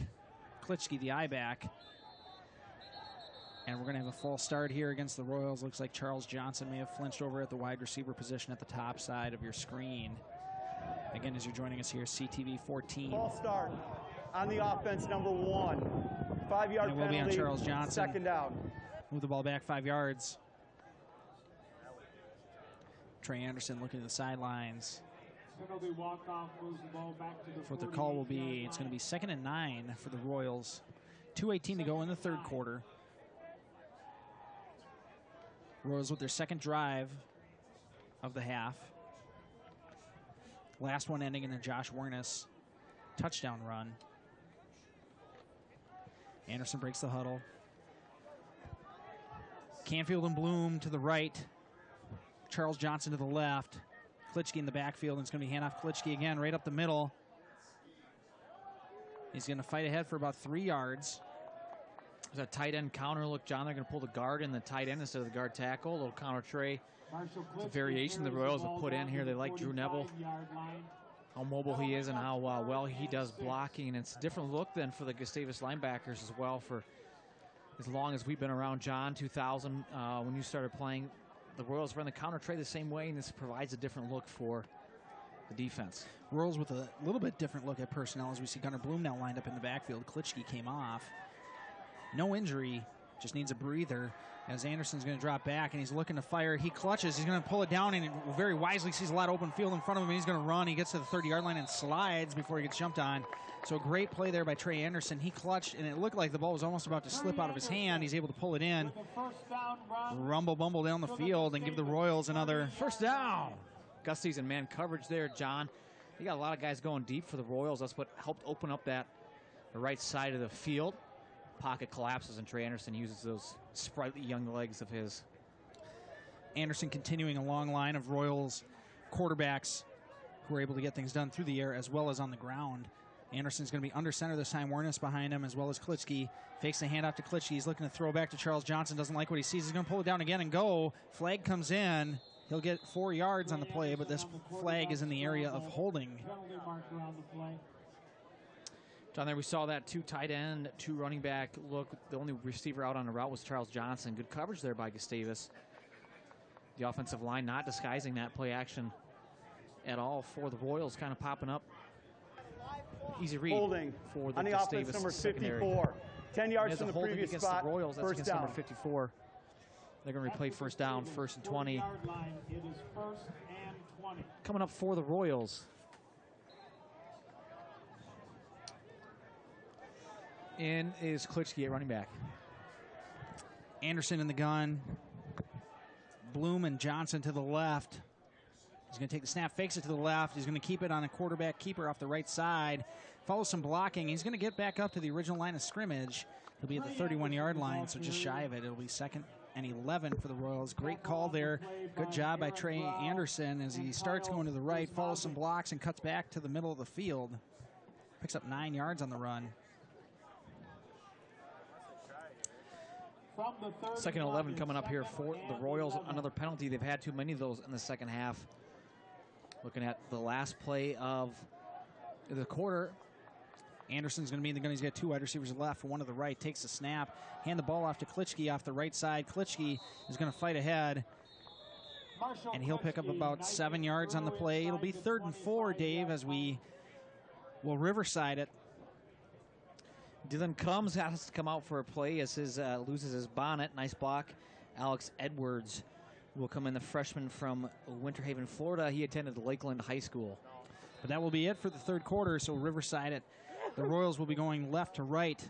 Klitschke, the I-back. And we're going to have a false start here against the Royals. Looks like Charles Johnson may have flinched over at the wide receiver position at the top side of your screen. Again, as you're joining us here, CTV 14. False start on the offense, number 1. 5-yard penalty. It will be on Charles Johnson. 2nd down. Move the ball back 5 yards. Trey Anderson looking at the sidelines. Penalty walk-off moves the ball back to the What the call will be, it's going to be 2nd and 9 for the Royals. 2:18 to go in the third quarter. Royals with their second drive of the half. Last one ending in a Josh Wernes touchdown run. Anderson breaks the huddle. Canfield and Bloom to the right. Charles Johnson to the left. Klitschke in the backfield, and it's going to be handoff Klitschke again, right up the middle. He's going to fight ahead for about 3 yards. There's a tight end counter. Look, John, they're going to pull the guard in the tight end instead of the guard tackle. A little counter Trey. It's a variation the Royals have put in here. They like Drew Neville, how mobile he is and how well he does blocking. And it's a different look than for the Gustavus linebackers as well. For as long as we've been around, John, 2000, when you started playing, the Royals run the counter Trey the same way, and this provides a different look for the defense. Royals with a little bit different look at personnel as we see Gunnar Bloom now lined up in the backfield. Klitschke came off. No injury, just needs a breather as Anderson's going to drop back and he's looking to fire. He clutches, he's going to pull it down and very wisely sees a lot of open field in front of him. He's going to run, he gets to the 30-yard line and slides before he gets jumped on. So a great play there by Trey Anderson. He clutched and it looked like the ball was almost about to slip out of his hand. He's able to pull it in, rumble bumble down the field and give the Royals another first down. Gusties in man coverage there, John. You got a lot of guys going deep for the Royals. That's what helped open up the right side of the field. Pocket collapses and Trey Anderson uses those sprightly young legs of his. Anderson continuing a long line of Royals quarterbacks who are able to get things done through the air as well as on the ground. Anderson's going to be under center this time. Wernes behind him as well as Klitschke. Fakes the handoff to Klitschke. He's looking to throw back to Charles Johnson. Doesn't like what he sees. He's going to pull it down again and go. Flag comes in. He'll get 4 yards on the play, but this flag is in the area of holding. John, there we saw that 2 tight end, 2 running back look. The only receiver out on the route was Charles Johnson. Good coverage there by Gustavus. The offensive line not disguising that play action at all for the Royals, kind of popping up. Easy read holding for the on the Gustavus offense, number 54. secondary. 10 yards from the holding previous against spot. The Royals, that's first against down. number 54. They're going to replay first down, 1st and 20. It is 1st and 20. Coming up for the Royals. In is Klitschke at running back. Anderson in the gun. Bloom and Johnson to the left. He's going to take the snap, fakes it to the left. He's going to keep it on a quarterback keeper off the right side. Follows some blocking. He's going to get back up to the original line of scrimmage. He'll be at the 31-yard line, so just shy of it. It'll be 2nd and 11 for the Royals. Great call there. Good job by Trey Anderson as he starts going to the right, follows some blocks, and cuts back to the middle of the field. Picks up 9 yards on the run. 2nd and 11 coming up here for the Royals. Another penalty. They've had too many of those in the second half. Looking at the last play of the quarter. Anderson's going to be in the gun. He's got 2 wide receivers left, one to the right. Takes the snap. Hand the ball off to Klitschke off the right side. Klitschke is going to fight ahead. And he'll pick up about 7 yards on the play. It'll be 3rd and 4, Dave, as we will Riverside it. Dylan Combs has to come out for a play as his loses his bonnet. Nice block. Alex Edwards will come in, the freshman from Winter Haven, Florida. He attended Lakeland High School. But that will be it for the third quarter, so Riverside it. The Royals will be going left to right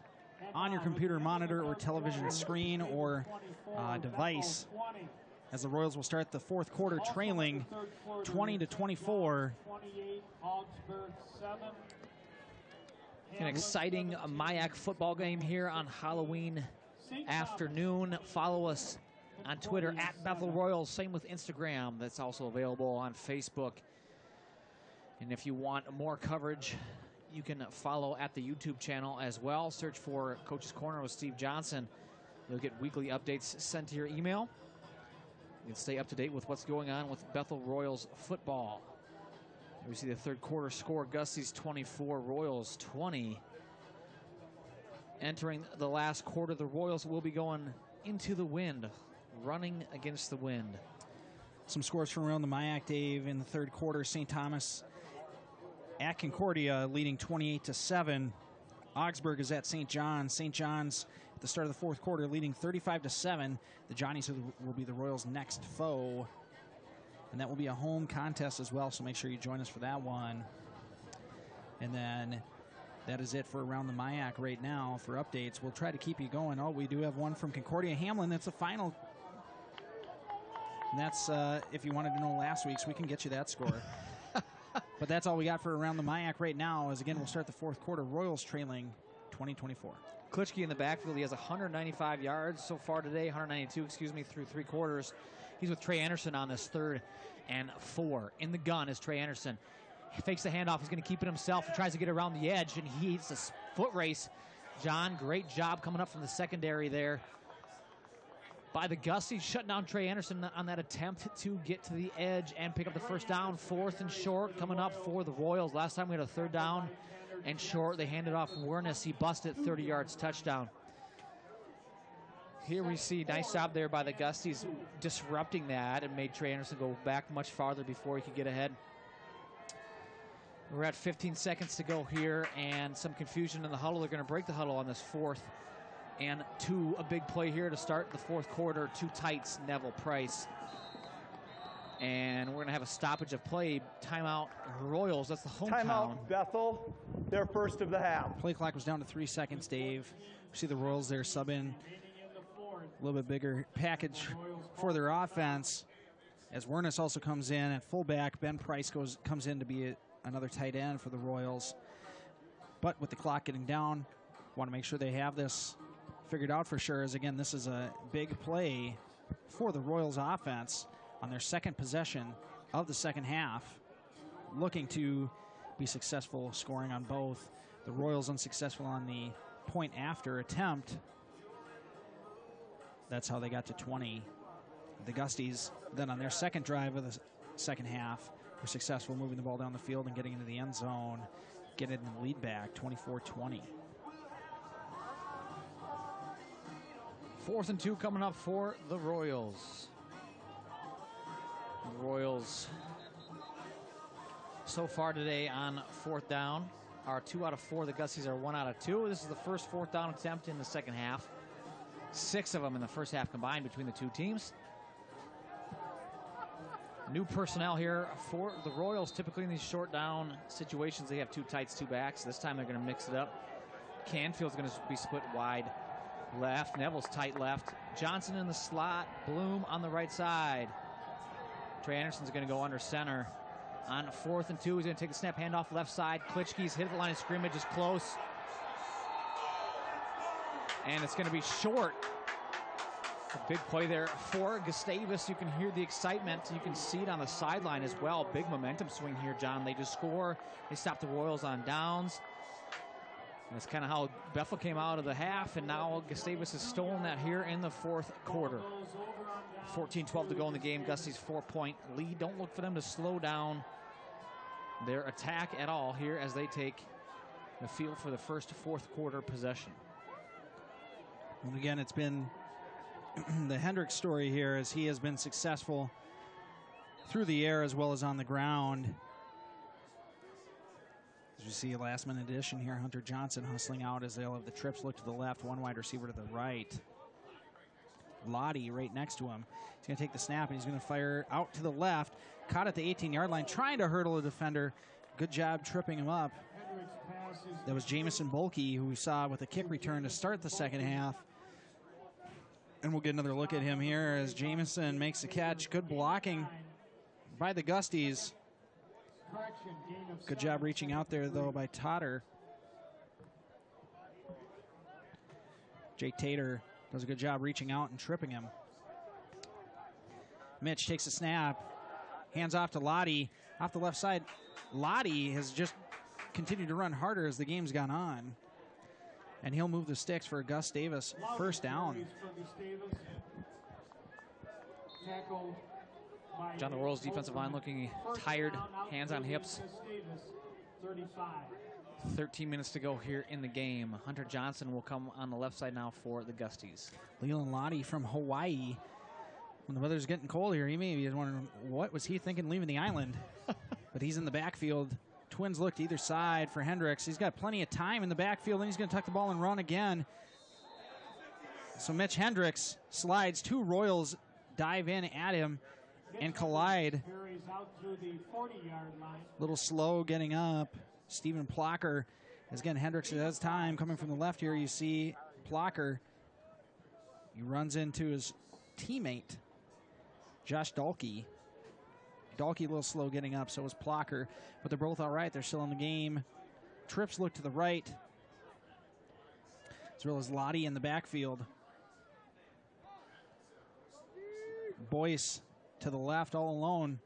on your computer monitor or television screen or device, as the Royals will start the fourth quarter trailing 20-24. An exciting MIAC football game here on Halloween afternoon. Follow us on Twitter at Bethel Royals. Same with Instagram. That's also available on Facebook. And if you want more coverage, you can follow at the YouTube channel as well. Search for Coach's Corner with Steve Johnson. You'll get weekly updates sent to your email. You can stay up to date with what's going on with Bethel Royals football. We see the third quarter score, Gusties 24, Royals 20. Entering the last quarter, the Royals will be going into the wind, running against the wind. Some scores from around the MIAC, Dave, in the third quarter. St. Thomas at Concordia leading 28-7. Augsburg is at St. John's. St. John's at the start of the fourth quarter leading 35-7. The Johnnies will be the Royals' next foe. And that will be a home contest as well, so make sure you join us for that one. And then that is it for Around the MIAC right now for updates. We'll try to keep you going. Oh, we do have one from Concordia Hamlin. That's the final. And that's, if you wanted to know last week's, we can get you that score. But that's all we got for Around the MIAC right now, as again, we'll start the fourth quarter. Royals trailing 20-24. Klitschke in the backfield. He has 195 yards so far today, 192, excuse me, through three quarters. He's with Trey Anderson on this 3rd and 4. In the gun is Trey Anderson. He fakes the handoff. He's going to keep it himself. He tries to get around the edge, and he's a foot race. John, great job coming up from the secondary there by the Gusties, shutting down Trey Anderson on that attempt to get to the edge and pick up the first down. 4th and short coming up for the Royals. Last time we had a 3rd down and short. They handed off Wernes. He busted 30 yards, touchdown. Here we see nice job there by the Gusties disrupting that and made Trey Anderson go back much farther before he could get ahead. We're at 15 seconds to go here, and some confusion in the huddle. They're going to break the huddle on this 4th and 2. A big play here to start the fourth quarter. 2 tights, Neville Price. And we're going to have a stoppage of play. Timeout Royals. That's the hometown. Timeout Bethel. Their first of the half. Play clock was down to 3 seconds, Dave. We see the Royals there sub in a little bit bigger package for their offense. As Wernes also comes in at fullback, Ben Price comes in to be another tight end for the Royals. But with the clock getting down, want to make sure they have this figured out for sure, as again, this is a big play for the Royals offense on their second possession of the second half, looking to be successful scoring on both. The Royals unsuccessful on the point after attempt. That's how they got to 20. The Gusties then on their second drive of the second half were successful moving the ball down the field and getting into the end zone, getting the lead back 24-20. 4th and 2 coming up for the Royals. The Royals so far today on 4th down are 2 out of 4. The Gusties are 1 out of 2. This is the first 4th down attempt in the second half. 6 of them in the first half combined between the two teams. New personnel here for the Royals. Typically in these short down situations, they have 2 tights, 2 backs. This time they're going to mix it up. Canfield's going to be split wide left. Neville's tight left. Johnson in the slot. Bloom on the right side. Trey Anderson's going to go under center. On 4th and 2, he's going to take the snap, handoff left side. Klitschke's hit the line of scrimmage, is close. And it's going to be short. A big play there for Gustavus. You can hear the excitement. You can see it on the sideline as well. Big momentum swing here, John. They just score. They stop the Royals on downs. And that's kind of how Bethel came out of the half, and now Gustavus has stolen that here in the fourth quarter. 14-12 to go in the game. Gusties 4-point lead. Don't look for them to slow down their attack at all here as they take the field for the first fourth quarter possession. And again, it's been the Hendricks story here, as he has been successful through the air as well as on the ground. As you see a last-minute addition here, Hunter Johnson hustling out as they'll have the trips look to the left, 1 wide receiver to the right. Lottie right next to him. He's going to take the snap, and he's going to fire out to the left. Caught at the 18-yard line, trying to hurdle a defender. Good job tripping him up. That was Jamison Bulkey, who we saw with a kick return to start the second half. And we'll get another look at him here as Jamison makes the catch. Good blocking by the Gusties. Good job reaching out there, though, by Totter. Jake Tater does a good job reaching out and tripping him. Mitch takes a snap, hands off to Lottie. Off the left side, Lottie has just continued to run harder as the game's gone on. And he'll move the sticks for Gustavus first down. John, the Royals defensive line looking tired, hands on hips. 13 minutes to go here in the game. Hunter Johnson will come on the left side now for the Gusties. Leland Lottie from Hawaii. When the weather's getting cold here, he maybe is wondering what was he thinking leaving the island. But he's in the backfield. Twins look to either side for Hendricks. He's got plenty of time in the backfield, and he's going to tuck the ball and run again. So Mitch Hendricks slides. 2 Royals dive in at him and collide. A little slow getting up. Stephen Plocker. As again, Hendricks has time coming from the left here. You see Plocker. He runs into his teammate, Josh Dahlke. Dahlke a little slow getting up, so is Plocker. But they're both all right. They're still in the game. Trips look to the right, as well as Lottie in the backfield. Boyce to the left all alone.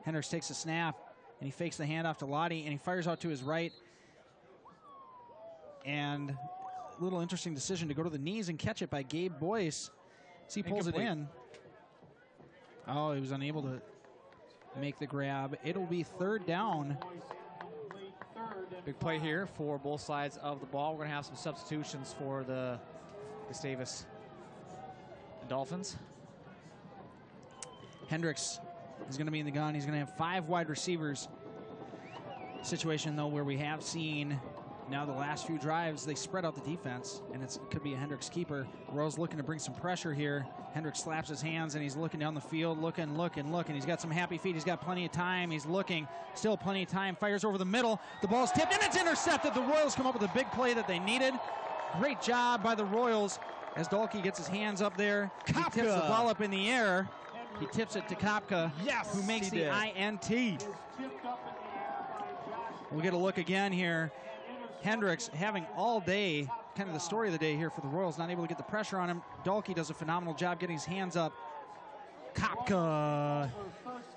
Hendricks takes a snap, and he fakes the handoff to Lottie, and he fires out to his right. And a little interesting decision to go to the knees and catch it by Gabe Boyce. As he pulls it in. Oh, he was unable to make the grab. It'll be 3rd down. Big play here for both sides of the ball. We're going to have some substitutions for the Gustavus Dolphins. Hendricks is going to be in the gun. He's going to have 5 wide receivers. Situation, though, where we have seen now the last few drives, they spread out the defense, and it could be a Hendricks keeper. Royals looking to bring some pressure here. Hendricks slaps his hands, and he's looking down the field, looking. He's got some happy feet. He's got plenty of time. He's looking. Still plenty of time. Fires over the middle. The ball's tipped, and it's intercepted. The Royals come up with a big play that they needed. Great job by the Royals as Dahlke gets his hands up there. He tips the ball up in the air. He tips it to Kopka, who makes the INT. We'll get a look again here. Hendricks having all day, kind of the story of the day here for the Royals, not able to get the pressure on him. Dahlke does a phenomenal job getting his hands up. Kopka,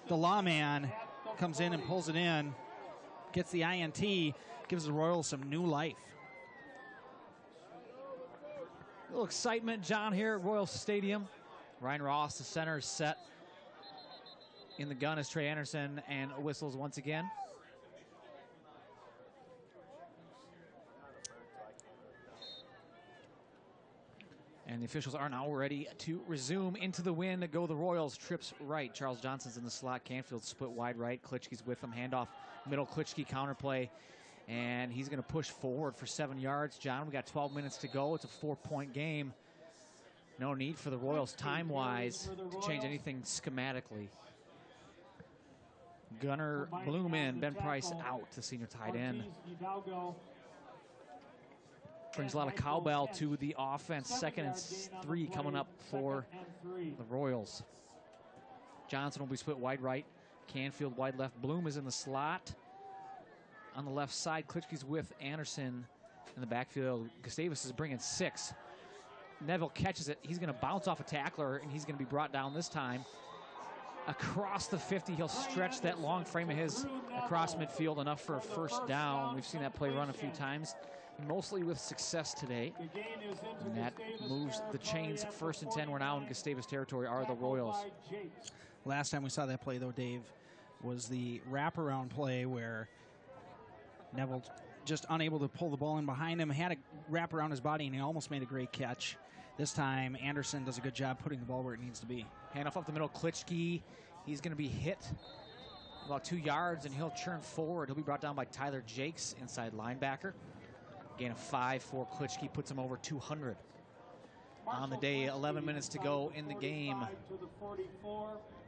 the lawman, comes in and pulls it in, gets the INT, gives the Royals some new life. A little excitement, John, here at Royal Stadium. Ryan Ross, the center, is set. In the gun is Trey Anderson, and whistles once again. And the officials are now ready to resume into the win to go the Royals. Trips right. Charles Johnson's in the slot. Canfield split wide right. Klitschke's with him. Handoff middle. Klitschke counterplay. And he's going to push forward for 7 yards. John, we got 12 minutes to go. It's a 4-point game. No need for the Royals time-wise to change anything schematically. Gunnar Bloom in. Ben Price out, the senior tight end. Brings a lot of cowbell to the offense. 2nd and 3 coming up for the Royals. Johnson will be split wide right. Canfield wide left. Bloom is in the slot. On the left side, Klitschke's with Anderson in the backfield. Gustavus is bringing 6. Neville catches it. He's going to bounce off a tackler, and he's going to be brought down this time. Across the 50, he'll stretch that long frame of his across midfield enough for a 1st down. We've seen that play run a few times, mostly with success today. And that moves the chains. 1st and 10. We're now in Gustavus territory, are the Royals. Last time we saw that play, though, Dave, was the wraparound play where Neville just unable to pull the ball in behind him, had a wrap around his body, and he almost made a great catch. This time, Anderson does a good job putting the ball where it needs to be. Handoff up the middle, Klitschke. He's going to be hit about 2 yards, and he'll churn forward. He'll be brought down by Tyler Jakes, inside linebacker. Gain of 5 for Klitschke, puts him over 200. On the day, 11 minutes to go in the game.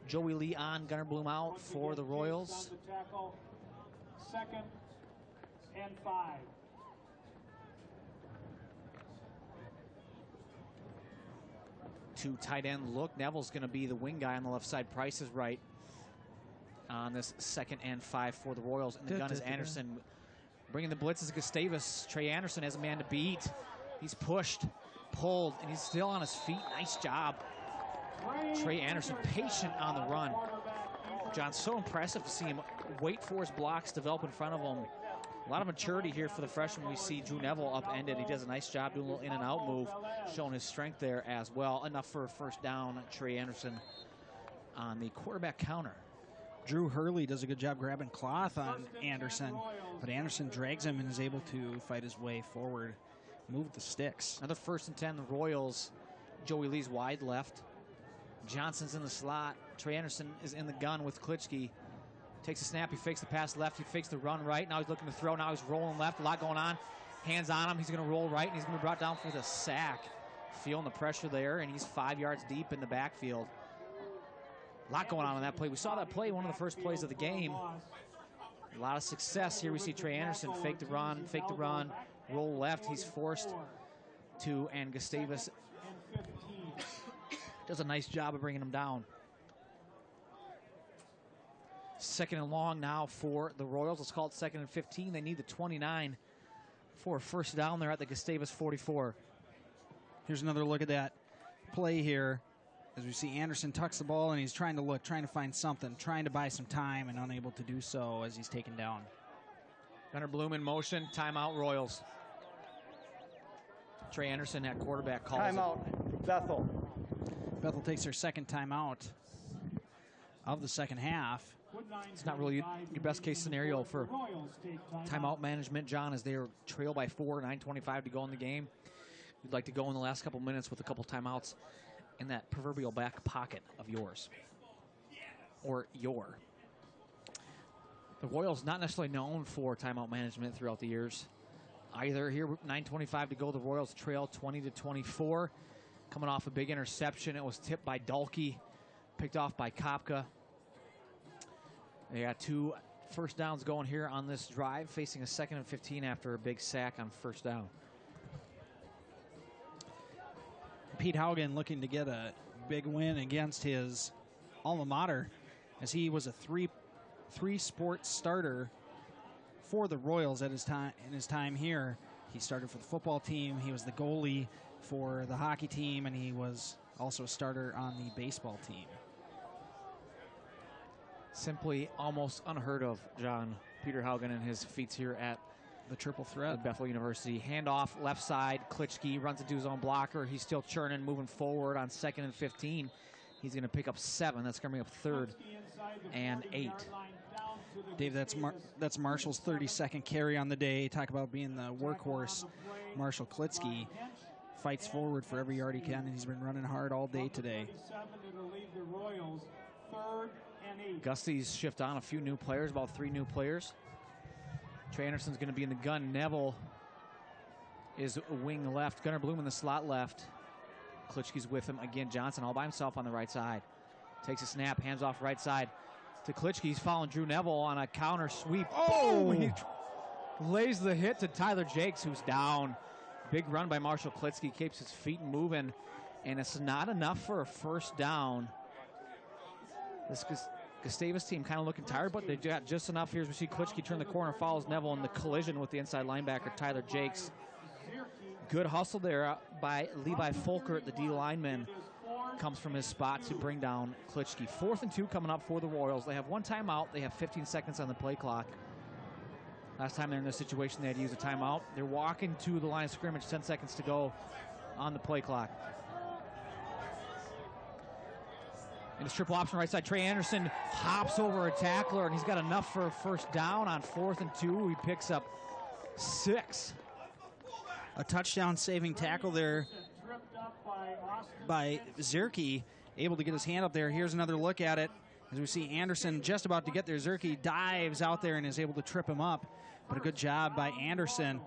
Joey Lee on, Gunnar Bloom out for the Royals. 2nd and 5. Two tight end look. Neville's going to be the wing guy on the left side. Price is right on this 2nd and 5 for the Royals. And the gun is Anderson. Bringing the blitz is Gustavus. Trey Anderson has a man to beat. He's pushed, pulled, and he's still on his feet. Nice job. Trey Anderson patient on the run. John, so impressive to see him wait for his blocks, develop in front of him. A lot of maturity here for the freshman. We see Drew Neville upended. He does a nice job doing a little in and out move, showing his strength there as well. Enough for a 1st down. Trey Anderson on the quarterback counter. Drew Hurley does a good job grabbing cloth on Anderson. But Anderson drags him and is able to fight his way forward, move the sticks. Another 1st and 10, the Royals. Joey Lee's wide left. Johnson's in the slot. Trey Anderson is in the gun with Klitschke. Takes a snap, he fakes the pass left, he fakes the run right. Now he's looking to throw, now he's rolling left, a lot going on. Hands on him, he's gonna roll right, and he's gonna be brought down for the sack. Feeling the pressure there, and he's 5 yards deep in the backfield. A lot going on that play. We saw that play, one of the first plays of the game. A lot of success here. We see Trey Anderson fake the run, roll left. He's forced to, and Gustavus does a nice job of bringing him down. 2nd and long now for the Royals. Let's call it 2nd and 15. They need the 29 for a 1st down. They're at the Gustavus 44. Here's another look at that play here. As we see Anderson tucks the ball and he's trying to look, trying to find something, trying to buy some time, and unable to do so as he's taken down. Gunnar Bloom in motion. Timeout, Royals. Trey Anderson at quarterback calls Timeout, Bethel. Bethel takes their 2nd timeout of the 2nd half. It's not really your best case scenario for timeout management, John, as they are trail by 4, 9:25 to go in the game. You'd like to go in the last couple minutes with a couple timeouts in that proverbial back pocket of yours, or your. The Royals not necessarily known for timeout management throughout the years either. Here, 9:25 to go. The Royals trail 20-24. Coming off a big interception. It was tipped by Dalkey, picked off by Kopka. They got 2 first downs going here on this drive, facing a 2nd and 15 after a big sack on 1st down. Pete Haugen looking to get a big win against his alma mater, as he was a three-sport starter for the Royals at his time here. He started for the football team, he was the goalie for the hockey team, and he was also a starter on the baseball team. Simply almost unheard of, John. Peter Haugen and his feats here at the triple threat at Bethel University. Handoff, left side, Klitschke runs into his own blocker. He's still churning, moving forward on 2nd and 15. He's going to pick up 7. That's going to bring up 3rd and 8. Dave, that's Marshall's 32nd carry on the day. Talk about being the workhorse. Marshall Klitschke fights forward for every yard he can, and he's been running hard all day today. Gusties shift on a few new players, about 3 new players. Trey Anderson's going to be in the gun. Neville is wing left. Gunnar Bloom in the slot left. Klitschke's with him again. Johnson all by himself on the right side. Takes a snap, hands off right side to Klitschke. He's following Drew Neville on a counter sweep. Oh! He lays the hit to Tyler Jakes, who's down. Big run by Marshall Klitschke. Keeps his feet moving, and it's not enough for a 1st down. This Gustavus team kind of looking tired, but they got just enough here as we see Klitschke turn the corner, follows Neville in the collision with the inside linebacker, Tyler Jakes. Good hustle there by Levi Folkert, the D lineman, comes from his spot to bring down Klitschke. 4th and 2 coming up for the Royals. They have 1 timeout. They have 15 seconds on the play clock. Last time they're in this situation, they had to use a timeout. They're walking to the line of scrimmage, 10 seconds to go on the play clock. In his triple option right side, Trey Anderson hops over a tackler, and he's got enough for a 1st down on 4th and 2. He picks up 6. A touchdown saving tackle there by Zierke, able to get his hand up there. Here's another look at it as we see Anderson just about to get there. Zierke dives out there and is able to trip him up, but a good job by Anderson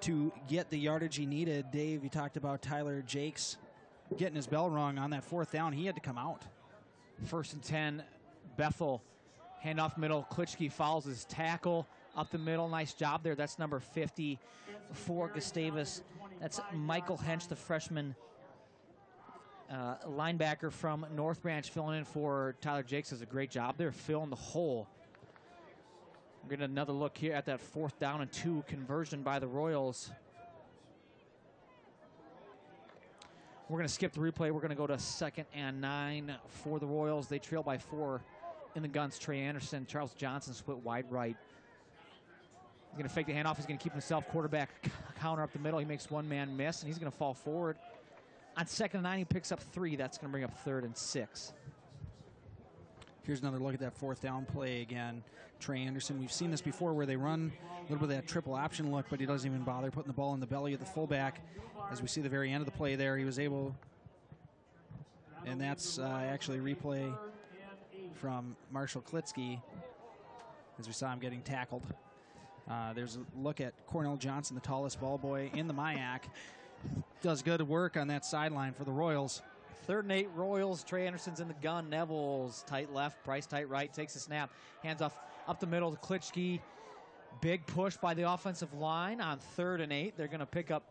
to get the yardage he needed. Dave, you talked about Tyler Jakes getting his bell rung on that 4th down. He had to come out. 1st and 10, Bethel. Handoff middle, Klitschke follows his tackle up the middle. Nice job there. That's number 50 for Gustavus. That's Michael Hench, the freshman linebacker from North Branch, filling in for Tyler Jakes. Does a great job there, filling the hole. We're getting another look here at that 4th down and 2 conversion by the Royals. We're going to skip the replay. We're going to go to 2nd and 9 for the Royals. They trail by 4 in the guns. Trey Anderson, Charles Johnson split wide right. He's going to fake the handoff. He's going to keep himself quarterback counter up the middle. He makes 1 man miss, and he's going to fall forward. On 2nd and 9, he picks up 3. That's going to bring up 3rd and 6. Here's another look at that fourth down play again. Trey Anderson, we've seen this before where they run a little bit of that triple option look, but he doesn't even bother putting the ball in the belly of the fullback. As we see the very end of the play there, he was able, and that's actually a replay from Marshall Klitsky as we saw him getting tackled. There's a look at Cornell Johnson, the tallest ball boy in the MIAC. Does good work on that sideline for the Royals. 3rd and 8 Royals. Trey Anderson's in the gun. Neville's tight left, Price tight right, takes the snap. Hands off up the middle to Klitschke. Big push by the offensive line on 3rd and 8. They're going to pick up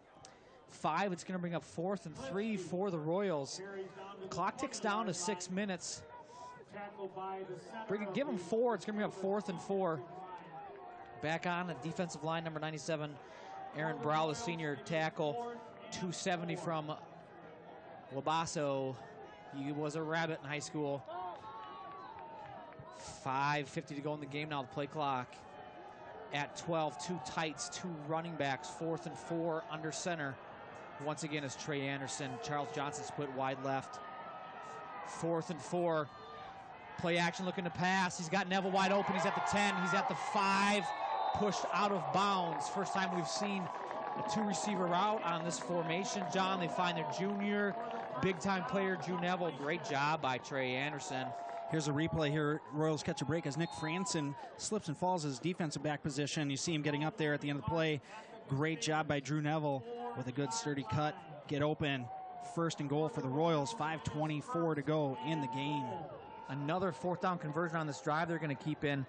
5. It's going to bring up 4th and 3 for the Royals. The clock ticks down to 6 minutes. Give them 4. It's going to bring up 4th and 4. Back on the defensive line, number 97, Aaron Brow, the senior tackle. 270 from Labasso. He was a Rabbit in high school. 5:50 to go in the game now. The play clock at 12. 2 tights, 2 running backs. 4th and 4 under center. Once again is Trey Anderson. Charles Johnson split wide left. 4th and 4. Play action looking to pass. He's got Neville wide open. He's at the 10. He's at the 5. Pushed out of bounds. First time we've seen a 2-receiver route on this formation. John, they find their junior, big-time player, Drew Neville. Great job by Trey Anderson. Here's a replay here. Royals catch a break as Nick Franson slips and falls his defensive back position. You see him getting up there at the end of the play. Great job by Drew Neville with a good sturdy cut. Get open. 1st and goal for the Royals. 5:24 to go in the game. Another 4th down conversion on this drive. They're going to keep in.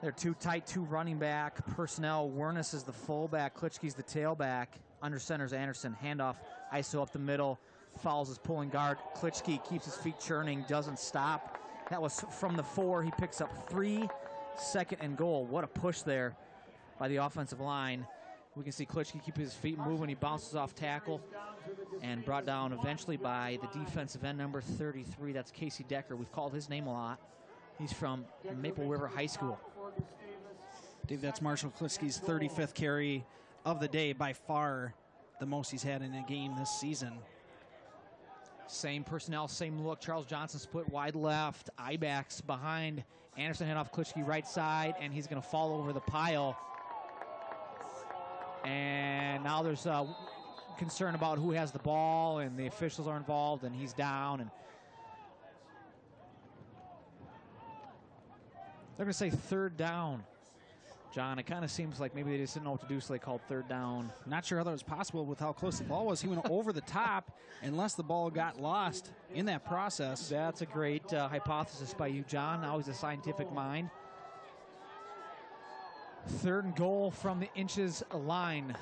They're 2 tight, 2 running back personnel. Wernes is the fullback. Klitschke's the tailback. Under center's Anderson. Handoff. ISO up the middle. Fouls his pulling guard. Klitschke keeps his feet churning. Doesn't stop. That was from the 4. He picks up 3. 2nd and goal. What a push there by the offensive line. We can see Klitschke keep his feet moving. He bounces off tackle and brought down eventually by the defensive end, number 33. That's Casey Decker. We've called his name a lot. He's from Maple River High School. Dave, that's Marshall Klitschke's 35th carry of the day, by far the most he's had in a game this season. Same personnel, same look. Charles Johnson split wide left. Ibacks behind. Anderson head off Klitschke right side, and he's going to fall over the pile. And now there's concern about who has the ball, and the officials are involved, and he's down. And they're going to say 3rd down. John, it kind of seems like maybe they just didn't know what to do, so they called 3rd down. Not sure how that was possible with how close the ball was. He went over the top unless the ball got lost in that process. That's a great hypothesis by you, John. Always a scientific mind. 3rd and goal from the inches line.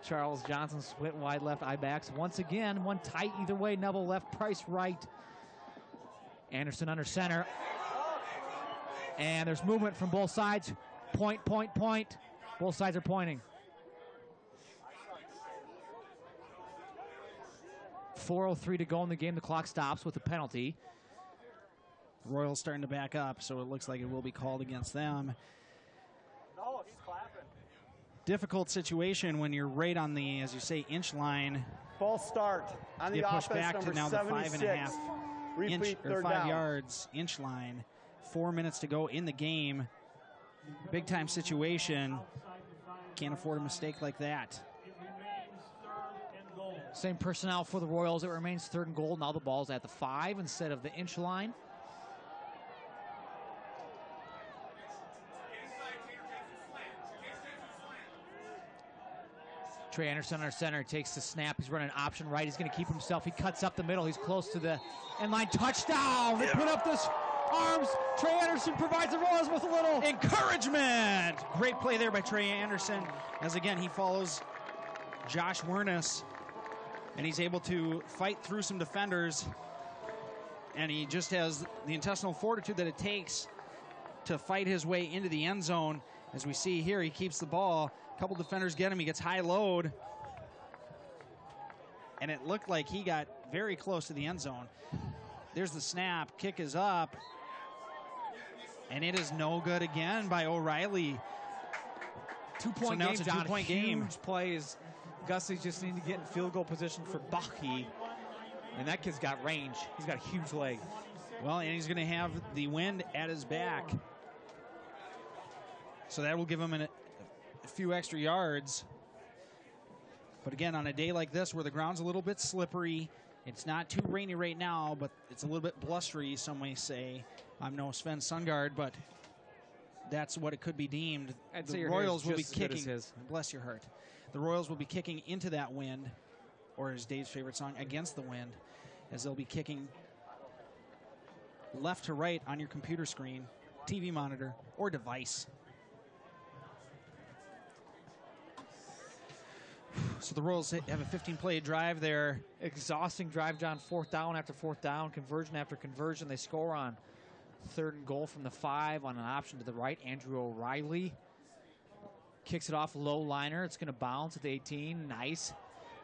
Charles Johnson split wide left, Ibacks. Once again, 1 tight either way. Neville left, Price right. Anderson under center. And there's movement from both sides. Point, point, point. Both sides are pointing. 4:03 to go in the game. The clock stops with the penalty. Royals starting to back up, so it looks like it will be called against them. No, he's clapping. Difficult situation when you're right on the, as you say, inch line. False start on the Get pushed offense, back number to now the 76. 5.5 Repeat, inch or 3rd 5 down. yards inch line. 4 minutes to go in the game. Big time situation. Can't afford a mistake like that. Same personnel for the Royals. It remains 3rd and goal. Now the ball's at the 5 instead of the inch line. Trey Anderson under center takes the snap. He's running option right. He's going to keep himself. He cuts up the middle. He's close to the end line. Touchdown! They put up this arms. Trey Anderson provides the Royals with a little encouragement. Great play there by Trey Anderson, as again he follows Josh Wernes, and he's able to fight through some defenders, and he just has the intestinal fortitude that it takes to fight his way into the end zone. As we see here, he keeps the ball. A couple defenders get him. He gets high load, and it looked like he got very close to the end zone. There's the snap. Kick is up. And it is no good again by O'Reilly. 2-point now game, it's a John. two-point Huge game. plays. Gussie just need to get in field goal position for Bucky. And that kid's got range. He's got a huge leg. Well, and he's going to have the wind at his back. So that will give him a few extra yards. But again, on a day like this where the ground's a little bit slippery, it's not too rainy right now, but it's a little bit blustery, some may say. I'm no Sven Sundgaard, but that's what it could be deemed. The Royals will be kicking. Bless your heart. The Royals will be kicking into that wind, or as Dave's favorite song, Against the Wind, as they'll be kicking left to right on your computer screen, TV monitor, or device. So the Royals have a 15-play drive there. Exhausting drive, John. 4th down after 4th down, conversion after conversion. They score on 3rd and goal from the 5 on an option to the right. Andrew O'Reilly kicks it off low liner. It's going to bounce at the 18. Nice.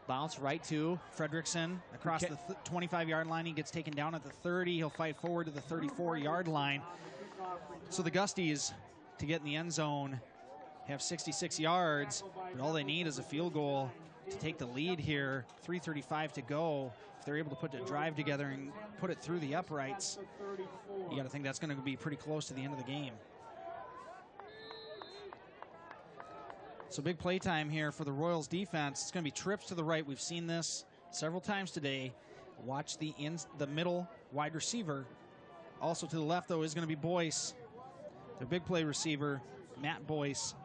Bounce right to Fredrickson across the 25-yard line. He gets taken down at the 30. He'll fight forward to the 34-yard line. So the Gusties, to get in the end zone, have 66 yards, but all they need is a field goal to take the lead here. 3:35 to go. If they're able to put the drive together and put it through the uprights, you got to think that's going to be pretty close to the end of the game. So big play time here for the Royals defense. It's going to be trips to the right. We've seen this several times today. Watch the middle wide receiver. Also to the left, though, is going to be Boyce, their big play receiver, Matt Boyce.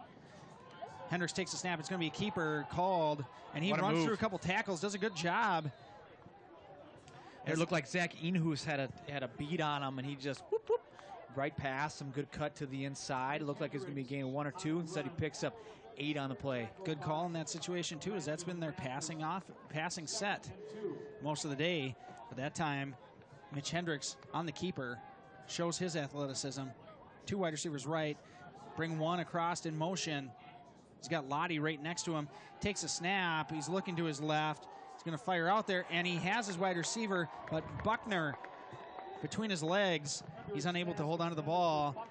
Hendricks takes a snap. It's going to be a keeper called, and he runs through a couple tackles, does a good job. It looked like Zach Inhoos had a beat on him, and he just whoop, whoop, right past, some good cut to the inside. It looked like it was going to be a gain of 1 or 2. Instead, he picks up 8 on the play. Good call in that situation, too, as that's been their passing set most of the day. But that time, Mitch Hendricks on the keeper shows his athleticism. 2 wide receivers right, bring 1 across in motion. He's got Lottie right next to him. Takes a snap. He's looking to his left. He's going to fire out there, and he has his wide receiver, but Buckner between his legs. He's unable to hold on to the ball.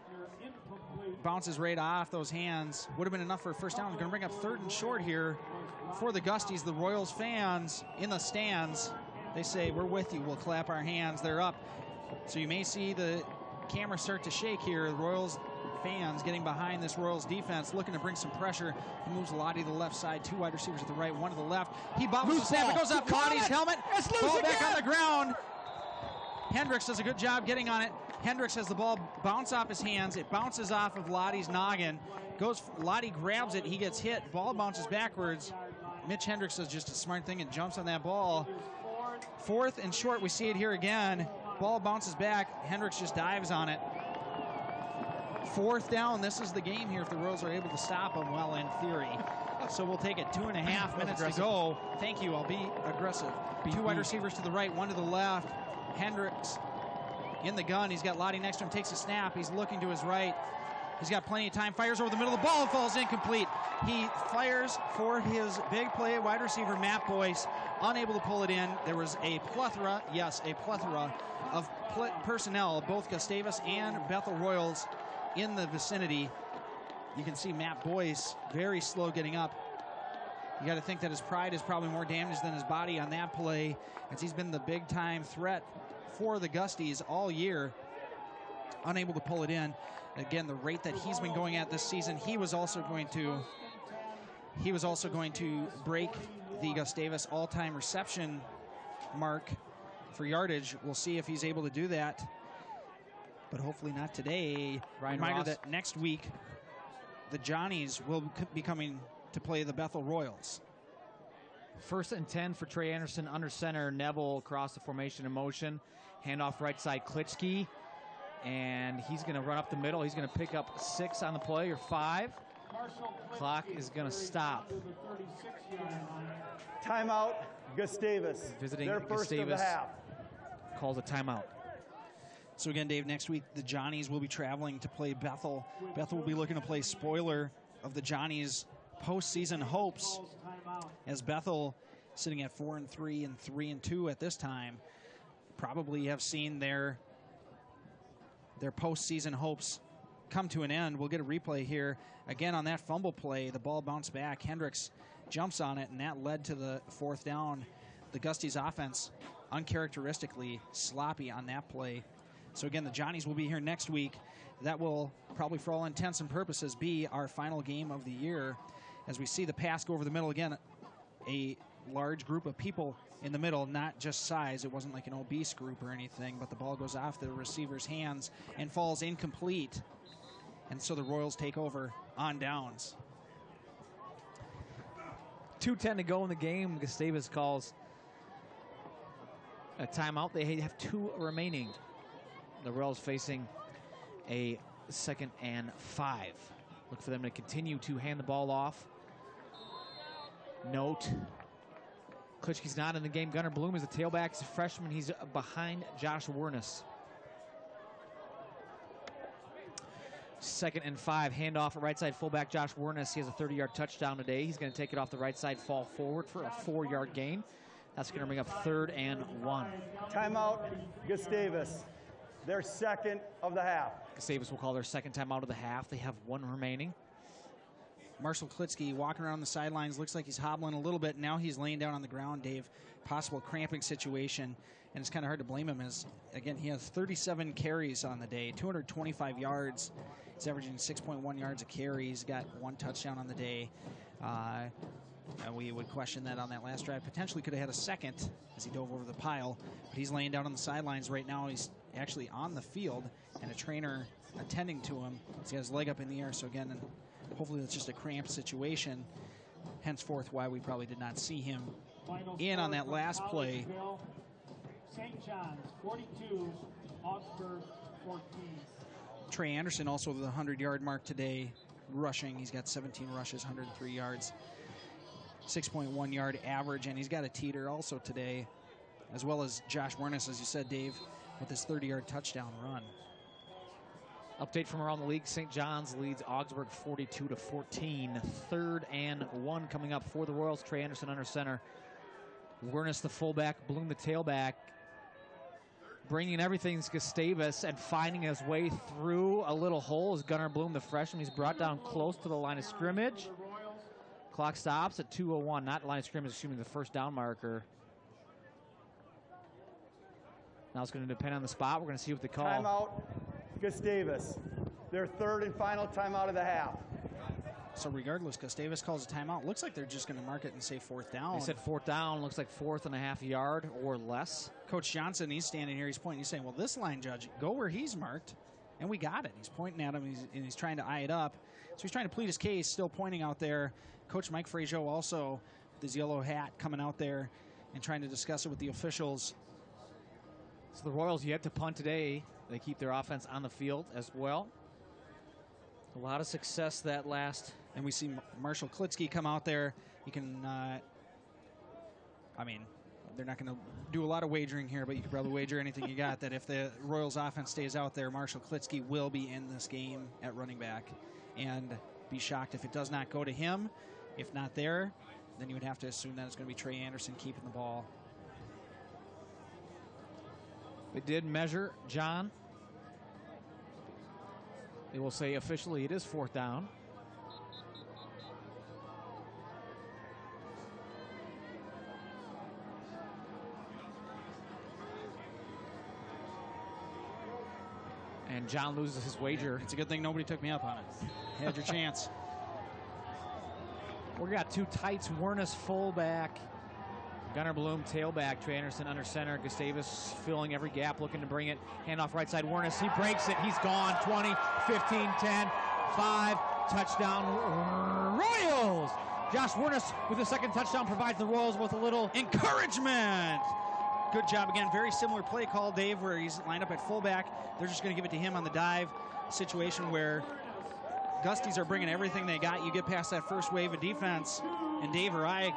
Bounces right off those hands. Would have been enough for a first down. Going to bring up 3rd and short here for the Gusties. The Royals fans in the stands, they say, we're with you. We'll clap our hands. They're up. So you may see the camera start to shake here. The Royals fans getting behind this Royals defense, looking to bring some pressure. He moves Lottie to the left side, 2 wide receivers at the right, 1 to the left. He bobbles the snap. It goes up Lottie's helmet. Ball back on the ground. Hendricks does a good job getting on it. Hendricks has the ball bounce off his hands. It bounces off of Lottie's noggin. Lottie grabs it. He gets hit. Ball bounces backwards. Mitch Hendricks does just a smart thing and jumps on that ball. 4th and short. We see it here again. Ball bounces back. Hendricks just dives on it. 4th down. This is the game here if the Royals are able to stop them, well, in theory. So we'll take it 2.5 minutes to go. Thank you. I'll be aggressive. 2 wide receivers to the right, 1 to the left. Hendricks in the gun. He's got Lottie next to him. Takes a snap. He's looking to his right. He's got plenty of time. Fires over the middle of the ball and falls incomplete. He fires for his big play wide receiver, Matt Boyce. Unable to pull it in. There was a plethora, yes, a plethora of personnel, both Gustavus and Bethel Royals, in the vicinity. You can see Matt Boyce very slow getting up. You got to think that his pride is probably more damaged than his body on that play, as he's been the big-time threat for the Gusties all year. Unable to pull it in. Again, the rate that he's been going at this season, he was also going to break the Gustavus all-time reception mark for yardage. We'll see if he's able to do that, but hopefully not today. Reminder that next week the Johnnies will be coming to play the Bethel Royals. 1st and 10 for Trey Anderson under center. Neville across the formation in motion. Handoff right side, Klitschke. And he's going to run up the middle. He's going to pick up 6 on the play, or 5. Clock is going to stop. Timeout, Gustavus. Visiting their first Gustavus of the half. Calls a timeout. So again, Dave, next week the Johnnies will be traveling to play Bethel. Bethel will be looking to play spoiler of the Johnnies' postseason hopes, as Bethel, sitting at 4-3 and 3-2 at this time, probably have seen their postseason hopes come to an end. We'll get a replay here. Again, on that fumble play, the ball bounced back. Hendricks jumps on it, and that led to the 4th down. The Gusties offense uncharacteristically sloppy on that play. So again, the Johnnies will be here next week. That will probably, for all intents and purposes, be our final game of the year. As we see the pass go over the middle again, a large group of people in the middle, not just size. It wasn't like an obese group or anything, but the ball goes off the receiver's hands and falls incomplete. And so the Royals take over on downs. 2:10 to go in the game. Gustavus calls a timeout. They have 2 remaining. The Royals facing a 2nd and 5. Look for them to continue to hand the ball off. Note, Klitschke's not in the game. Gunnar Bloom is the tailback. He's a freshman. He's behind Josh Wernes. 2nd and 5. Handoff at right side fullback Josh Wernes. He has a 30-yard touchdown today. He's going to take it off the right side, fall forward for a 4-yard gain. That's going to bring up 3rd and 1. Timeout, Gustavus. Their 2nd of the half. Gustavus will call their 2nd timeout of the half. They have 1 remaining. Marshall Klitschke walking around the sidelines. Looks like he's hobbling a little bit. Now he's laying down on the ground, Dave. Possible cramping situation. And it's kind of hard to blame him as, again, he has 37 carries on the day, 225 yards. He's averaging 6.1 yards a carry. He's got 1 touchdown on the day. And we would question that on that last drive. Potentially could have had a 2nd as he dove over the pile. But he's laying down on the sidelines right now. He's actually on the field, and a trainer attending to him. He's got his leg up in the air. So again, and hopefully it's just a cramped situation. Henceforth, why we probably did not see him in on that last play. St. John's 42, Augsburg 14. Trey Anderson also with the 100-yard mark today, rushing. He's got 17 rushes, 103 yards, 6.1 yard average, and he's got a teeter also today, as well as Josh Wernes, as you said, Dave, with his 30-yard touchdown run. Update from around the league. St. John's leads Augsburg 42-14. 3rd and 1 coming up for the Royals. Trey Anderson under center. Wernes the fullback, Bloom the tailback. Bringing everything is Gustavus and finding his way through a little hole is Gunnar Bloom, the freshman. He's brought down close to the line of scrimmage. Clock stops at 2:01. Not line of scrimmage, assuming the first down marker. Now it's going to depend on the spot. We're going to see what they call. Timeout, Gustavus. Their 3rd and final timeout of the half. So regardless, Gustavus calls a timeout. Looks like they're just going to mark it and say 4th down. They said 4th down. Looks like 4.5 yard or less. Coach Johnson, he's standing here. He's pointing. He's saying, well, this line judge, go where he's marked. And we got it. He's pointing at him, and he's trying to eye it up. So he's trying to plead his case, still pointing out there. Coach Mike Frazier also with his yellow hat coming out there and trying to discuss it with the officials. So the Royals yet to punt today. They keep their offense on the field as well. A lot of success that last. And we see Marshall Klitschke come out there. You can, I mean, they're not going to do a lot of wagering here, but you can probably wager anything you got that if the Royals offense stays out there, Marshall Klitschke will be in this game at running back. And be shocked if it does not go to him. If not there, then you would have to assume that it's going to be Trey Anderson keeping the ball. They did measure John. They will say officially it is 4th down. And John loses his wager. It's a good thing nobody took me up on it. Had your chance. We got 2 tights. Wernes fullback. Gunnar Bloom tailback. Trey Anderson under center. Gustavus filling every gap, looking to bring it. Handoff right side. Wernes, he breaks it. He's gone. 20, 15, 10, 5. Touchdown Royals. Josh Wernes with the 2nd touchdown provides the Royals with a little encouragement. Good job again. Very similar play call, Dave, where he's lined up at fullback. They're just going to give it to him on the dive situation where Gusties are bringing everything they got. You get past that first wave of defense, and Dave or I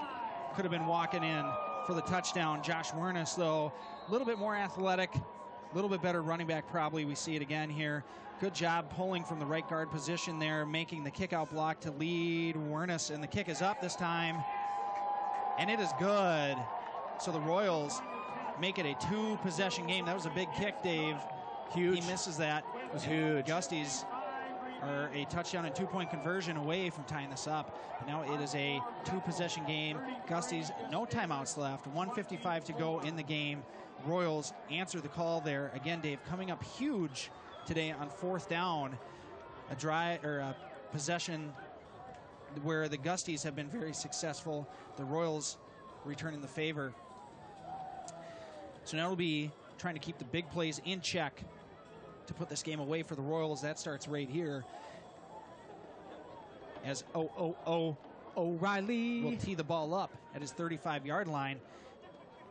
could have been walking in for the touchdown. Josh Wernes, though, a little bit more athletic, a little bit better running back probably. We see it again here. Good job pulling from the right guard position there, making the kick-out block to lead Wernes, and the kick is up this time, and it is good. So the Royals make it a 2-possession game. That was a big kick, Dave. Huge. He misses that. It was huge. Gusties are a touchdown and 2-point conversion away from tying this up. But now it is a 2-possession game. Gusties, no timeouts left. 1:55 to go in the game. Royals answer the call there. Again, Dave, coming up huge today on 4th down. A possession where the Gusties have been very successful. The Royals returning the favor. So now it'll be trying to keep the big plays in check to put this game away for the Royals. That starts right here. As O'Reilly will tee the ball up at his 35-yard line.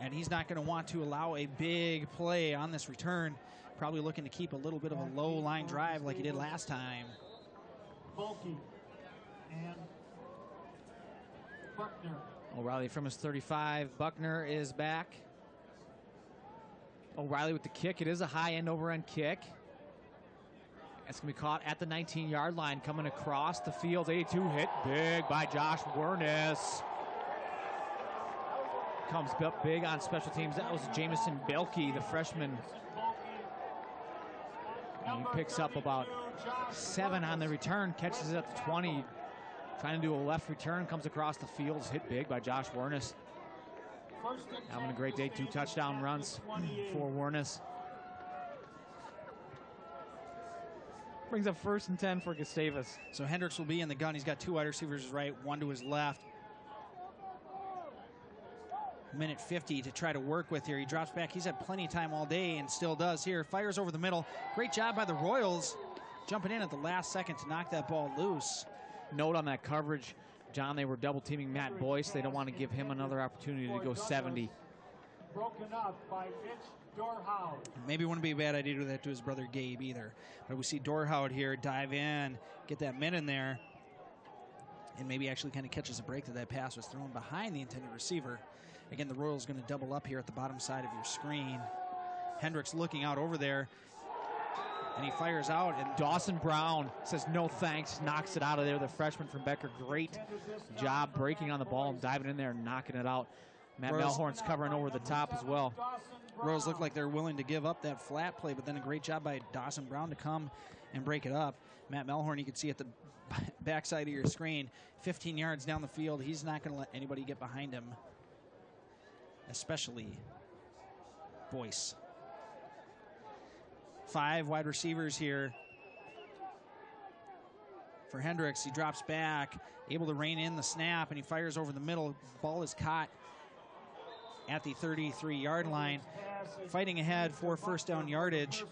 And he's not going to want to allow a big play on this return. Probably looking to keep a little bit of a low line drive like he did last time. Bulky and Buckner. O'Reilly from his 35. Buckner is back. O'Reilly with the kick. It is a high end over end kick. It's going to be caught at the 19-yard line, coming across the field. 82 hit big by Josh Wernes. Comes up big on special teams. That was Jamison Belkey, the freshman. And he picks up about 7 on the return, catches it at the 20. Trying to do a left return, comes across the field, is hit big by Josh Wernes. Having a great day, 2 touchdown runs for Wernes. Brings up 1st and 10 for Gustavus. So Hendricks will be in the gun. He's got 2 wide receivers to his right, 1 to his left. Minute 50 to try to work with here. He drops back. He's had plenty of time all day and still does here. Fires over the middle. Great job by the Royals, jumping in at the last second to knock that ball loose. Note on that coverage, John, they were double teaming Matt Boyce. They don't want to give him another opportunity to go 70. Broken up by Mitch Dorhout. Maybe it wouldn't be a bad idea to do that to his brother Gabe either. But we see Dorhout here dive in, get that mid in there, and maybe actually kind of catches a break that pass was thrown behind the intended receiver. Again, the Royals going to double up here at the bottom side of your screen. Hendricks looking out over there, and he fires out. And Dawson Brown says no thanks, knocks it out of there. The freshman from Becker, great job breaking on the ball and diving in there and knocking it out. Matt Melhorn's covering over the top as well. Royals look like they're willing to give up that flat play, but then a great job by Dawson Brown to come and break it up. Matt Melhorn, you can see at the backside of your screen, 15 yards down the field. He's not going to let anybody get behind him, especially Boyce. 5 wide receivers here for Hendricks. He drops back, able to rein in the snap, and he fires over the middle. Ball is caught at the 33-yard line. Fighting ahead for 1st down yardage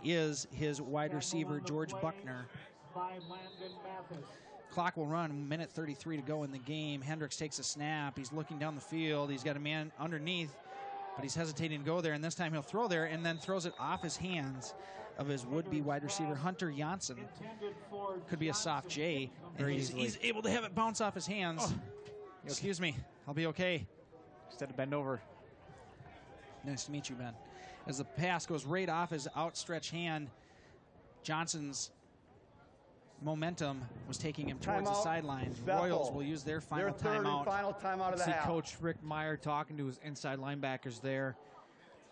is his wide receiver, George Buckner. Clock will run, minute 33 to go in the game. Hendricks takes a snap. He's looking down the field. He's got a man underneath, but he's hesitating to go there, and this time he'll throw there and then throws it off his hands of his would-be wide receiver, Hunter Janssen. Could be a soft J, and he's able to have it bounce off his hands. Oh. Excuse me, I'll be okay. Just had to bend over. Nice to meet you, Ben. As the pass goes right off his outstretched hand, Johnson's momentum was taking him towards the sidelines. Royals will use their final timeout. Final timeout of the half. See Coach Rick Meyer talking to his inside linebackers there.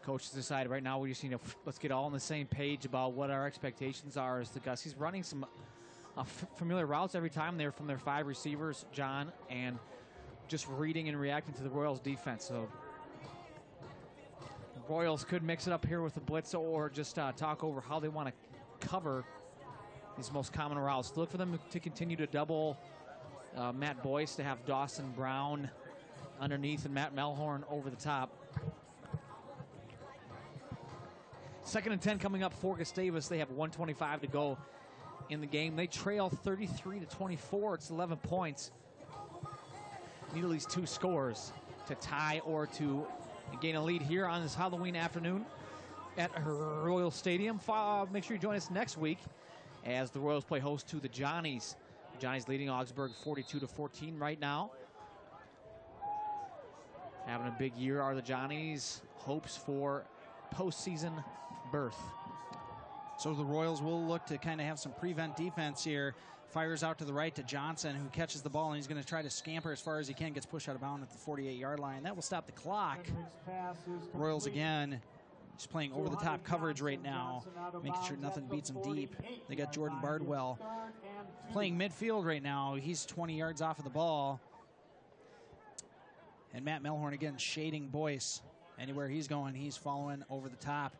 Coach has decided right now we just need to let's get all on the same page about what our expectations are as the Gus. He's running some familiar routes every time there from their 5 receivers, John, and just reading and reacting to the Royals defense. So the Royals could mix it up here with the blitz or just talk over how they want to cover these most common routes. Look for them to continue to double Matt Boyce, to have Dawson Brown underneath and Matt Melhorn over the top. 2nd and 10 coming up for Gustavus. They have 1:25 to go in the game. They trail 33-24. It's 11 points. Need at least 2 scores to tie or to gain a lead here on this Halloween afternoon at Royal Stadium. Make sure you join us next week as the Royals play host to the Johnnies. The Johnnies leading Augsburg 42-14 right now. Having a big year are the Johnnies. Hopes for postseason berth. So the Royals will look to kind of have some prevent defense here. Fires out to the right to Johnson, who catches the ball, and he's going to try to scamper as far as he can. Gets pushed out of bounds at the 48-yard line. That will stop the clock. Royals again Just playing over the top coverage right now, making sure nothing beats him deep. They got Jordan Bardwell playing midfield right now. He's 20 yards off of the ball. And Matt Melhorn again shading Boyce. Anywhere he's going, he's following over the top.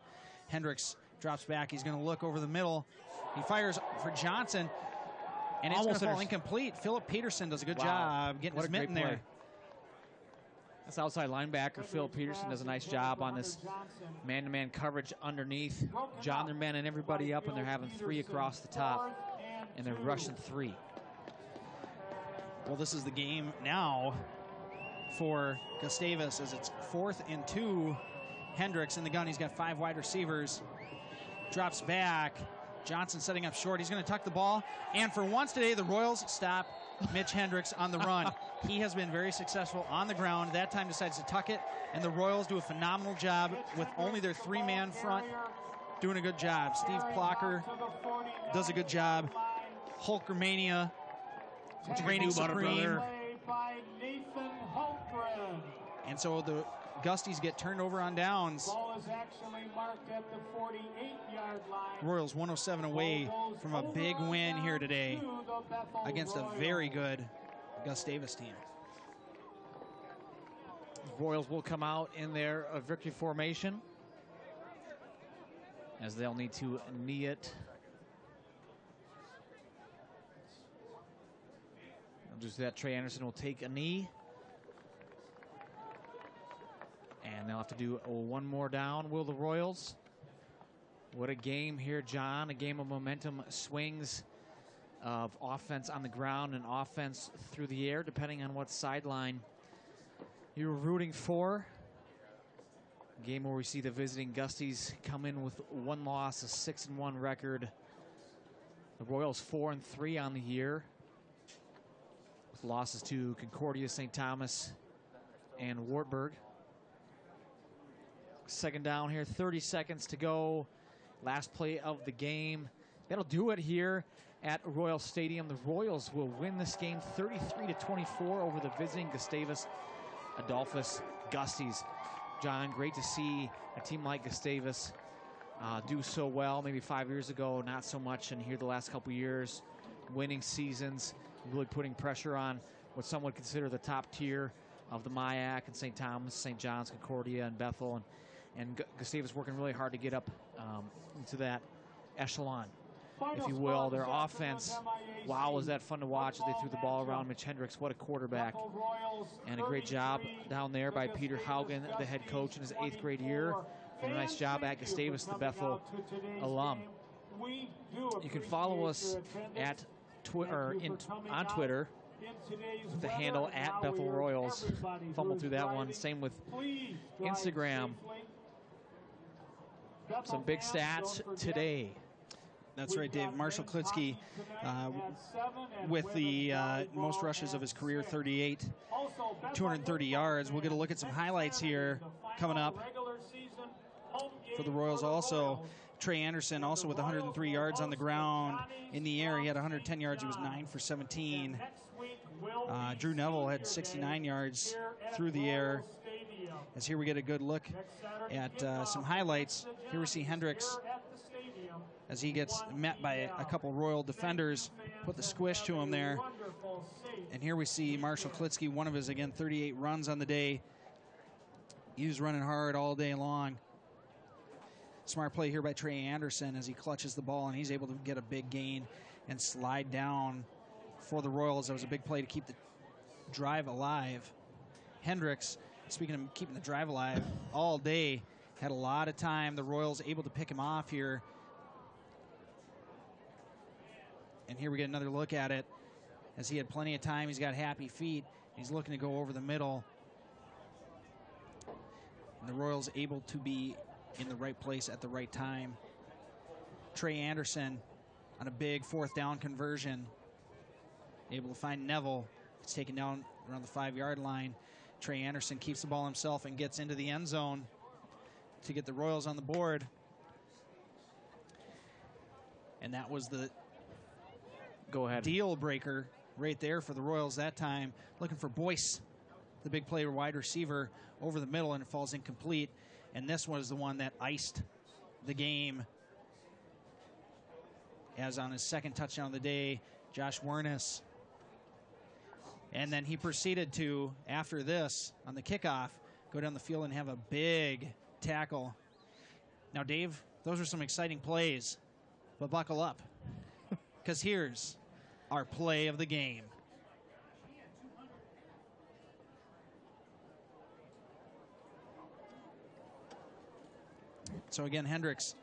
Hendricks drops back. He's going to look over the middle. He fires for Johnson, and it's going to fall incomplete. Philip Peterson does a good job getting his mitten there. That's outside linebacker. Phil Peterson does a nice job on this man-to-man coverage underneath. John their men and everybody up, and they're having 3 across the top, and they're rushing 3. Well, this is the game now for Gustavus as it's 4th and 2. Hendricks in the gun. He's got 5 wide receivers. Drops back. Johnson setting up short. He's going to tuck the ball. And for once today, the Royals stop Mitch Hendricks on the run. He has been very successful on the ground. That time decides to tuck it, and the Royals do a phenomenal job with only their 3-man front doing a good job. Steve Plocker does a good job. Hulkermania reigning supreme. And so the Gusties get turned over on downs. Ball is actually marked at the 48-yard line. Royals 107 away from a big win here today against a very good Gustavus team. Royals will come out in their victory formation, as they'll need to knee it. Just that, Trey Anderson will take a knee. And they'll have to do one more down, will the Royals? What a game here, John. A game of momentum swings, of offense on the ground and offense through the air, depending on what sideline you're rooting for. A game where we see the visiting Gusties come in with 1 loss, a 6-1 record. The Royals 4-3 on the year, with losses to Concordia, St. Thomas, and Wartburg. Second down here, 30 seconds to go. Last play of the game. That'll do it here at Royal Stadium. The Royals will win this game 33-24 over the visiting Gustavus Adolphus Gusties. John, great to see a team like Gustavus do so well. Maybe 5 years ago, not so much, and here the last couple years, winning seasons, really putting pressure on what some would consider the top tier of the MIAC and St. Thomas, St. John's, Concordia, and Bethel, and Gustavus working really hard to get up into that echelon, if you will. Their offense, wow, was that fun to watch as they threw the ball around. Mitch Hendricks, what a quarterback. And a great job down there by Peter Haugen, the head coach in his 8th grade year. Did a nice job at Gustavus, the Bethel alum. You can follow us at on Twitter with the handle at Bethel Royals. Fumbled through that one. Same with Instagram. Some big stats today. That's right, Dave. Marshall Klitsky with the most rushes of his career, 38, 230 yards. We'll get a look at some highlights here coming up for the Royals also. Trey Anderson also with 103 yards on the ground. In the air, he had 110 yards. He was 9 for 17. Drew Neville had 69 yards through the air. As here we get a good look at some highlights. Here we see Hendricks as he gets met by a couple Royal defenders, put the squish to him there. And here we see Marshall Klitsky, one of his, again, 38 runs on the day. He was running hard all day long. Smart play here by Trey Anderson as he clutches the ball, and he's able to get a big gain and slide down for the Royals. That was a big play to keep the drive alive. Hendricks, speaking of keeping the drive alive, all day, had a lot of time. The Royals able to pick him off here. And here we get another look at it as he had plenty of time. He's got happy feet. He's looking to go over the middle. And the Royals able to be in the right place at the right time. Trey Anderson on a big 4th down conversion, able to find Neville. It's taken down around the 5-yard line. Trey Anderson keeps the ball himself and gets into the end zone to get the Royals on the board. And that was the deal breaker right there for the Royals that time. Looking for Boyce, the big player wide receiver, over the middle, and it falls incomplete. And this was the one that iced the game, as on his second touchdown of the day, Josh Wernes. And then he proceeded to, after this, on the kickoff, go down the field and have a big tackle. Now, Dave, those are some exciting plays, but buckle up, because here's our play of the game. So again, Hendricks,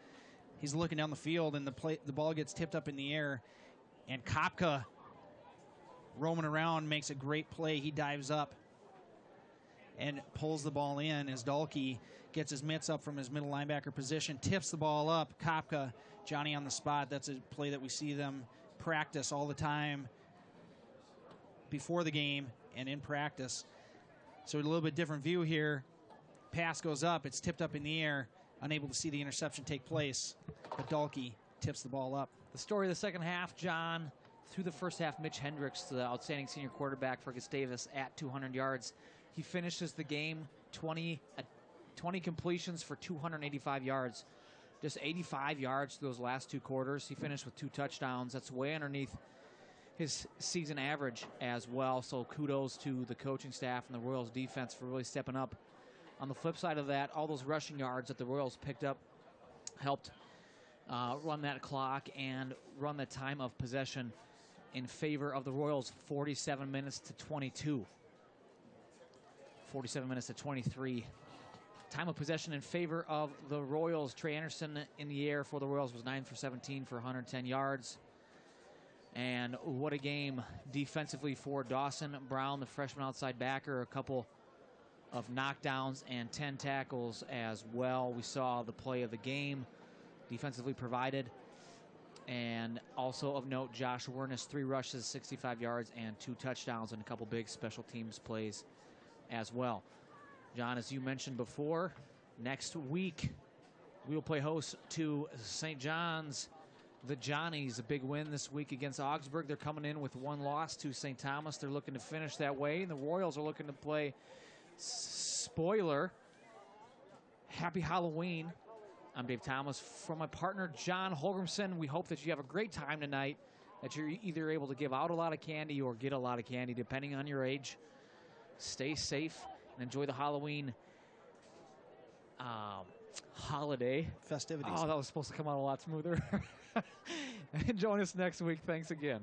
he's looking down the field, and the ball gets tipped up in the air, and Kopka, roaming around, makes a great play. He dives up and pulls the ball in as Dahlke gets his mitts up from his middle linebacker position, tips the ball up. Kopka, Johnny on the spot. That's a play that we see them practice all the time before the game and in practice. So a little bit different view here. Pass goes up. It's tipped up in the air. Unable to see the interception take place, but Dahlke tips the ball up. The story of the second half, John, through the first half, Mitch Hendricks, the outstanding senior quarterback for Gustavus, at 200 yards. He finishes the game 20 completions for 285 yards. Just 85 yards through those last 2 quarters. He finished with 2 touchdowns. That's way underneath his season average as well. So kudos to the coaching staff and the Royals defense for really stepping up. On the flip side of that, all those rushing yards that the Royals picked up helped run that clock and run the time of possession in favor of the Royals. 47 minutes to 22. 47 minutes to 23. Time of possession in favor of the Royals. Trey Anderson in the air for the Royals was 9 for 17 for 110 yards. And what a game defensively for Dawson Brown, the freshman outside backer. A couple of knockdowns and 10 tackles as well. We saw the play of the game defensively provided. And also of note, Josh Wernes, 3 rushes, 65 yards, and 2 touchdowns, and a couple big special teams plays as well. John, as you mentioned before, next week we will play host to St. John's. The Johnnies, a big win this week against Augsburg. They're coming in with 1 loss to St. Thomas. They're looking to finish that way. And the Royals are looking to play, spoiler, Happy Halloween. I'm Dave Thomas. From my partner, John Holgrimson, we hope that you have a great time tonight, that you're either able to give out a lot of candy or get a lot of candy, depending on your age. Stay safe and enjoy the Halloween holiday festivities. Oh, that was supposed to come out a lot smoother. And join us next week. Thanks again.